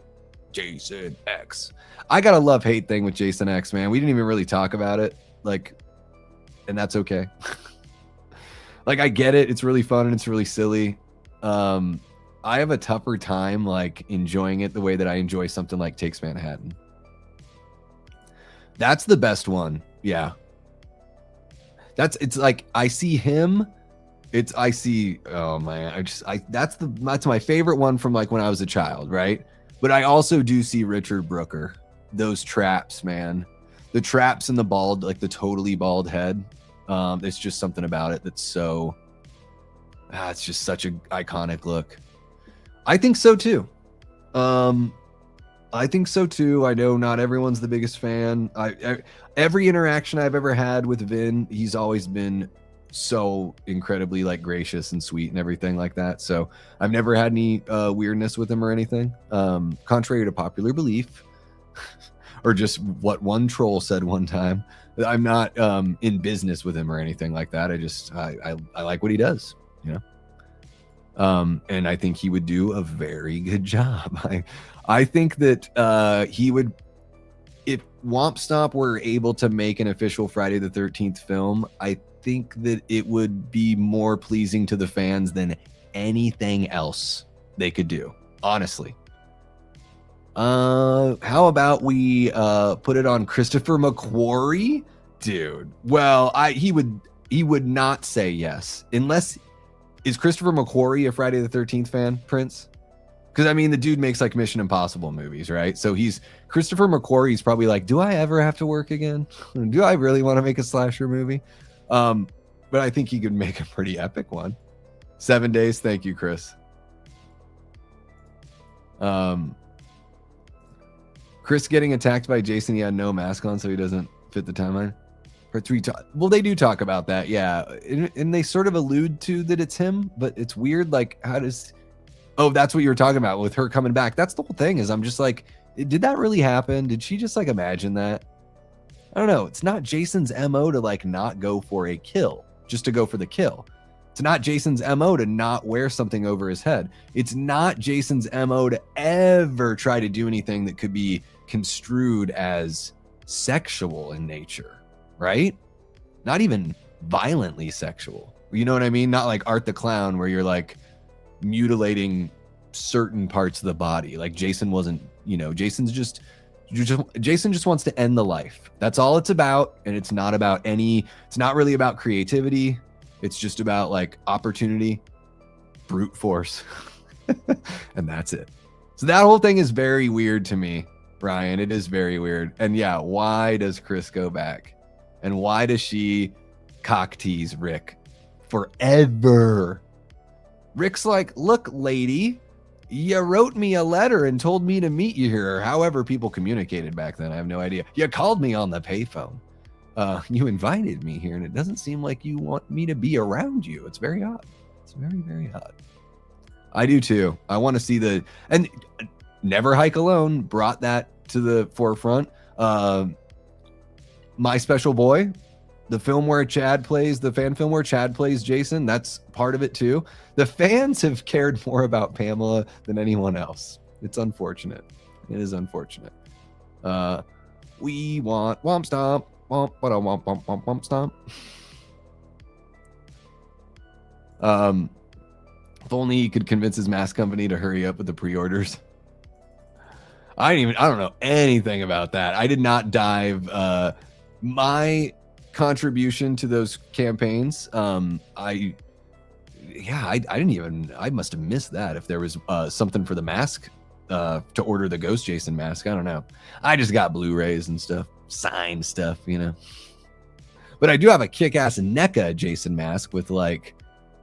Jason X. I got a love-hate thing with Jason X, man. We didn't even really talk about it. Like, and that's okay. Like, I get it. It's really fun and it's really silly. I have a tougher time, like, enjoying it the way that I enjoy something like Takes Manhattan. That's the best one. Yeah. It's like, I see him. Oh man, that's my favorite one from like when I was a child, right? But I also do see Richard Brooker. Those traps, man. The traps and the bald, like the totally bald head. It's just something about it that's so, it's just such an iconic look. I think so too. I think so too. I know not everyone's the biggest fan. Every interaction I've ever had with Vin, he's always been so incredibly like gracious and sweet and everything like that. So I've never had any weirdness with him or anything. Contrary to popular belief, or just what one troll said one time, I'm not in business with him or anything like that. I like what he does, you know. And I think he would do a very good job. I think that he would, if Womp Stomp were able to make an official Friday the 13th film, I think that it would be more pleasing to the fans than anything else they could do, honestly. How about we put it on Christopher McQuarrie? Dude, well, he would not say yes unless, is Christopher McQuarrie a Friday the 13th fan, Prince? Because I mean, the dude makes like Mission Impossible movies, right? So Christopher McQuarrie's probably like, do I ever have to work again? Do I really want to make a slasher movie? But I think he could make a pretty epic one. 7 days. Thank you, Chris. Chris getting attacked by Jason. He had no mask on, so he doesn't fit the timeline. Well, they do talk about that, yeah. And they sort of allude to that it's him, but it's weird. Like, oh, that's what you were talking about with her coming back. That's the whole thing, is I'm just like, did that really happen? Did she just like imagine that? I don't know. It's not Jason's MO to like not go for a kill, just to go for the kill. It's not Jason's MO to not wear something over his head. It's not Jason's MO to ever try to do anything that could be construed as sexual in nature, right? Not even violently sexual. You know what I mean? Not like Art the Clown, where you're like mutilating certain parts of the body. Like Jason wasn't, you know, Jason just wants to end the life. That's all it's about. And it's not really about creativity. It's just about like opportunity, brute force. And that's it. So that whole thing is very weird to me, Brian. It is very weird. And yeah, why does Chris go back? And why does she cock tease Rick forever? Rick's like, look, lady, you wrote me a letter and told me to meet you here. Or however people communicated back then. I have no idea. You called me on the payphone. You invited me here, and it doesn't seem like you want me to be around you. It's very odd. It's very, very odd. I do too. I want to see and Never Hike Alone brought that to the forefront. My Special Boy, the fan film where Chad plays Jason, that's part of it too. The fans have cared more about Pamela than anyone else. It's unfortunate. It is unfortunate. We want Womp Stomp. Womp, womp, womp, womp, womp, stomp. If only he could convince his mask company to hurry up with the pre-orders. I don't know anything about that. I did not dive. My contribution to those campaigns, I must have missed that. If there was something for the mask to order the Ghost Jason mask, I don't know. I just got Blu-rays and stuff, signed stuff, you know. But I do have a kick-ass NECA Jason mask with like,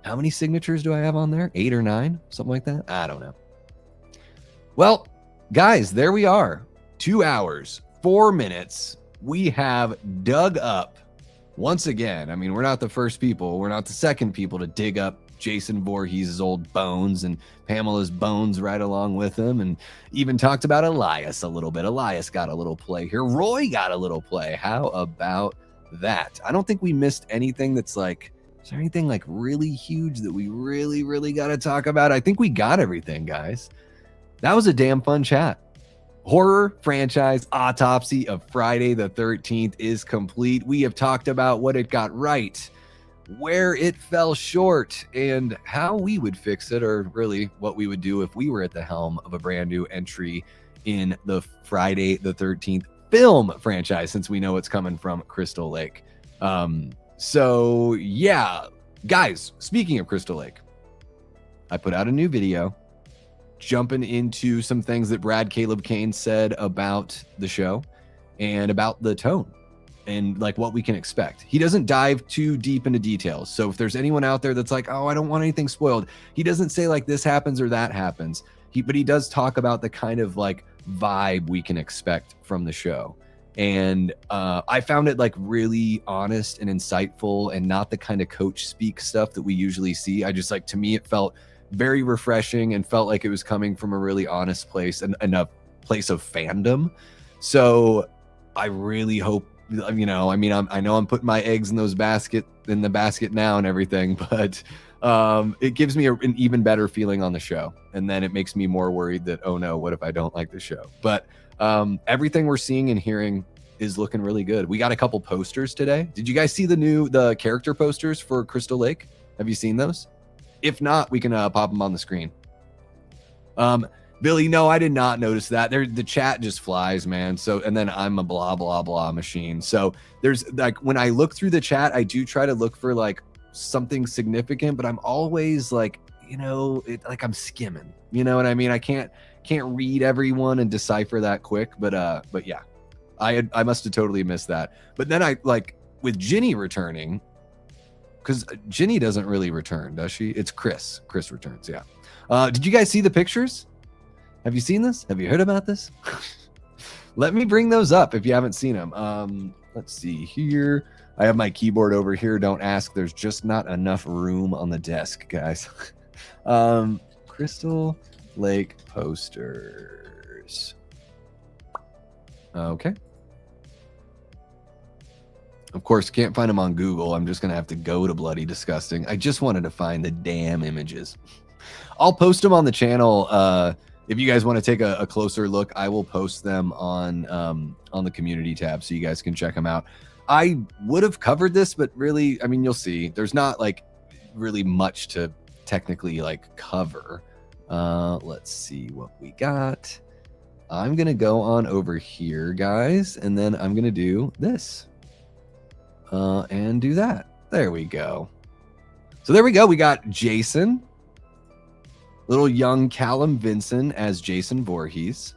how many signatures do I have on there? 8 or 9, something like that. I don't know. Well, guys, there we are. 2 hours, 4 minutes. We have dug up once again. I mean, we're not the first people. We're not the second people to dig up Jason Voorhees' old bones, and Pamela's bones right along with him, and even talked about Elias a little bit. Elias got a little play here. Roy got a little play. How about that? I don't think we missed anything that's like, is there anything like really huge that we really, really got to talk about? I think we got everything, guys. That was a damn fun chat. Horror Franchise Autopsy of Friday the 13th is complete. We have talked about what it got right, where it fell short, and how we would fix it, or really what we would do if we were at the helm of a brand new entry in the Friday the 13th film franchise, since we know it's coming from Crystal Lake. So yeah, guys, speaking of Crystal Lake, I put out a new video jumping into some things that Brad Caleb Kane said about the show and about the tone and like what we can expect. He doesn't dive too deep into details. So if there's anyone out there that's like, oh, I don't want anything spoiled, he doesn't say like this happens or that happens. but he does talk about the kind of like vibe we can expect from the show. And I found it like really honest and insightful, and not the kind of coach speak stuff that we usually see. I just like, to me, it felt very refreshing and felt like it was coming from a really honest place and a place of fandom. So I really hope, you know, I mean, I know I'm putting my eggs in the basket now and everything, but it gives me an even better feeling on the show. And then it makes me more worried that, oh no, what if I don't like the show? But everything we're seeing and hearing is looking really good. We got a couple posters today. Did you guys see the character posters for Crystal Lake? Have you seen those? If not, we can pop them on the screen. Billy, no, I did not notice that. The chat just flies, man. So, and then I'm a blah, blah, blah machine. So there's like, when I look through the chat, I do try to look for like something significant, but I'm always like, you know, like I'm skimming, you know what I mean? I can't read everyone and decipher that quick, but yeah, I must have totally missed that. But then I like with Ginny returning, because Ginny doesn't really return, does she? It's Chris returns. Yeah. Did you guys see the pictures? Have you seen this? Have you heard about this? Let me bring those up if you haven't seen them. Let's see here. I have my keyboard over here. Don't ask. There's just not enough room on the desk, guys. Crystal Lake posters. Okay. Of course, can't find them on Google. I'm just going to have to go to Bloody Disgusting. I just wanted to find the damn images. I'll post them on the channel. If you guys want to take a closer look, I will post them on the community tab so you guys can check them out. I would have covered this, but really, I mean, you'll see. There's not like really much to technically like cover. Let's see what we got. I'm going to go on over here, guys, and then I'm going to do this and do that. There we go. So there we go. We got Jason, little young Callum Vinson as Jason Voorhees.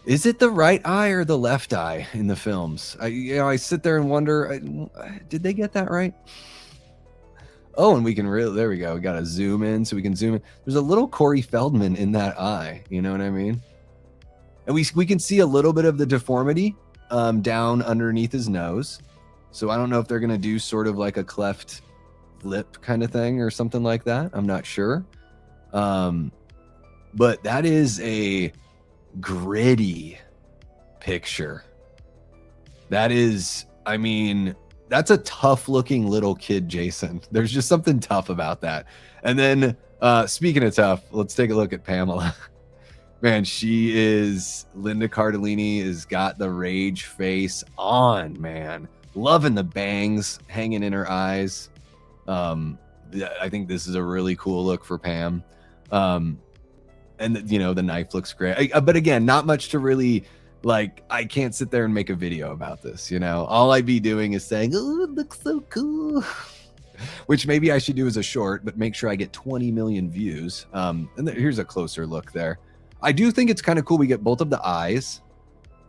Is it the right eye or the left eye in the films? I sit there and wonder, did they get that right? Oh, and we can really, there we go. We got to zoom in so we can zoom in. There's a little Corey Feldman in that eye. You know what I mean? And we can see a little bit of the deformity down underneath his nose. So I don't know if they're going to do sort of like a cleft lip kind of thing or something like that. I'm not sure. But that is a gritty picture. That is, I mean, that's a tough looking little kid, Jason. There's just something tough about that. And then speaking of tough, let's take a look at Pamela. Man, she is, Linda Cardellini has got the rage face on, man. Loving the bangs hanging in her eyes. I think this is a really cool look for Pam. And you know, the knife looks great. But again, not much to really, like, I can't sit there and make a video about this, you know. All I'd be doing is saying, oh, it looks so cool. Which maybe I should do as a short, but make sure I get 20 million views. And here's a closer look there. I do think it's kind of cool. We get both of the eyes.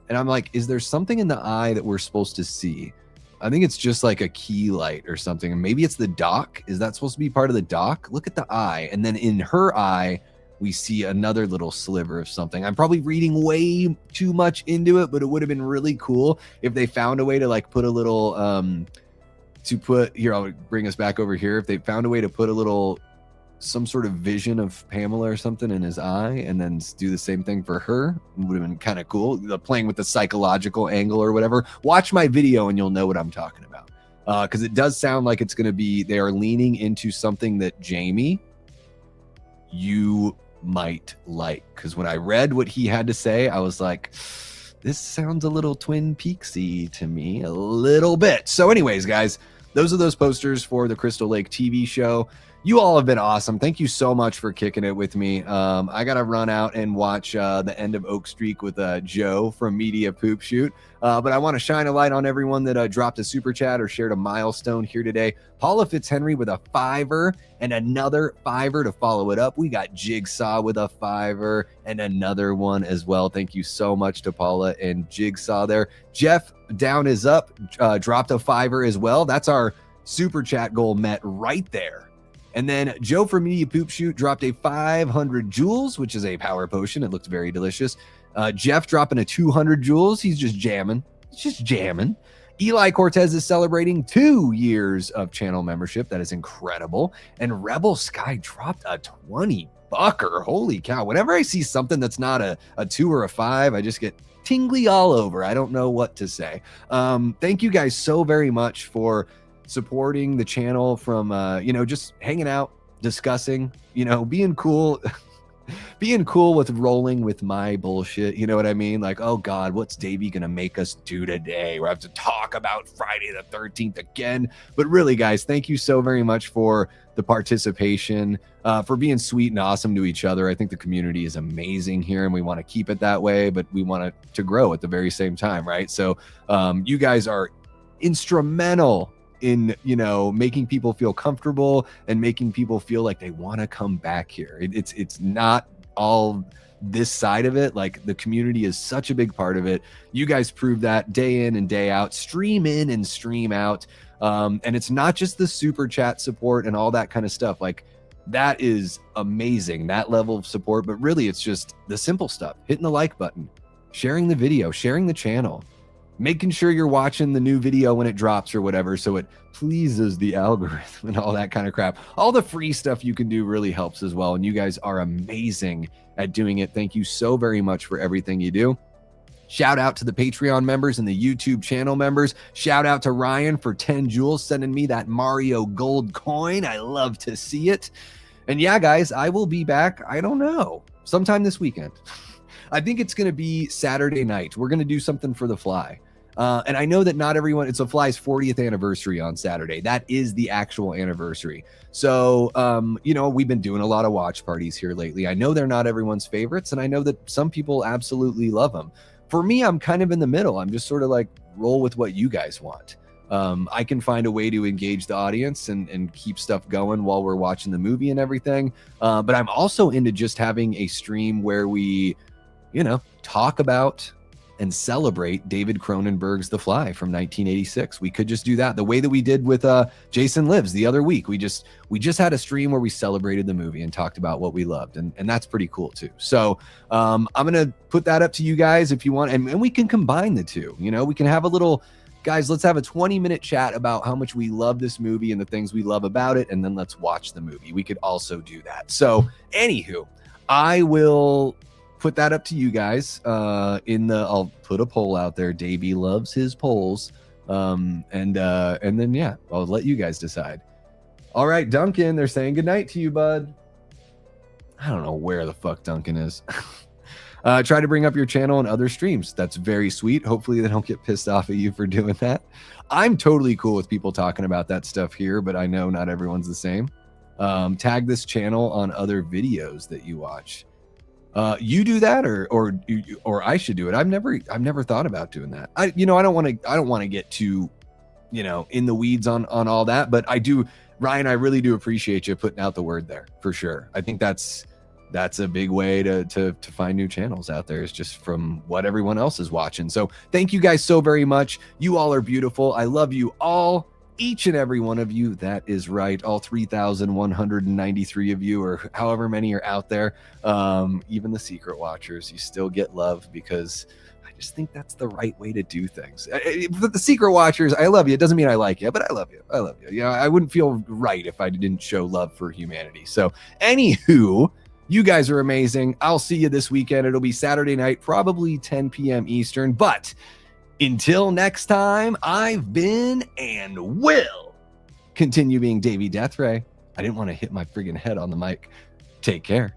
And I'm like, is there something in the eye that we're supposed to see? I think it's just like a key light or something. And maybe it's the dock. Is that supposed to be part of the dock? Look at the eye. And then in her eye, we see another little sliver of something. I'm probably reading way too much into it, but it would have been really cool if they found a way to like put a little, here, I'll bring us back over here. If they found a way to put a little, some sort of vision of Pamela or something in his eye and then do the same thing for her, it would have been kind of cool. Playing with the psychological angle or whatever. Watch my video and you'll know what I'm talking about. Because it does sound like it's going to be, they are leaning into something that Jamie, you might like. Because when I read what he had to say, I was like, this sounds a little Twin Peaksy to me, a little bit. So anyways, guys, those are those posters for the Crystal Lake TV show. You all have been awesome. Thank you so much for kicking it with me. I got to run out and watch the end of Oak Streak with Joe from Media Poop Shoot. But I want to shine a light on everyone that dropped a super chat or shared a milestone here today. Paula Fitzhenry with a $5 and another $5 to follow it up. We got Jigsaw with a $5 and another one as well. Thank you so much to Paula and Jigsaw there. Jeff Down is Up dropped a $5 as well. That's our super chat goal met right there. And then Joe from Media Poop Shoot dropped a 500 joules, which is a power potion. It looked very delicious. Jeff dropping a 200 joules. He's just jamming. He's just jamming. Eli Cortez is celebrating 2 years of channel membership. That is incredible. And Rebel Sky dropped a 20 bucker. Holy cow. Whenever I see something that's not a 2 or a 5, I just get tingly all over. I don't know what to say. Thank you guys so very much for supporting the channel, from just hanging out, discussing, being cool being cool with rolling with my bullshit. You know what I mean? Like, oh God, what's Davey gonna make us do today? We have to talk about Friday the 13th again. But really, guys, thank you so very much for the participation, for being sweet and awesome to each other. I think the community is amazing here, and we want to keep it that way, but we want it to grow at the very same time, right? So you guys are instrumental in making people feel comfortable and making people feel like they want to come back here. It's not all this side of it. Like, the community is such a big part of it. You guys prove that day in and day out, stream in and stream out. And it's not just the super chat support and all that kind of stuff. Like, that is amazing, that level of support. But really, it's just the simple stuff: hitting the like button, sharing the video, sharing the channel, making sure you're watching the new video when it drops or whatever, so it pleases the algorithm and all that kind of crap. All the free stuff you can do really helps as well. And you guys are amazing at doing it. Thank you so very much for everything you do. Shout out to the Patreon members and the YouTube channel members. Shout out to Ryan for 10 joules, sending me that Mario gold coin. I love to see it. And yeah, guys, I will be back, I don't know, sometime this weekend. I think it's going to be Saturday night. We're going to do something for The Fly. And I know that not everyone, it's The Fly's 40th anniversary on Saturday. That is the actual anniversary. So, we've been doing a lot of watch parties here lately. I know they're not everyone's favorites, and I know that some people absolutely love them. For me, I'm kind of in the middle. I'm just sort of like, roll with what you guys want. I can find a way to engage the audience and keep stuff going while we're watching the movie and everything. But I'm also into just having a stream where we, talk about and celebrate David Cronenberg's The Fly from 1986. We could just do that the way that we did with Jason Lives the other week. We just had a stream where we celebrated the movie and talked about what we loved, and that's pretty cool too. So I'm gonna put that up to you guys if you want, and we can combine the two. We can have a little, guys, let's have a 20-minute chat about how much we love this movie and the things we love about it, and then let's watch the movie. We could also do that. So anywho, I will put that up to you guys. I'll put a poll out there. Davey loves his polls. And then yeah, I'll let you guys decide. All right, Duncan, they're saying goodnight to you, bud. I don't know where the fuck Duncan is. Try to bring up your channel and other streams. That's very sweet. Hopefully they don't get pissed off at you for doing that. I'm totally cool with people talking about that stuff here, but I know not everyone's the same. Tag this channel on other videos that you watch. You do that, or I should do it. I've never thought about doing that. I don't want to get too, in the weeds on all that, but I do, Ryan, I really do appreciate you putting out the word there for sure. I think that's a big way to find new channels out there, is just from what everyone else is watching. So thank you guys so very much. You all are beautiful. I love you all. Each and every one of you. That is right. All 3,193 of you, or however many are out there. Even the secret watchers, you still get love, because I just think that's the right way to do things. But the secret watchers, I love you. It doesn't mean I like you, but I love you. I love you. I wouldn't feel right if I didn't show love for humanity. So anywho, you guys are amazing. I'll see you this weekend. It'll be Saturday night, probably 10 p.m. Eastern, but until next time, I've been and will continue being Davey Deathray. I didn't want to hit my friggin' head on the mic. Take care.